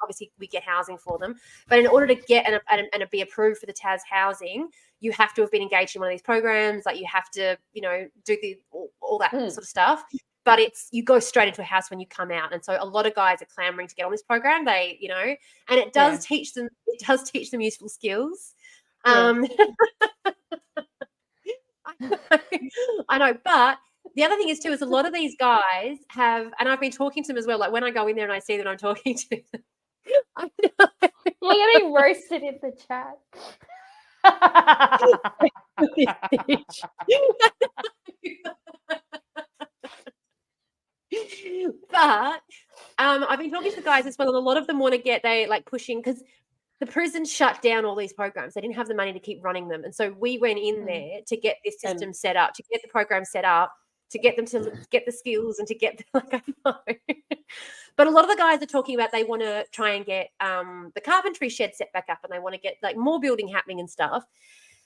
obviously we get housing for them. But in order to get and be approved for the TAS housing, you have to have been engaged in one of these programs. Like you have to, do all that sort of stuff. But you go straight into a house when you come out. And so a lot of guys are clamoring to get on this program. They, and it does teach them useful skills. I know, but the other thing is too, is a lot of these guys have, and I've been talking to them as well, like when I go in there and I see that I'm talking to them. I know. You're getting roasted in the chat. But I've been talking to the guys as well, and a lot of them want to they like pushing because the prison shut down all these programs. They didn't have the money to keep running them. And so we went in there to get this system set up, to get the program set up, to get them to get the skills and to get like I know. But a lot of the guys are talking about they want to try and get the carpentry shed set back up, and they want to get like more building happening and stuff.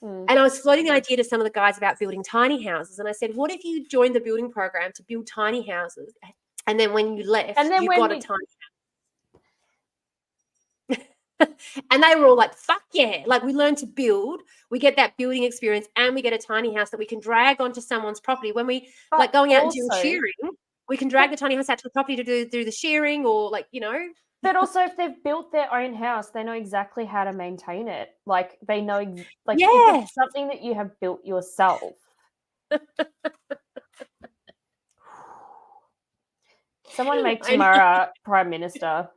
And I was floating the idea to some of the guys about building tiny houses. And I said, what if you joined the building program to build tiny houses? And then when you left, you got a tiny house. And they were all like, fuck yeah. Like we learn to build, we get that building experience, and we get a tiny house that we can drag onto someone's property. When we like going out and doing shearing, we can drag the tiny house out to the property to do the shearing or like, But also, if they've built their own house, they know exactly how to maintain it. Like they know, if it's something that you have built yourself. Someone make Tamara Prime Minister.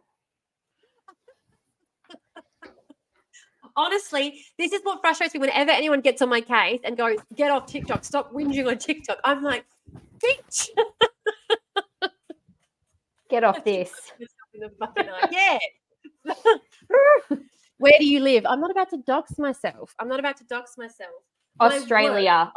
Honestly, this is what frustrates me whenever anyone gets on my case and goes, get off TikTok, stop whinging on TikTok. I'm like, bitch. Get off this. Yeah. Where do you live? I'm not about to dox myself. Australia.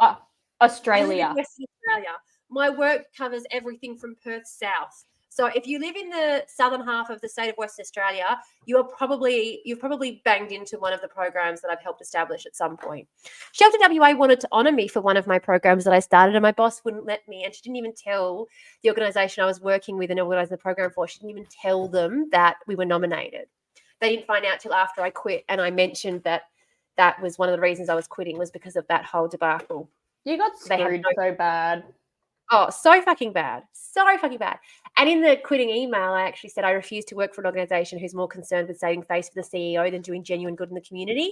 Australia. Western Australia. My work covers everything from Perth south. So if you live in the southern half of the state of Western Australia, you've probably banged into one of the programs that I've helped establish at some point. Shelter WA wanted to honour me for one of my programs that I started, and my boss wouldn't let me, and she didn't even tell the organisation I was working with and organising the program for. She didn't even tell them that we were nominated. They didn't find out till after I quit, and I mentioned that was one of the reasons I was quitting was because of that whole debacle. You got screwed so bad. Oh, so fucking bad. So fucking bad. And in the quitting email, I actually said I refuse to work for an organization who's more concerned with saving face for the CEO than doing genuine good in the community.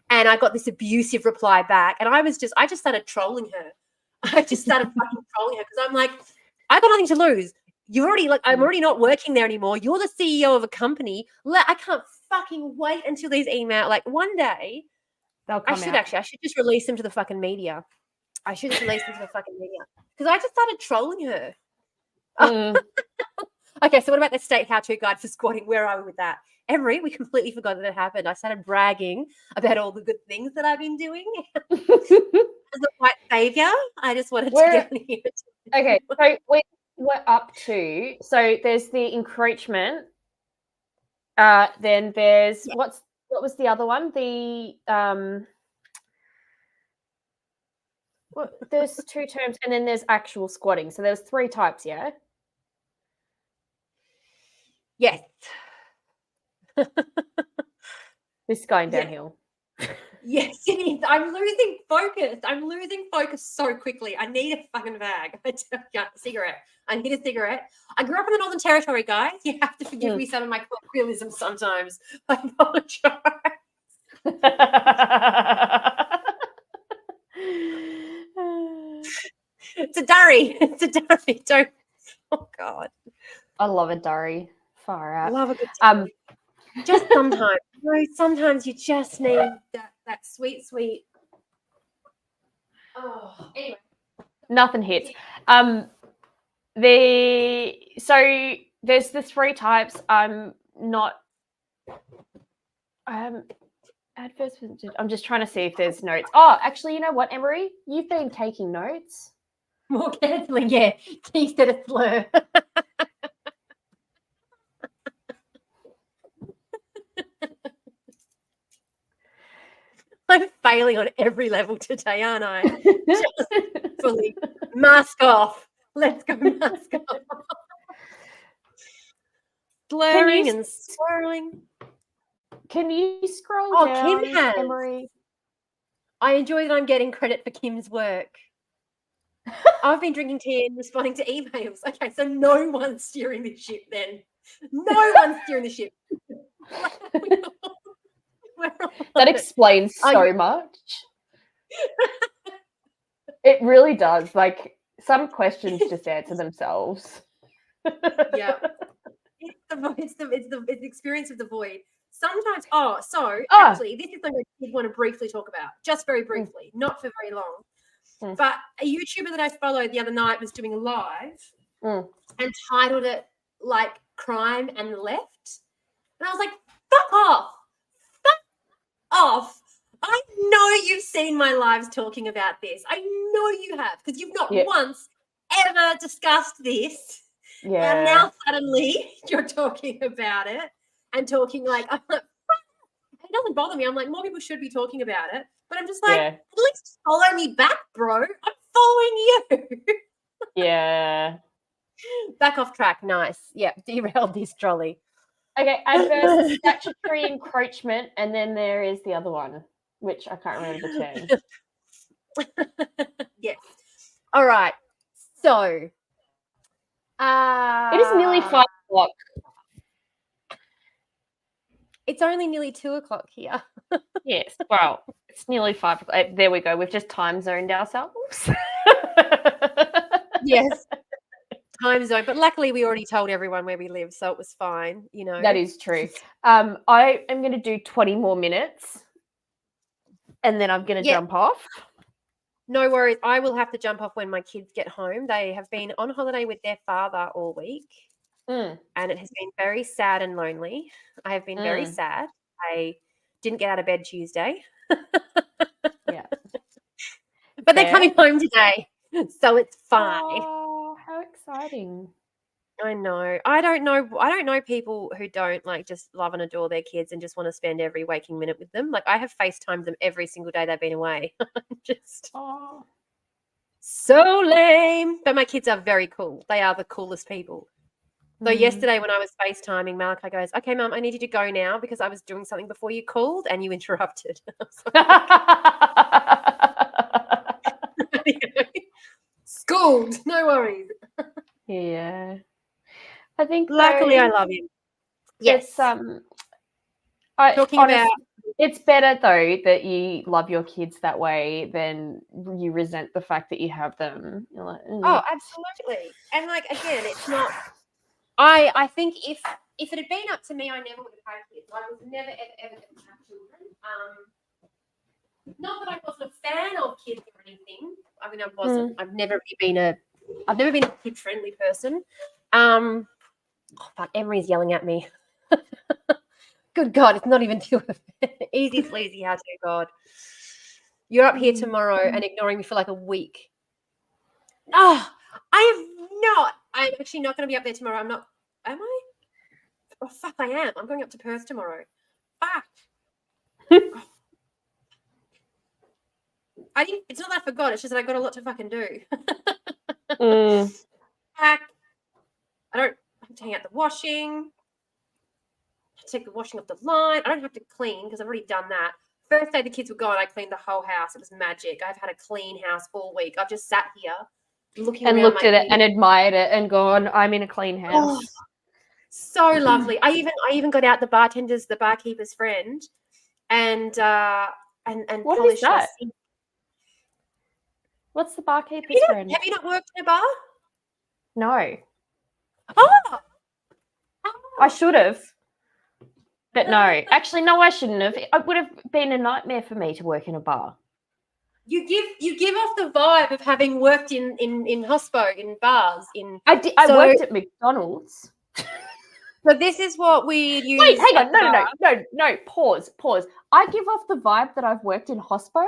And I got this abusive reply back. And I just started trolling her. I just started fucking trolling her because I'm like, I got nothing to lose. You're already I'm already not working there anymore. You're the CEO of a company. I can't fucking wait until these email. Like one day, They'll come I should just release them to the fucking media. I should just release them to the fucking media because I just started trolling her. Okay, so what about the state how-to guide for squatting? Where are we with that? Emery, we completely forgot that it happened. I started bragging about all the good things that I've been doing. As a white savior, I just wanted to get on here. Okay, so we're up to, so there's the encroachment. Then there's what was the other one? The there's two terms, and then there's actual squatting. So there's 3 types, yeah? Yes. This is going downhill. Yes, it is. I'm losing focus so quickly. I need a fucking bag. Cigarette. I need a cigarette. I grew up in the Northern Territory, guys. You have to forgive me some of my colloquialism sometimes. I apologize. It's a durry. It's a durry. Don't. Oh God. I love a durry. Far out. Love a good durry. Just sometimes. Sometimes you just need that sweet. Oh, anyway. Nothing hits. So there's the 3 types. I'm not. Adverse. I'm just trying to see if there's notes. Oh, actually, you know what, Emery? You've been taking notes. More cancelling, yeah. He said a slur. I'm failing on every level today, aren't I? Just fully mask off. Let's go mask off. Slurring and swirling. Can you scroll down, Kim has. Emery? I enjoy that I'm getting credit for Kim's work. I've been drinking tea and responding to emails. Okay, so no one's steering the ship then. No one's steering the ship. That explains so much. It really does. Like, some questions just answer themselves. Yeah. It's the experience of the void. Sometimes, actually, this is something I did want to briefly talk about, just very briefly, not for very long. But a YouTuber that I followed the other night was doing a live and titled it like Crime and the Left. And I was like, fuck off. Fuck off. I know you've seen my lives talking about this. I know you have, because you've not once ever discussed this. Yeah. And now suddenly you're talking about it and talking like, I'm like, it doesn't bother me. I'm like, more people should be talking about it. But I'm just like, at least follow me back, bro. I'm following you. Yeah. Back off track. Nice. Yeah, derailed this trolley. Okay, adverse statutory encroachment, and then there is the other one, which I can't remember the term. Yes. All right. So it is nearly 5 o'clock. It's only nearly 2 o'clock here. Yes. Well, it's nearly 5 o'clock. There we go. We've just time zoned ourselves. Yes. Time zone. But luckily we already told everyone where we live, so it was fine, you know. That is true. I am going to do 20 more minutes and then I'm going to jump off. No worries. I will have to jump off when my kids get home. They have been on holiday with their father all week. And it has been very sad and lonely. I have been very sad. I didn't get out of bed Tuesday. Yeah. But they're coming home today, so it's fine. Oh, how exciting. I know. I don't know people who don't like just love and adore their kids and just want to spend every waking minute with them. Like I have FaceTimed them every single day they've been away. Just so lame. But my kids are very cool. They are the coolest people. So yesterday when I was FaceTiming, Malachi goes, okay, Mum, I need you to go now because I was doing something before you called and you interrupted. Schooled. No worries. Yeah. I think Luckily, I though, love him. Yes. it's Talking about. it's better though that you love your kids that way than you resent the fact that you have them. You're like, Oh, absolutely. And like again, it's not. I think if it had been up to me, I never would have had kids. I was never ever going to have children. Not that I wasn't a fan of kids or anything. I mean, I wasn't. I've never been a kid friendly person. Oh fuck! Emery's yelling at me. Good God, it's not even easy sleazy. How to God. You're up here tomorrow and ignoring me for like a week. Oh, I am not. I'm actually not going to be up there tomorrow. I'm not. Am I? Oh, fuck, I am. I'm going up to Perth tomorrow. Fuck. It's not that I forgot. It's just that I got a lot to fucking do. Fuck. I don't have to hang out the washing. I take the washing off the line. I don't have to clean because I've already done that. First day the kids were gone, I cleaned the whole house. It was magic. I've had a clean house all week. I've just sat here looking and around looked at it and admired it and gone, I'm in a clean house. Oh, so lovely. I even got out the barkeeper's friend, and What polished is that? her sink. What's the barkeeper's friend? Have you not worked in a bar? No. Oh. I should have. But no. Actually, no, I shouldn't have. It would have been a nightmare for me to work in a bar. You give off the vibe of having worked in hospo, in bars. I worked at McDonald's. So this is what we use. Wait, hang on. No. Pause. I give off the vibe that I've worked in hospo?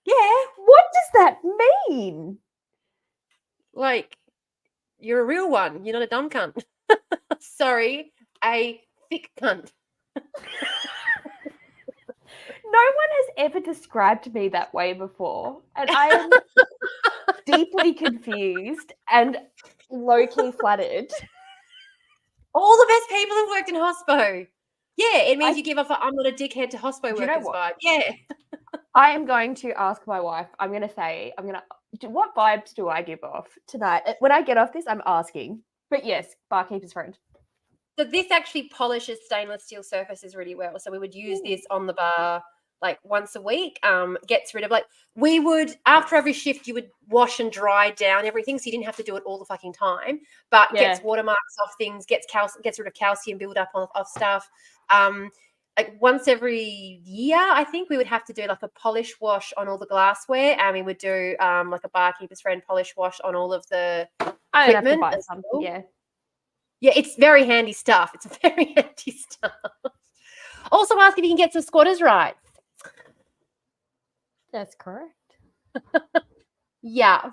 Yeah. What does that mean? Like, you're a real one. You're not a dumb cunt. Sorry, a thick cunt. No one has ever described me that way before, and I am deeply confused and low-key flattered. All the best people have worked in hospo. Yeah, it means you give off I'm not a dickhead to hospo workers vibe. Yeah. I am going to ask my wife. What vibes do I give off tonight? When I get off this, I'm asking. But yes, barkeeper's friend. So this actually polishes stainless steel surfaces really well. So we would use this on the bar like once a week. Gets rid of we would, after every shift, you would wash and dry down everything, so you didn't have to do it all the fucking time. But gets watermarks off things, gets rid of calcium buildup off stuff. Like once every year, I think we would have to do like a polish wash on all the glassware, and we would do like a barkeeper's friend polish wash on all of the I don't have to equipment. buy some. Well. Yeah, it's very handy stuff. It's very handy stuff. Also, ask if you can get some squatters' rights. That's correct. Yeah.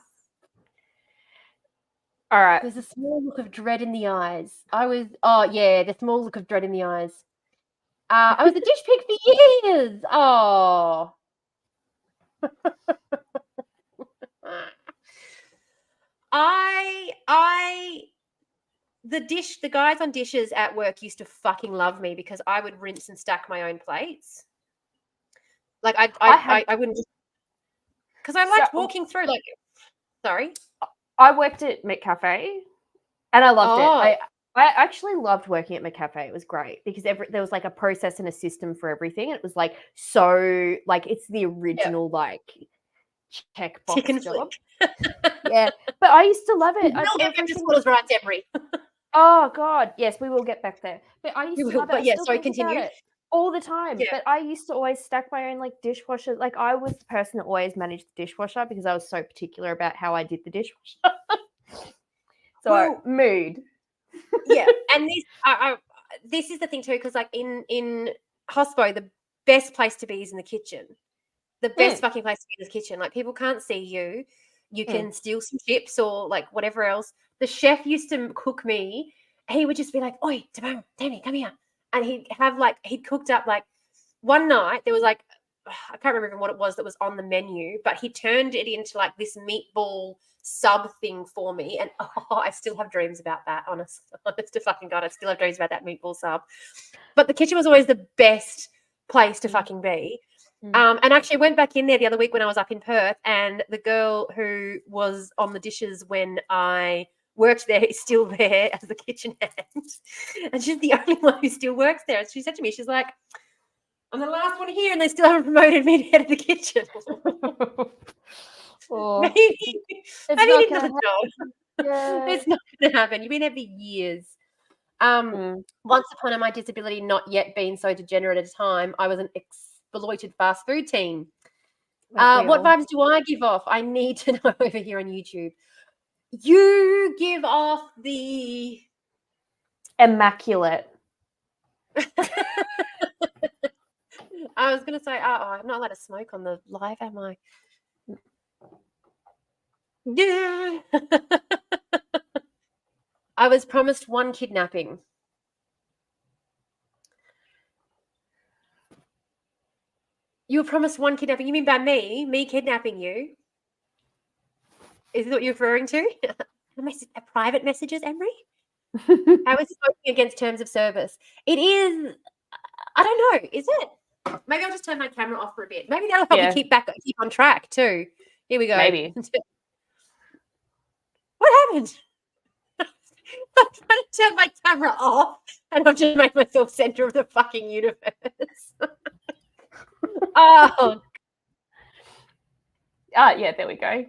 All right. There's a small look of dread in the eyes. The small look of dread in the eyes. I was a dish pick for years. Oh. The guys on dishes at work used to fucking love me because I would rinse and stack my own plates. Like I wouldn't, because I liked walking through. Like, sorry, I worked at McCafe, and I loved it. I actually loved working at McCafe. It was great because there was like a process and a system for everything. It was like so like it's the original like checkbox chicken job. Yeah, but I used to love it. We'll get back to squatters' rights, Emery. Oh God, yes, we will get back there. But I used to love it. But yeah, sorry, continue. All the time. Yeah. But I used to always stack my own like dishwasher. Like I was the person that always managed the dishwasher because I was so particular about how I did the dishwasher. Mood. Yeah, and this is the thing too, because like in hospo, the best place to be is in the kitchen. The best fucking place to be is the kitchen. Like people can't see you. You can steal some chips or like whatever else. The chef used to cook me. He would just be like, "Oi, Tammy, come here," and he'd cooked up like one night. There was like I can't remember even what it was that was on the menu, but he turned it into like this meatball sub thing for me, and I still have dreams about that. Honest to fucking God, I still have dreams about that meatball sub. But the kitchen was always the best place to fucking be. And actually, I went back in there the other week when I was up in Perth, and the girl who was on the dishes when I worked there is still there as the kitchen hand, and she's the only one who still works there. And she said to me, she's like, "I'm the last one here, and they still haven't promoted me to head of the kitchen." Maybe you didn't do the job. Yeah. It's not going to happen. You've been there for years. Once upon my disability not yet being so degenerate at a time, I was an exploited fast food teen. What vibes do I give off? I need to know over here on YouTube. You give off the immaculate. I was going to say, I'm not allowed to smoke on the live, am I? Yeah. I was promised one kidnapping. You were promised one kidnapping. You mean by me? Me kidnapping you? Is this what you're referring to? Private messages, Emery? How is smoking against terms of service? It is. I don't know. Is it? Maybe I'll just turn my camera off for a bit. Maybe that'll help me keep on track too. Here we go. Maybe. What happened? I'm trying to turn my camera off, and I've just made myself center of the fucking universe. Oh. Yeah, there we go.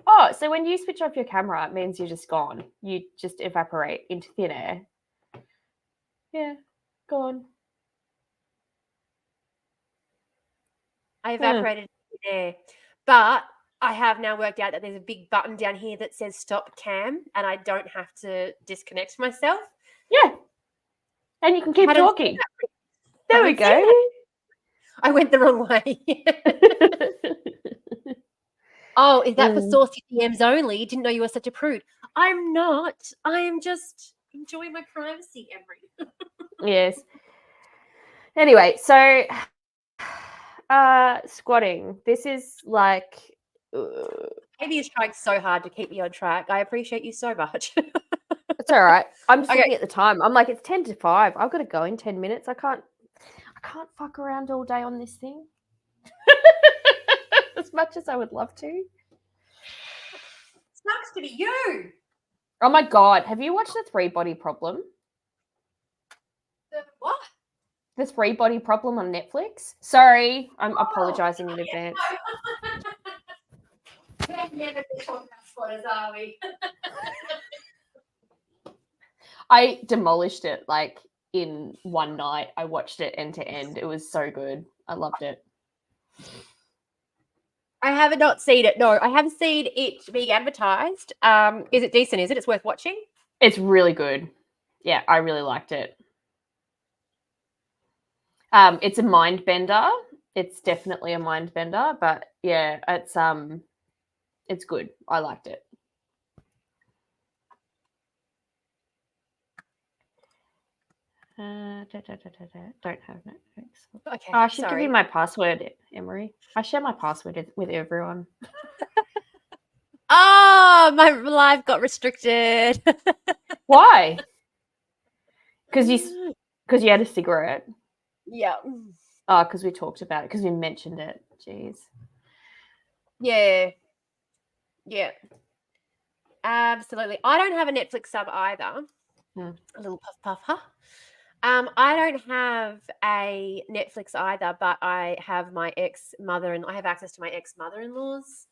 Oh, so when you switch off your camera, it means you're just gone. You just evaporate into thin air. Yeah, gone. I evaporated in thin air. But I have now worked out that there's a big button down here that says stop cam, and I don't have to disconnect myself. Yeah. And you can keep talking. There we go. I went the wrong way. Oh, is that for saucy DMs only? Didn't know you were such a prude. I'm not. I am just enjoying my privacy, Emery. Yes. Anyway, so squatting. This is like Amy is trying so hard to keep me on track. I appreciate you so much. It's all right. I'm just looking at the time. I'm like, it's 10 to 5. I've got to go in 10 minutes. I can't fuck around all day on this thing. As much as I would love to. Sucks to be you. Oh my God. Have you watched The 3 Body Problem? The what? The 3 Body Problem on Netflix? Sorry. I'm apologizing in advance. We're never the podcast spotters, are we? I demolished it like in one night. I watched it end to end. It was so good. I loved it. I have not seen it. No, I have seen it being advertised. Is it decent? Is it? It's worth watching? It's really good. Yeah, I really liked it. It's a mind bender. It's definitely a mind bender, but yeah, it's good. I liked it. Don't have Netflix. Okay. I should give you my password, Emery. I share my password with everyone. Oh, my live got restricted. Why? Because you had a cigarette. Yeah. Oh, because we talked about it. Because we mentioned it. Jeez. Yeah. Yeah. Absolutely. I don't have a Netflix sub either. A little puff, huh? I don't have a Netflix either, but I have my ex-mother and I have access to my ex-mother-in-laws.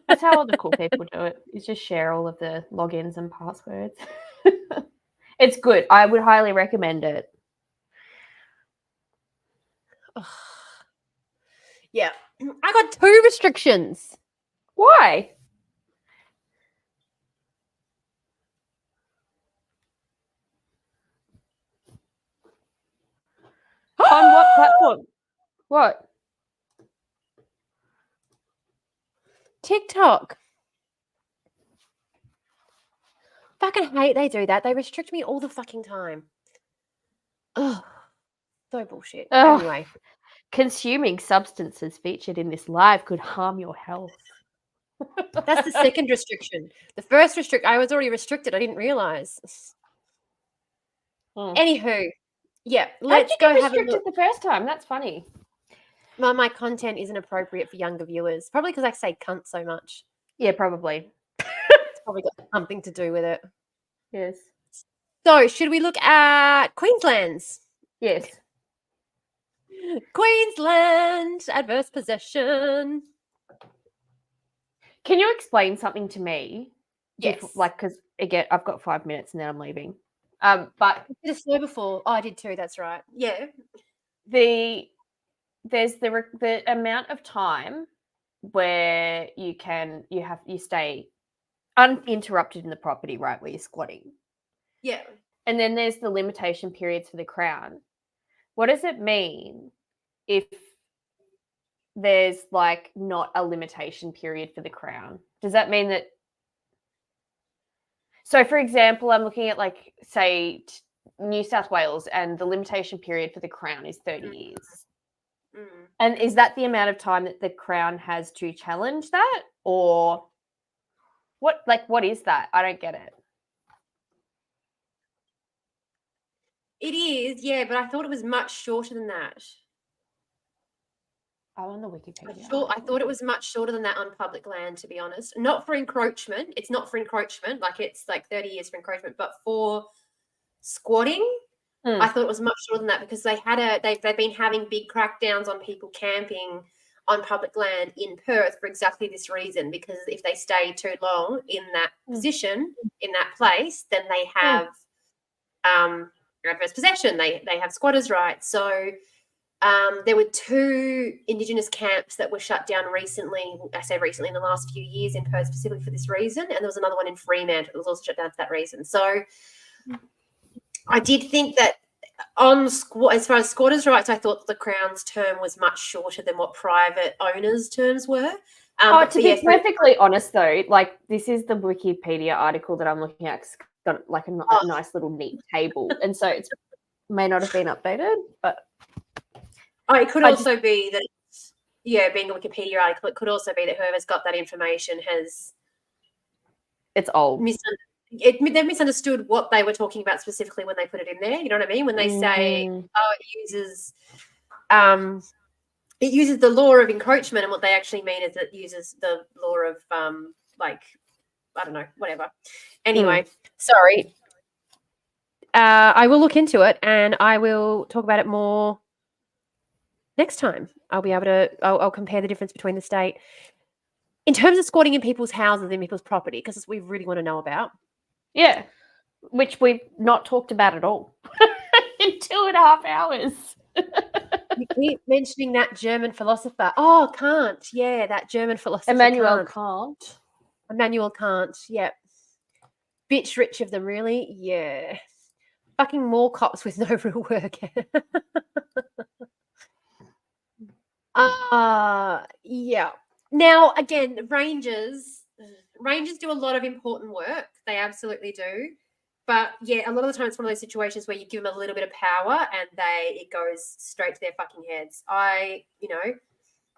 That's how all the cool people do it. You just share all of the logins and passwords. It's good. I would highly recommend it. Yeah. I got 2 restrictions. Why? On what platform? What? TikTok. Fucking hate they do that. They restrict me all the fucking time. Oh, so bullshit. Anyway. Consuming substances featured in this live could harm your health. That's the second restriction. The first I was already restricted. I didn't realize. Anywho, Yeah, How let's did you go get have a restricted look. the first time? That's funny. Well, my content isn't appropriate for younger viewers. Probably because I say cunt so much. Yeah, probably. It's probably got something to do with it. Yes. So, should we look at Queensland's? Yes. Queensland, adverse possession. Can you explain something to me? Yes. Because again, I've got 5 minutes and then I'm leaving. But I did a slow before. Oh, I did too. That's right. Yeah. there's the amount of time where you stay uninterrupted in the property, right, where you're squatting. Yeah. And then there's the limitation periods for the Crown. What does it mean if there's like not a limitation period for the Crown? Does that mean that? So, for example, I'm looking at like, say, New South Wales, and the limitation period for the Crown is 30 years. Mm. And is that the amount of time that the Crown has to challenge that? Or what is that? I don't get it. It is, yeah, but I thought it was much shorter than that. Oh, on the Wikipedia. I thought it was much shorter than that on public land, to be honest. Not for encroachment. It's not for encroachment. Like, it's like 30 years for encroachment, but for squatting, I thought it was much shorter than that, because they've been having big crackdowns on people camping on public land in Perth for exactly this reason, because if they stay too long in that position, in that place, then they have adverse possession. They have squatters' rights. So there were 2 Indigenous camps that were shut down recently. I say recently, in the last few years in Perth, specifically for this reason. And there was another one in Fremantle that was also shut down for that reason. So I did think that as far as squatters' rights, I thought the Crown's term was much shorter than what private owners' terms were. To be perfectly honest, though, like, this is the Wikipedia article that I'm looking at. It's got like a nice little neat table, and so it may not have been updated, but it could also be that, being a Wikipedia article, it could also be that whoever's got that information it's old. They've misunderstood what they were talking about specifically when they put it in there. You know what I mean? When they say, it uses the law of encroachment, and what they actually mean is it uses the law of I don't know, whatever. Anyway, sorry. I will look into it, and I will talk about it more next time. I'll be able to. I'll compare the difference between the state in terms of squatting in people's houses and people's property, because we really want to know about. Yeah, which we've not talked about at all in 2.5 hours. You keep mentioning that German philosopher. Oh, Kant. Yeah, that German philosopher. Immanuel Kant. Immanuel Kant. Yep. Bitch rich of them, really. Yeah. Fucking more cops with no real work. Yeah. Now, again, rangers do a lot of important work. They absolutely do. But yeah, a lot of the time it's one of those situations where you give them a little bit of power and it goes straight to their fucking heads.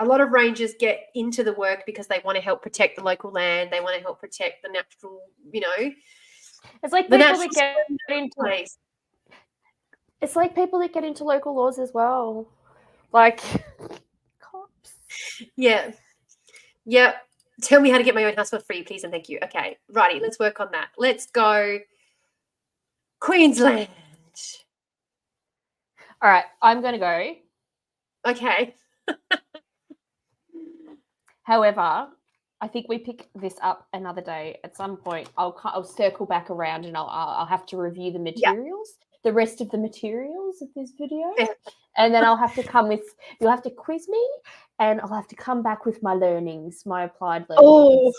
A lot of rangers get into the work because they want to help protect the local land. They want to help protect the natural, It's like people that get into place. It's like people that get into local laws as well. Like cops. Yeah. Yep. Tell me how to get my own house for free, please and thank you. Okay, righty, let's work on that. Let's go Queensland. All right, I'm going to go. Okay. However, I think we pick this up another day at some point. I'll circle back around and I'll have to review the materials, the rest of the materials of this video, and then you'll have to quiz me, and I'll have to come back with my learnings, my applied learnings. Oh,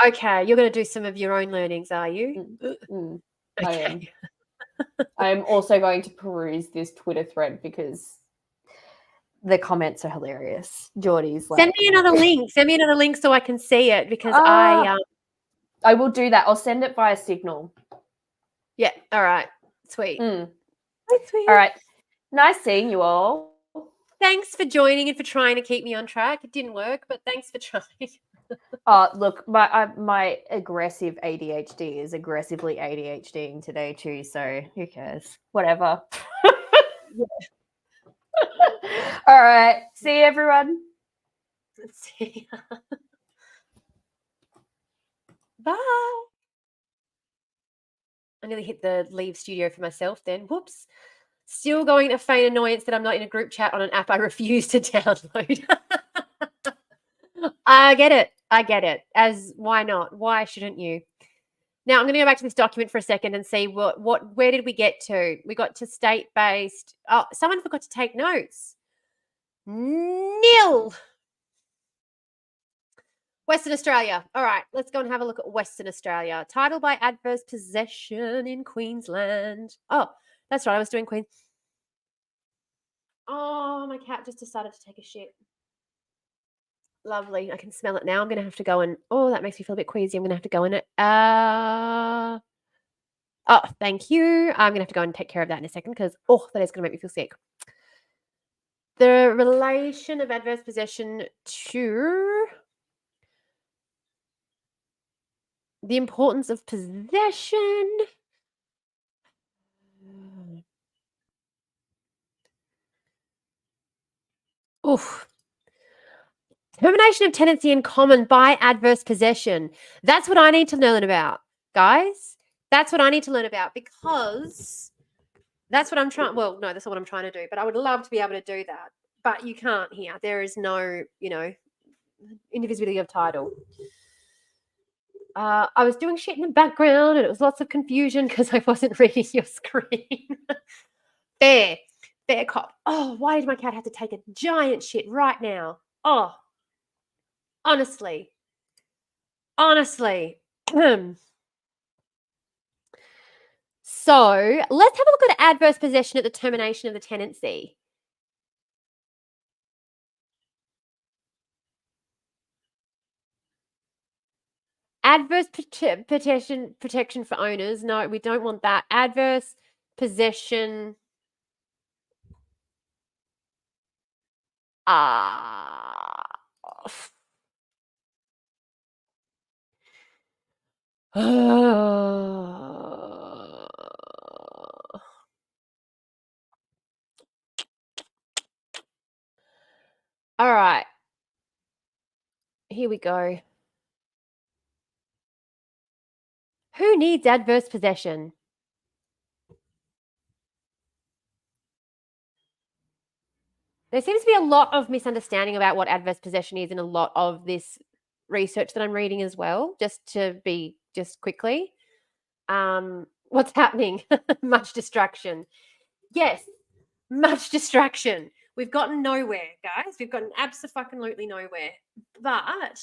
okay. You're going to do some of your own learnings, are you? Okay. I am. I'm also going to peruse this Twitter thread because the comments are hilarious. Geordie's like, Send me another link so I can see it, because I will do that. I'll send it via Signal. Yeah. All right. Sweet. Sweet. All right. Nice seeing you all. Thanks for joining and for trying to keep me on track. It didn't work, but thanks for trying. Look, my aggressive ADHD is aggressively ADHDing today too, so who cares? Whatever. All right. See you, everyone. Let's see. Bye. I nearly hit the leave studio for myself then. Whoops. Still going to feign annoyance that I'm not in a group chat on an app I refuse to download. I get it. I get it. As why not? Why shouldn't you? Now I'm going to go back to this document for a second and see where did we get to? We got to state-based. Oh, someone forgot to take notes. Nil. Western Australia. All right, let's go and have a look at Western Australia. Title by adverse possession in Queensland. Oh, that's right. I was doing Queens. Oh, my cat just decided to take a shit. Lovely. I can smell it now. I'm going to have to go and... Oh, that makes me feel a bit queasy. I'm going to have to go in it. Oh, thank you. I'm going to have to go and take care of that in a second because, oh, that is going to make me feel sick. The relation of adverse possession to the importance of possession. Oof. Termination of tenancy in common by adverse possession. That's what I need to learn about, guys. That's what I need to learn about because that's what I'm trying. Well, no, that's not what I'm trying to do, but I would love to be able to do that. But you can't here. There is no, indivisibility of title. I was doing shit in the background and it was lots of confusion because I wasn't reading your screen. Fair cop. Oh, why did my cat have to take a giant shit right now? Oh, honestly. So let's have a look at adverse possession at the termination of the tenancy. Adverse protection for owners. No, we don't want that. Adverse possession. All right. Here we go. Who needs adverse possession? There seems to be a lot of misunderstanding about what adverse possession is in a lot of this research that I'm reading as well, just quickly. What's happening? Much distraction. Yes, much distraction. We've gotten nowhere, guys. We've gotten absolutely nowhere. But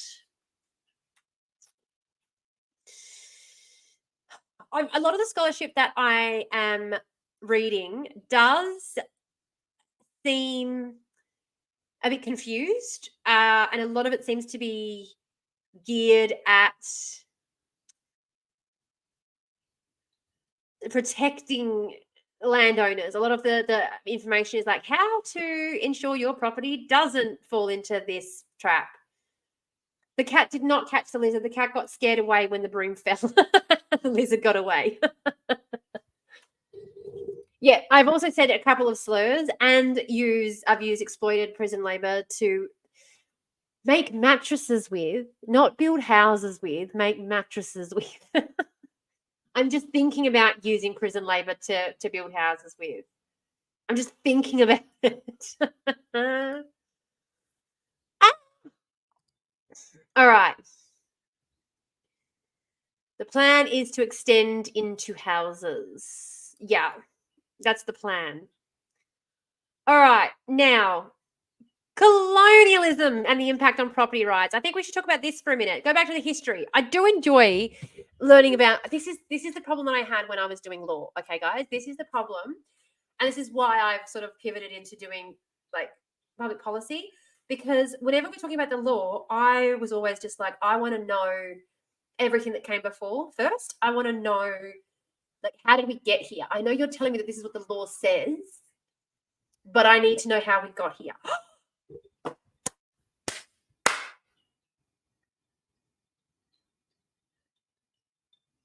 a lot of the scholarship that I am reading does seem a bit confused, and a lot of it seems to be geared at protecting landowners. A lot of the information is like how to ensure your property doesn't fall into this trap. The cat did not catch the lizard. The cat got scared away when the broom fell. The lizard got away. Yeah, I've also said a couple of slurs and I've used exploited prison labor to make mattresses with, not build houses with, make mattresses with. I'm just thinking about using prison labor to build houses with. I'm just thinking about it. All right. The plan is to extend into houses. Yeah, that's the plan. All right. Now, colonialism and the impact on property rights. I think we should talk about this for a minute. Go back to the history. I do enjoy learning about this is the problem that I had when I was doing law. Okay, guys, this is the problem. And this is why I've sort of pivoted into doing like public policy, because whenever we're talking about the law, I was always just like, I want to know everything that came before first. I want to know, like, how did we get here? I know you're telling me that this is what the law says, but I need to know how we got here.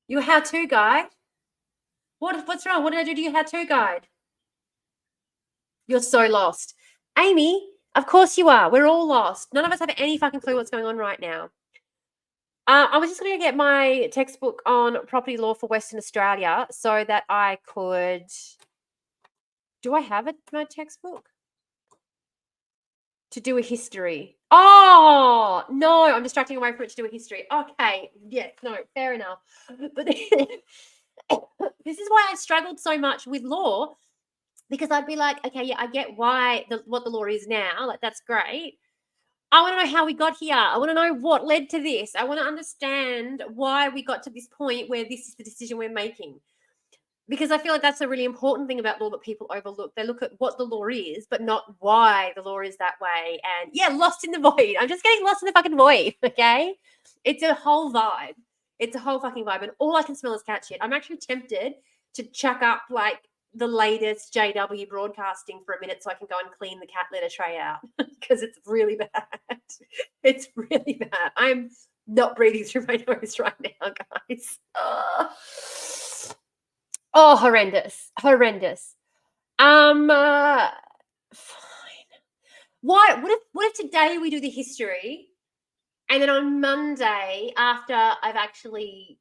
Your how-to guide? What's wrong? What did I do to your how-to guide? You're so lost. Amy, of course you are. We're all lost. None of us have any fucking clue what's going on right now. I was just going to get my textbook on property law for Western Australia so that I could. Do I have my textbook? To do a history. Oh, no, I'm distracting away from it to do a history. Okay, yes, no, fair enough. But this is why I struggled so much with law, because I'd be like, okay, yeah, I get why what the law is now. Like, that's great. I want to know how we got here. I want to know what led to this. I want to understand why we got to this point where this is the decision we're making. Because I feel like that's a really important thing about law that people overlook. They look at what the law is, but not why the law is that way. And yeah, lost in the void. I'm just getting lost in the fucking void, okay? It's a whole vibe. It's a whole fucking vibe. And all I can smell is cat shit. I'm actually tempted to chuck up like the latest JW broadcasting for a minute so I can go and clean the cat litter tray out because it's really bad. It's really bad. I'm not breathing through my nose right now, guys. Oh, horrendous. Fine. What if today we do the history and then on Monday, after I've actually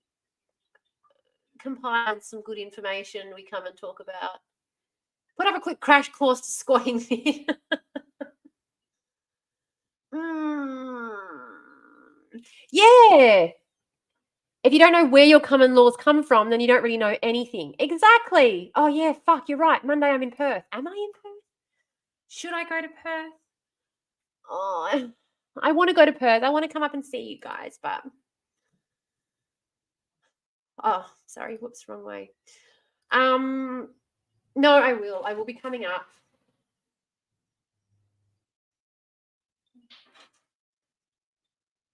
compiled some good information, we come and talk about. Put up a quick crash course to squatting here. Yeah. If you don't know where your common laws come from, then you don't really know anything. Exactly. Oh, yeah, fuck, you're right. Monday I'm in Perth. Am I in Perth? Should I go to Perth? Oh, I want to go to Perth. I want to come up and see you guys, but... Oh, sorry. Whoops, wrong way. No, I will. I will be coming up.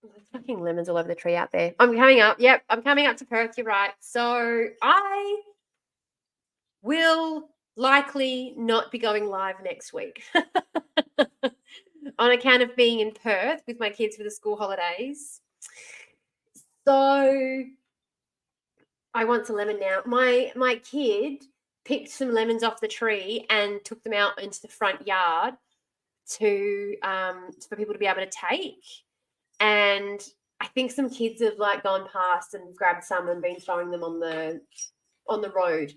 There's fucking lemons all over the tree out there. I'm coming up. Yep, I'm coming up to Perth. You're right. So I will likely not be going live next week on account of being in Perth with my kids for the school holidays. So I want some lemon now. My kid picked some lemons off the tree and took them out into the front yard to for people to be able to take. And I think some kids have like gone past and grabbed some and been throwing them on the road.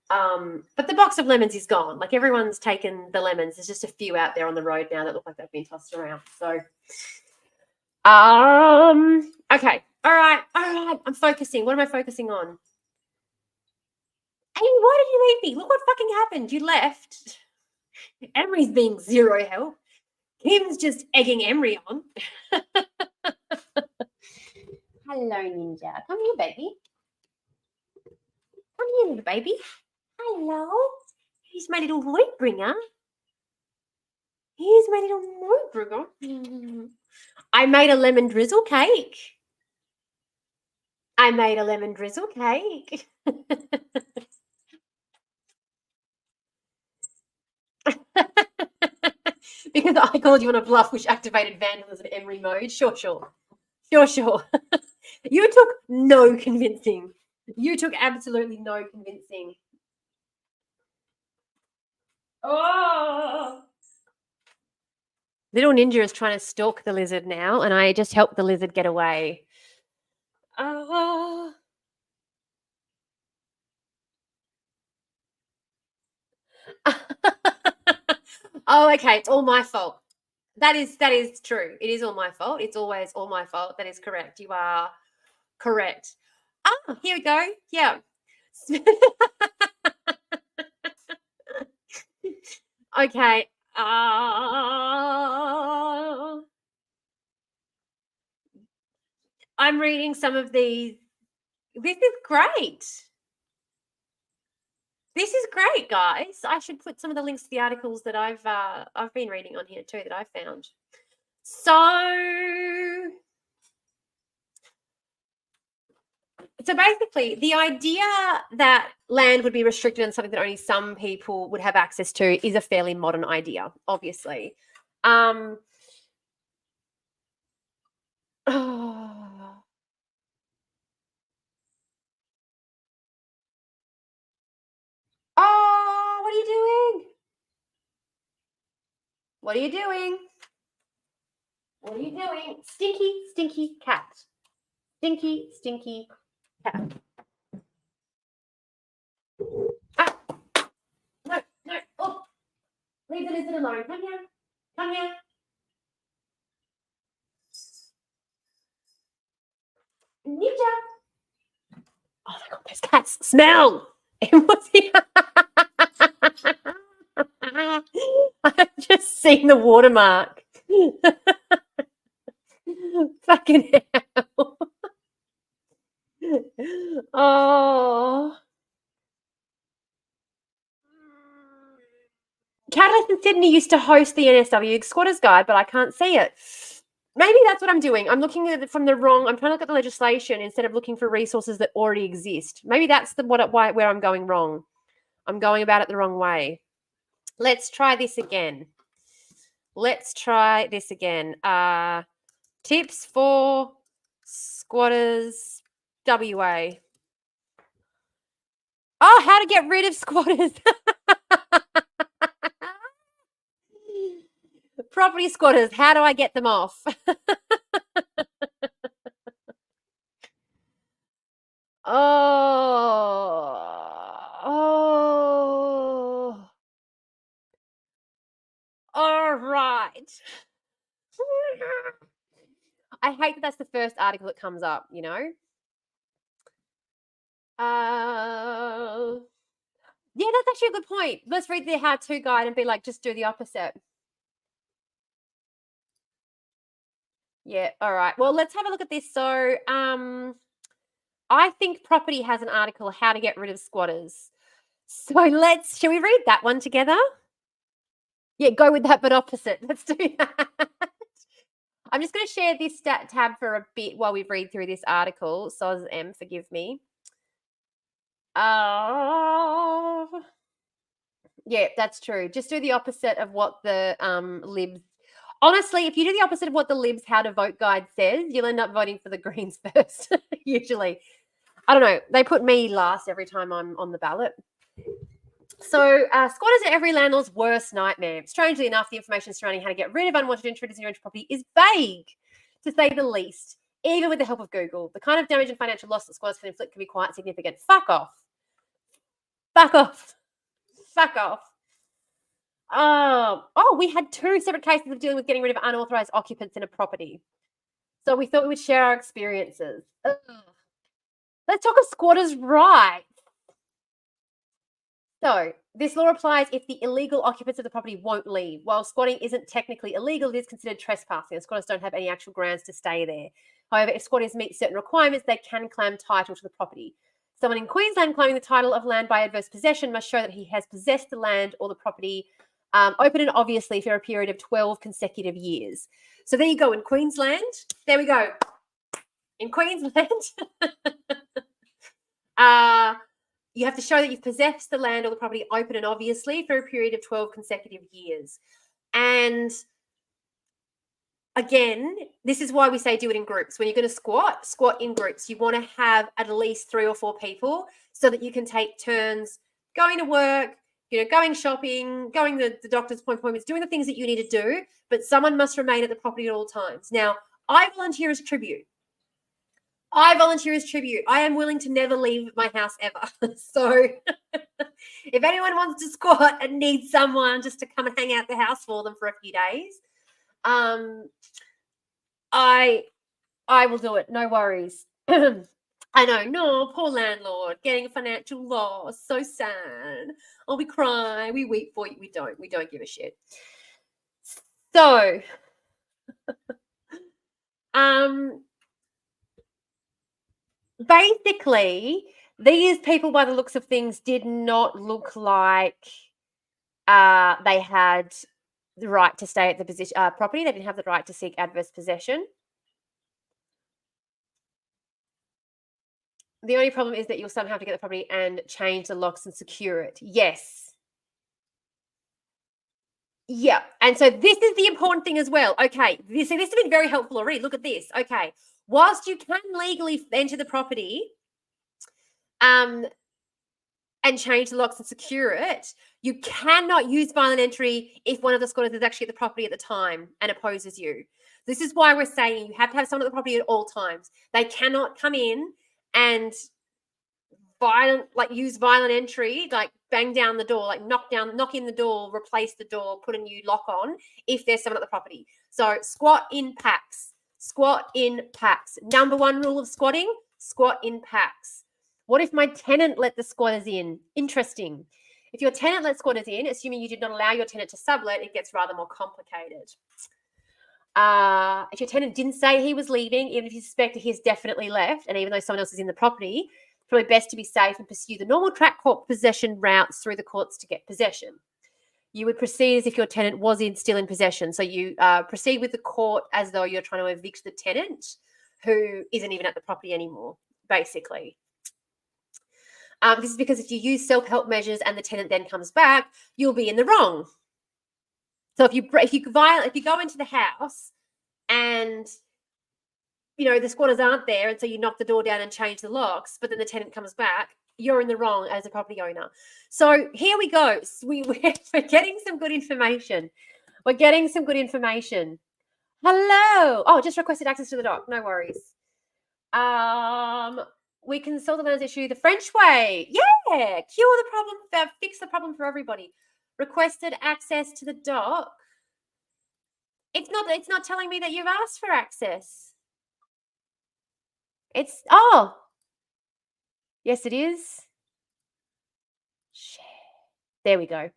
But the box of lemons is gone. Like everyone's taken the lemons. There's just a few out there on the road now that look like they've been tossed around. So, okay. All right. I'm focusing. What am I focusing on? Hey, why did you leave me? Look what fucking happened. You left. Emery's being zero help. Kim's just egging Emery on. Hello, Ninja. Come here, baby. Come here, little baby. Hello. He's my little void bringer. Here's my little void bringer. I made a lemon drizzle cake. Because I called you on a bluff which activated vandalism in Emery mode. Sure. You took no convincing. You took absolutely no convincing. Oh! Little Ninja is trying to stalk the lizard now, and I just helped the lizard get away. Oh. Oh, okay. It's all my fault. That is true. It is all my fault. It's always all my fault. That is correct. You are correct. Ah, here we go. Yeah. Okay. I'm reading some of these. This is great. This is great, guys. I should put some of the links to the articles that I've been reading on here too that I found. So basically, the idea that land would be restricted and something that only some people would have access to is a fairly modern idea, obviously. Oh, what are you doing? What are you doing? What are you doing? Stinky, stinky cat. Stinky, stinky cat. Ah! No, no. Oh, leave the lizard alone. Come here. Come here. Ninja. Oh my God, those cats smell. What's here? I've just seen the watermark. Fucking hell. Oh. Catalyst in Sydney used to host the NSW Squatters Guide, but I can't see it. Maybe that's what I'm doing. I'm looking at it from the wrong. I'm trying to look at the legislation instead of looking for resources that already exist. Maybe that's where I'm going wrong. I'm going about it the wrong way. Let's try this again. Tips for squatters WA. Oh, how to get rid of squatters. Property squatters, how do I get them off? Oh. All right. I hate that that's the first article that comes up, you know? Yeah, that's actually a good point. Let's read the how-to guide and be like, just do the opposite. Yeah, all right. Well, let's have a look at this. So, I think Property has an article, how to get rid of squatters. So shall we read that one together? Yeah, go with that, but opposite. Let's do that. I'm just going to share this stat tab for a bit while we read through this article. Soz M, forgive me. Yeah, that's true. Just do the opposite of what the Libs. Honestly, if you do the opposite of what the Libs How to Vote Guide says, you'll end up voting for the Greens first, usually. I don't know. They put me last every time I'm on the ballot. So squatters are every landlord's worst nightmare. Strangely enough, the information surrounding how to get rid of unwanted intruders in your rental property is vague, to say the least, even with the help of Google. The kind of damage and financial loss that squatters can inflict can be quite significant. Fuck off. Fuck off. Fuck off. We had 2 separate cases of dealing with getting rid of unauthorized occupants in a property. So we thought we would share our experiences. Ugh. Let's talk of squatters' rights. So this law applies if the illegal occupants of the property won't leave. While squatting isn't technically illegal, it is considered trespassing, and squatters don't have any actual grounds to stay there. However, if squatters meet certain requirements, they can claim title to the property. Someone in Queensland claiming the title of land by adverse possession must show that he has possessed the land or the property open and obviously for a period of 12 consecutive years. So there you go in Queensland. There we go. In Queensland, you have to show that you've possessed the land or the property open and obviously for a period of 12 consecutive years. And again, this is why we say do it in groups. When you're going to squat in groups. You want to have at least 3 or 4 people so that you can take turns going to work, going shopping, going to the doctor's appointments, doing the things that you need to do, but someone must remain at the property at all times. Now, I volunteer as tribute. I am willing to never leave my house ever. So if anyone wants to squat and needs someone just to come and hang out the house for them for a few days, I will do it. No worries. I know. No, poor landlord getting a financial loss. So sad. Oh, we cry. We weep for you. We don't give a shit. So, basically, these people, by the looks of things, did not look like they had the right to stay at the property. They didn't have the right to seek adverse possession. The only problem is that you'll somehow have to get the property and change the locks and secure it. Yes. Yeah. And so this is the important thing as well. Okay. This has been very helpful already. Look at this. Okay. Whilst you can legally enter the property, and change the locks and secure it. You cannot use violent entry if one of the squatters is actually at the property at the time and opposes you. This is why we're saying you have to have someone at the property at all times. They cannot come in and use violent entry, like bang down the door, like knock in the door, replace the door, put a new lock on if there's someone at the property. So squat in packs. Squat in packs. Number one rule of squatting, squat in packs. What if my tenant let the squatters in? Interesting. If your tenant let squatters in, assuming you did not allow your tenant to sublet, it gets rather more complicated. If your tenant didn't say he was leaving, even if you suspect he's definitely left, and even though someone else is in the property, it's probably best to be safe and pursue the normal track court possession routes through the courts to get possession. You would proceed as if your tenant was still in possession. So you proceed with the court as though you're trying to evict the tenant who isn't even at the property anymore, basically. This is because if you use self-help measures and the tenant then comes back, you'll be in the wrong. So if you go into the house and the squatters aren't there, and so you knock the door down and change the locks, but then the tenant comes back, you're in the wrong as a property owner. So here we go. We're getting some good information. Hello. Oh, just requested access to the dock. No worries. We can solve the landlord's issue the French way. Yeah, cure the problem, fix the problem for everybody. Requested access to the dock. It's not telling me that you've asked for access. Yes, it is. Share. There we go.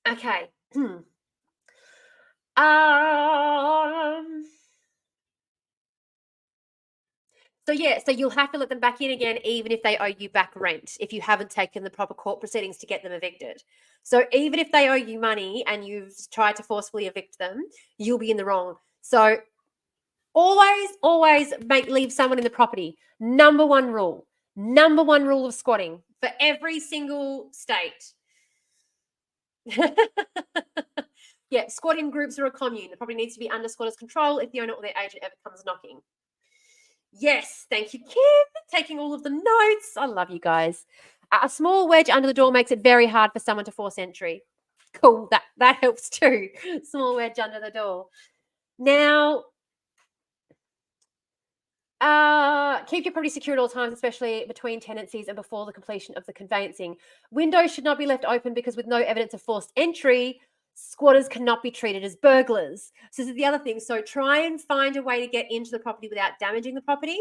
Okay. So you'll have to let them back in again, even if they owe you back rent, if you haven't taken the proper court proceedings to get them evicted. So even if they owe you money and you've tried to forcefully evict them, you'll be in the wrong. So always leave someone in the property. Number one rule of squatting for every single state. Yeah, squatting groups are a commune. The property needs to be under squatters' control if the owner or their agent ever comes knocking. Yes, thank you, Kim. Taking all of the notes. I love you guys. A small wedge under the door makes it very hard for someone to force entry. Cool, that helps too. Small wedge under the door. Now, keep your property secure at all times, especially between tenancies and before the completion of the conveyancing. Windows should not be left open because with no evidence of forced entry, squatters cannot be treated as burglars. So this is the other thing. So try and find a way to get into the property without damaging the property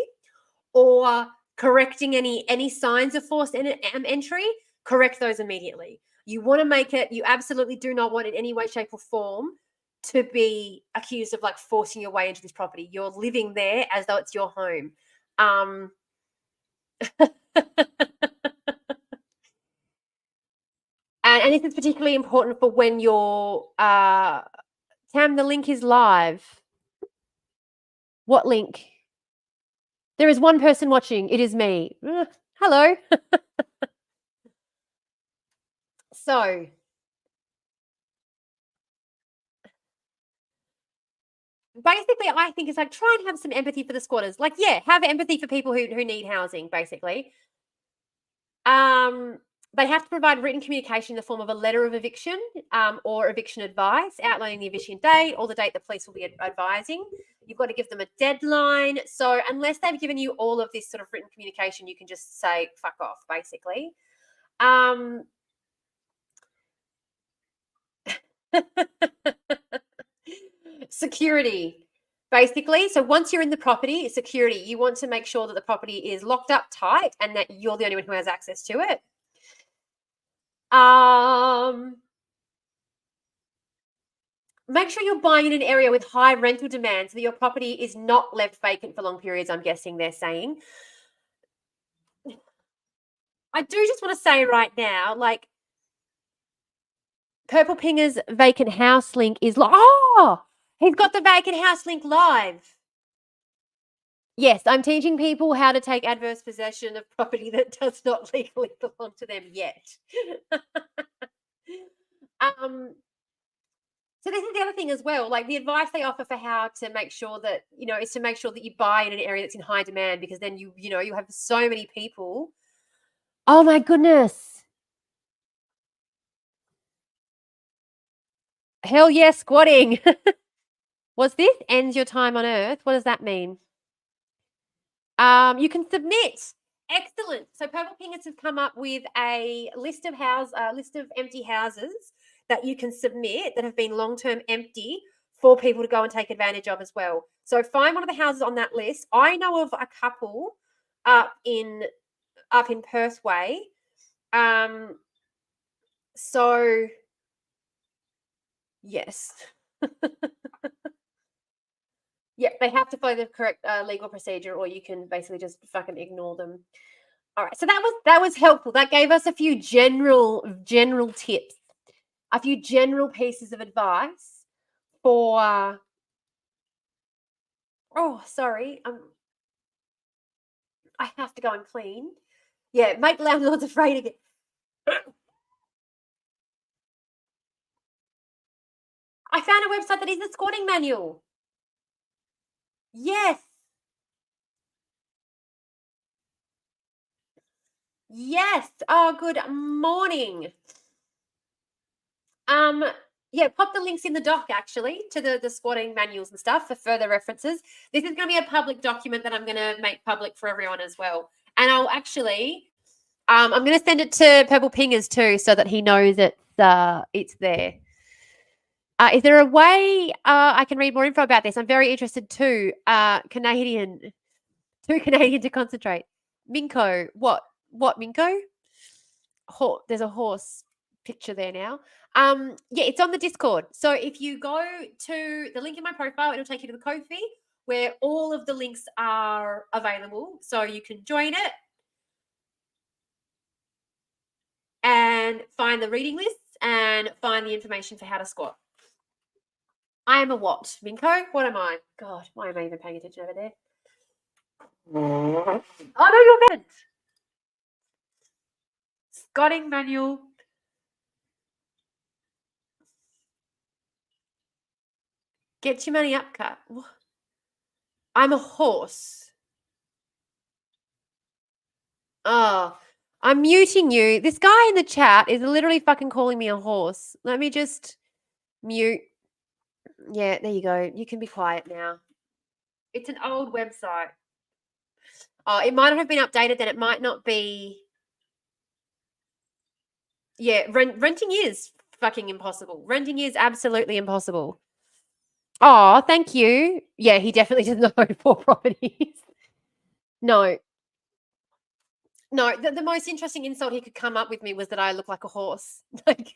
or correcting any signs of forced entry. Correct those immediately. You want to make it, you absolutely do not want in any way, shape or form to be accused of forcing your way into this property. You're living there as though it's your home. And this is particularly important for when you're Tam, the link is live. What link? There is one person watching. It is me. Hello. So basically, I think it's try and have some empathy for the squatters. Have empathy for people who need housing, basically. They have to provide written communication in the form of a letter of eviction or eviction advice outlining the eviction date or the date the police will be advising. You've got to give them a deadline. So unless they've given you all of this sort of written communication, you can just say, fuck off, basically. Security, basically. So once you're in the property, security, you want to make sure that the property is locked up tight and that you're the only one who has access to it. Make sure you're buying in an area with high rental demand so that your property is not left vacant for long periods, I'm guessing they're saying. I do just want to say right now, Purple Pinger's vacant house link is he's got the vacant house link live. Yes, I'm teaching people how to take adverse possession of property that does not legally belong to them yet. So this is the other thing as well, the advice they offer for how to make sure that, is to make sure that you buy in an area that's in high demand because then you have so many people Oh my goodness. Hell yeah, squatting. What's this? Ends your time on Earth. What does that mean? You can submit. Excellent. So Purple Pingers have come up with a list of empty houses that you can submit that have been long-term empty for people to go and take advantage of as well. So find one of the houses on that list. I know of a couple up in Perth Way. So yes. Yeah, they have to follow the correct legal procedure, or you can basically just fucking ignore them. All right, so that was helpful. That gave us a few general tips, a few general pieces of advice for. Oh, sorry, I have to go and clean. Yeah, make landlords afraid again. I found a website that is a squatting manual. Yes. Yes. Oh, good morning. Yeah, pop the links in the doc actually to the squatting manuals and stuff for further references. This is going to be a public document that I'm going to make public for everyone as well. And I'll actually, I'm going to send it to Purple Pingers too, so that he knows it's there. Is there a way I can read more info about this? I'm very interested too. Too Canadian to concentrate. Minko, what Minko? There's a horse picture there now. Yeah, it's on the Discord. So if you go to the link in my profile, it'll take you to the Ko-fi where all of the links are available. So you can join it and find the reading lists and find the information for how to squat. I am a what, Minko? What am I? God, why am I even paying attention over there? Oh no, you're bent. Squatting manual. Get your money up, cut. I'm a horse. Oh, I'm muting you. This guy in the chat is literally fucking calling me a horse. Let me just mute. Yeah, there you go. You can be quiet now. It's an old website. Oh, it might have been updated, then it might not be. Yeah, renting is fucking impossible. Renting is absolutely impossible. Oh, thank you. Yeah, he definitely does not own 4 properties. No. No, the most interesting insult he could come up with me was that I look like a horse. Like,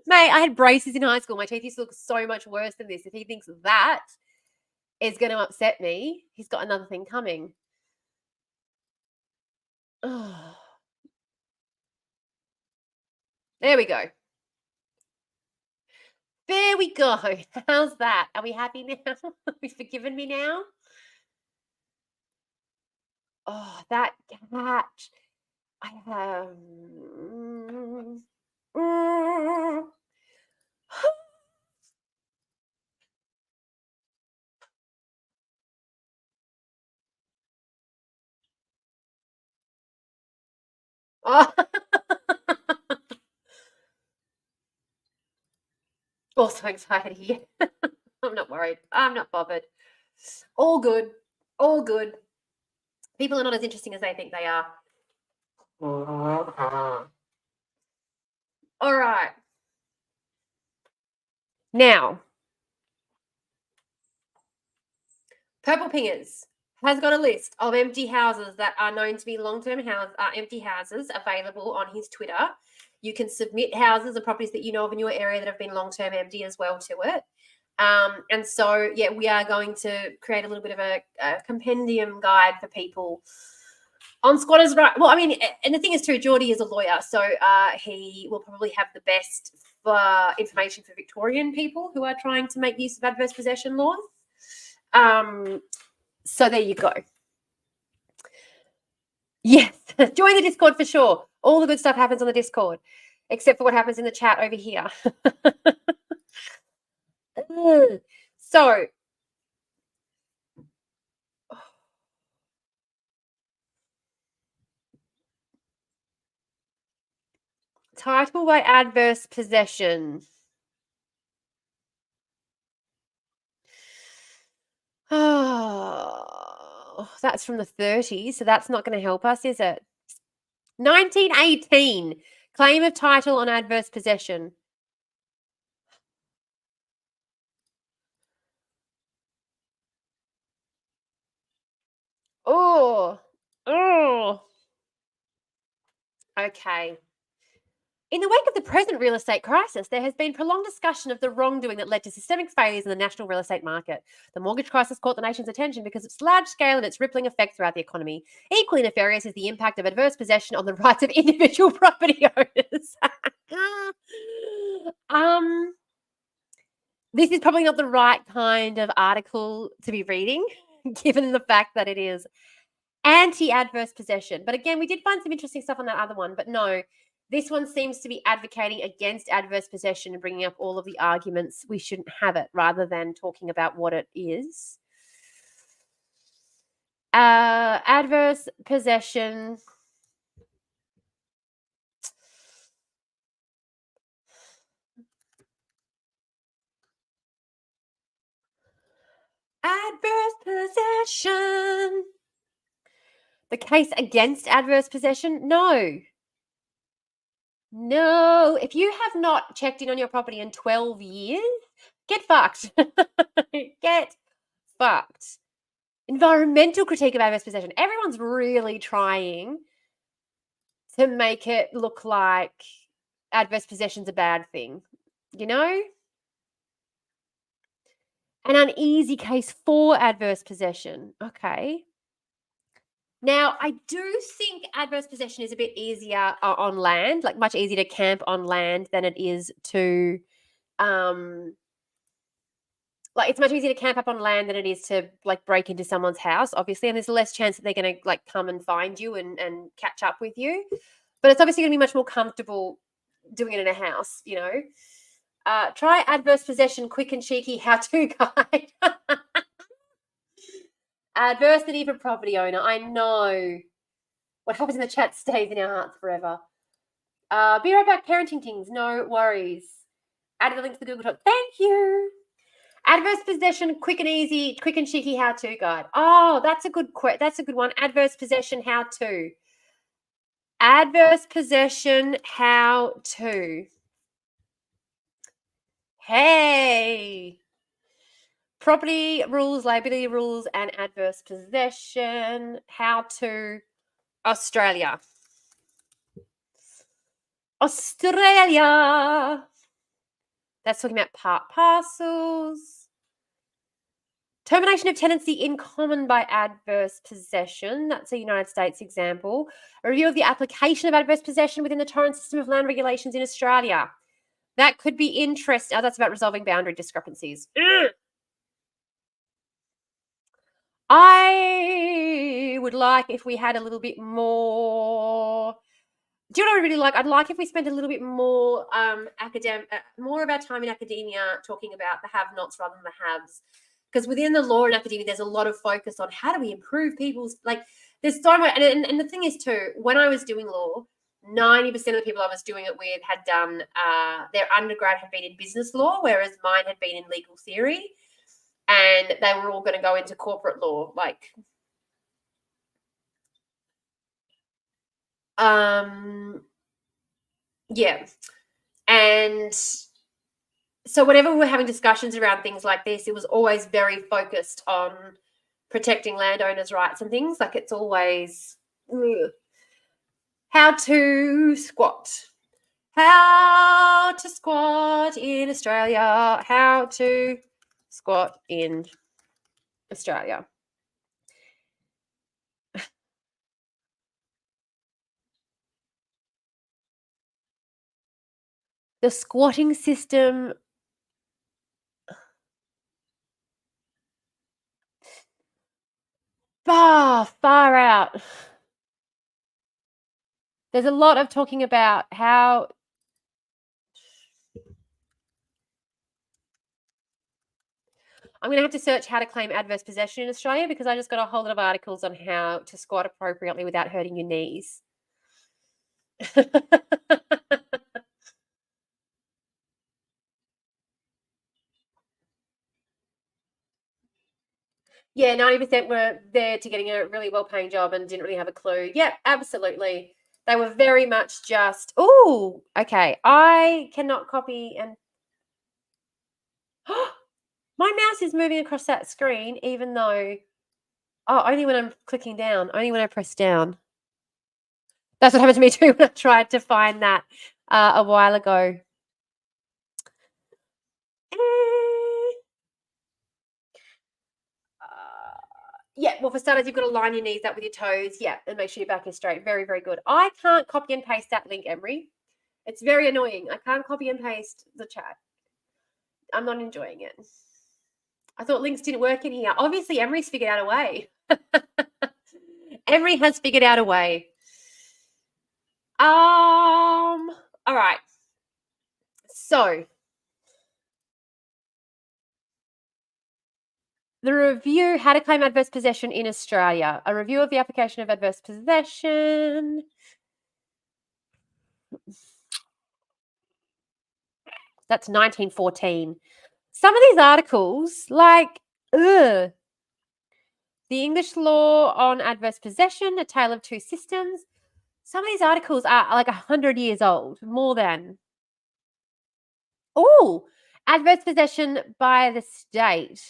mate, I had braces in high school. My teeth used to look so much worse than this. If he thinks that is going to upset me, he's got another thing coming. Oh. There we go. There we go. How's that? Are we happy now? Have you forgiven me now? Oh, that cat. I have. Oh. Also anxiety. I'm not worried. I'm not bothered. All good. All good. People are not as interesting as they think they are. All right. Now, Purple Pingers has got a list of empty houses that are known to be long-term empty houses available on his Twitter. You can submit houses or properties that you know of in your area that have been long-term empty as well to it. And so, yeah, we are going to create a little bit of a compendium guide for people on squatters' right. Well, I mean, and the thing is too, Geordie is a lawyer, so he will probably have the best information for Victorian people who are trying to make use of adverse possession laws. So there you go. Yes, join the Discord for sure. All the good stuff happens on the Discord, except for what happens in the chat over here. So, title by adverse possession. Oh, that's from the 30s, so that's not going to help us, is it? 1918, claim of title on adverse possession. Oh, okay. In the wake of the present real estate crisis, there has been prolonged discussion of the wrongdoing that led to systemic failures in the national real estate market. The mortgage crisis caught the nation's attention because of its large scale and its rippling effect throughout the economy. Equally nefarious is the impact of adverse possession on the rights of individual property owners. This is probably not the right kind of article to be reading, given the fact that it is anti-adverse possession. But again, we did find some interesting stuff on that other one, but no. This one seems to be advocating against adverse possession and bringing up all of the arguments we shouldn't have it rather than talking about what it is. Adverse possession. Adverse possession. The case against adverse possession? No. No, if you have not checked in on your property in 12 years, get fucked. Get fucked. Environmental critique of adverse possession. Everyone's really trying to make it look like adverse possession's a bad thing, you know? An uneasy case for adverse possession. Okay. Now, I do think adverse possession is a bit easier on land, like much easier to camp on land than it is to, like it's much easier to camp up on land than it is to like break into someone's house, obviously, and there's less chance that they're going to like come and find you and catch up with you. But it's obviously going to be much more comfortable doing it in a house, you know. Try adverse possession, quick and cheeky how-to guide. Adversity for property owner. I know. What happens in the chat stays in our hearts forever. Be right back, parenting things. No worries. Added the link to the Google Doc. Thank you. Adverse possession, quick and easy, quick and cheeky how-to guide. Oh, that's a good one. Adverse possession how-to. Adverse possession how-to. Hey. Property rules, liability rules, and adverse possession. How to Australia. Australia. That's talking about part parcels. Termination of tenancy in common by adverse possession. That's a United States example. A review of the application of adverse possession within the Torrens system of land regulations in Australia. That could be interesting. Oh, that's about resolving boundary discrepancies. I would like if we had a little bit more. Do you know what I really like? I'd like if we spent a little bit more more of our time in academia talking about the have-nots rather than the haves. Because within the law and academia, there's a lot of focus on how do we improve people's there's so much. And the thing is too, when I was doing law, 90% of the people I was doing it with had done their undergrad had been in business law, whereas mine had been in legal theory. And they were all going to go into corporate law, yeah. And so whenever we were having discussions around things like this, it was always very focused on protecting landowners' rights and things. Like it's always how to squat. How to squat in Australia. How to squat in Australia. The squatting system. Far out. There's a lot of talking about how I'm going to have to search how to claim adverse possession in Australia because I just got a whole lot of articles on how to squat appropriately without hurting your knees. Yeah, 90% were there to getting a really well-paying job and didn't really have a clue. Yep, absolutely. They were very much just, oh, okay, I cannot copy and my mouse is moving across that screen, even though, only when I'm clicking down, only when I press down. That's what happened to me too when I tried to find that a while ago. Yeah, well, for starters, you've got to line your knees up with your toes. Yeah, and make sure your back is straight. Very, very good. I can't copy and paste that link, Emery. It's very annoying. I can't copy and paste the chat. I'm not enjoying it. I thought links didn't work in here. Obviously, Emery's figured out a way. Emery has figured out a way. All right. So the review, how to claim adverse possession in Australia. A review of the application of adverse possession. That's 1914. Some of these articles, like, ugh. The English law on adverse possession, a tale of two systems. Some of these articles are like 100 years old, more than. Oh, adverse possession by the state.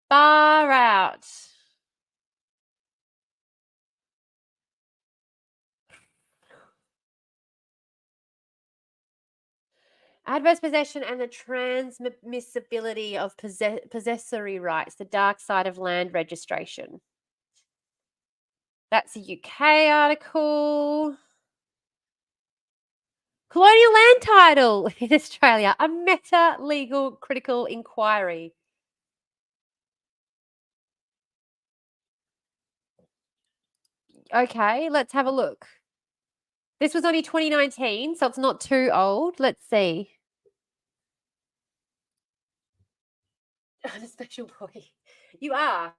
Far out. Adverse possession and the transmissibility of possessory rights, the dark side of land registration. That's a UK article. Colonial land title in Australia, a meta-legal critical inquiry. Okay, let's have a look. This was only 2019, so it's not too old. Let's see. I'm a special boy. You are.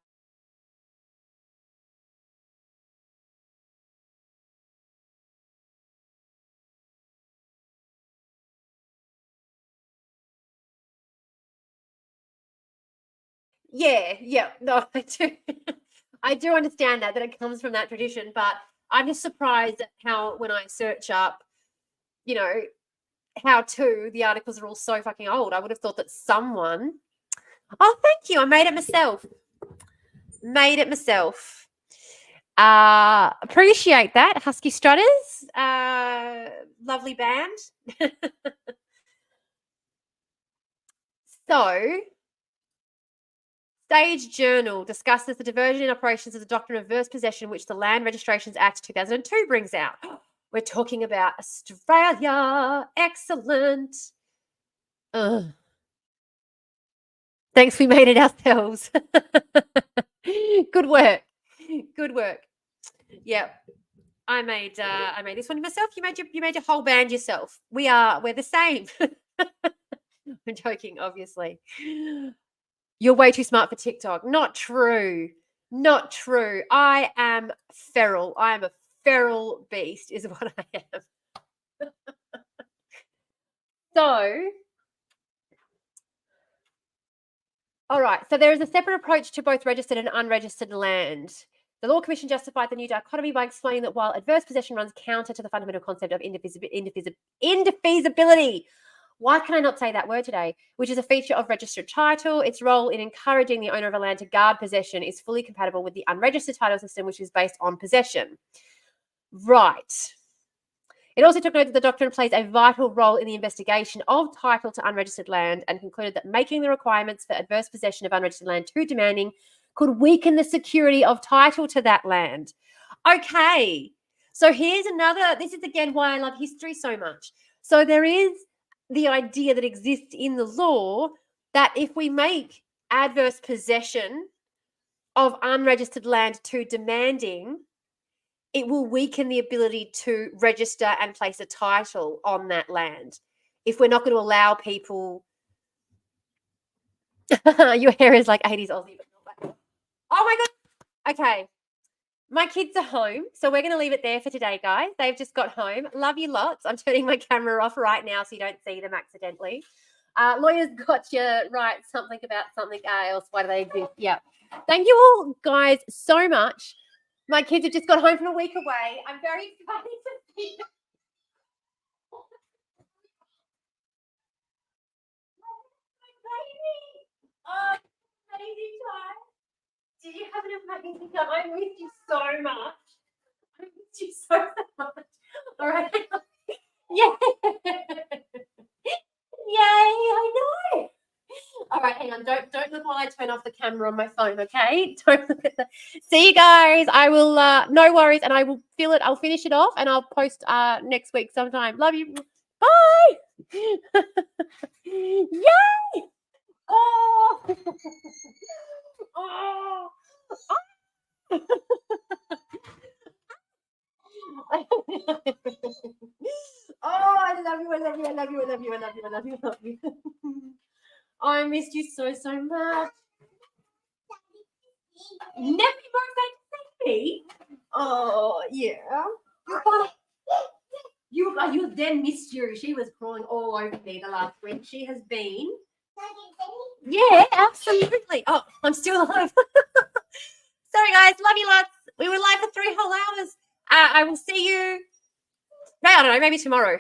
Yeah. No, I do. I do understand that it comes from that tradition, but I'm just surprised at how when I search up, how to, the articles are all so fucking old. I would have thought that someone. Oh, thank you. I made it myself. Appreciate that, Husky Strutters. Lovely band. So, Stage Journal discusses the diversion in operations of the doctrine of reverse possession, which the Land Registrations Act 2002 brings out. We're talking about Australia. Excellent. Ugh. Thanks, we made it ourselves. Good work. Yep. I made this one myself. You made your whole band yourself. We're the same. I'm joking, obviously. You're way too smart for TikTok. Not true. I am feral. I am a feral beast, is what I am. So, all right. So there is a separate approach to both registered and unregistered land. The Law Commission justified the new dichotomy by explaining that while adverse possession runs counter to the fundamental concept of indefeasibility, why can I not say that word today? Which is a feature of registered title. Its role in encouraging the owner of a land to guard possession is fully compatible with the unregistered title system, which is based on possession. Right. It also took note that the doctrine plays a vital role in the investigation of title to unregistered land and concluded that making the requirements for adverse possession of unregistered land too demanding could weaken the security of title to that land. Okay. So here's another, this is again why I love history so much. So there is the idea that exists in the law that if we make adverse possession of unregistered land too demanding, it will weaken the ability to register and place a title on that land. If we're not going to allow people. Your hair is like 80s Aussie. But not oh my God. Okay. my kids are home, so we're going to leave it there for today, guys. They've just got home. Love you lots. I'm turning my camera off right now so you don't see them accidentally. Lawyers got you right. Something about something else. Why do they exist? Yeah. Thank you all, guys, so much. My kids have just got home from a week away. I'm very excited to see them. Oh, amazing time. Did you have an amazing time? I missed you so much. I missed you so much. All right. Yeah. Yay, I know. All right, hang on. Don't look while I turn off the camera on my phone, okay? Don't look at the. See you guys. I will. No worries, and I will fill it. I'll finish it off, and I'll post next week sometime. Love you. Bye. Yay! Oh. Oh. Oh, I love you. I love you. I love you. I love you. I love you. I love you. I love you. Oh, I missed you so much. Never more excited to see me. Oh yeah. You then missed you. She was crawling all over me the last week. She has been. Yeah, absolutely. Oh, I'm still alive. Sorry, guys. Love you lots. We were live for 3 whole hours. I will see you. No, I don't know. Maybe tomorrow.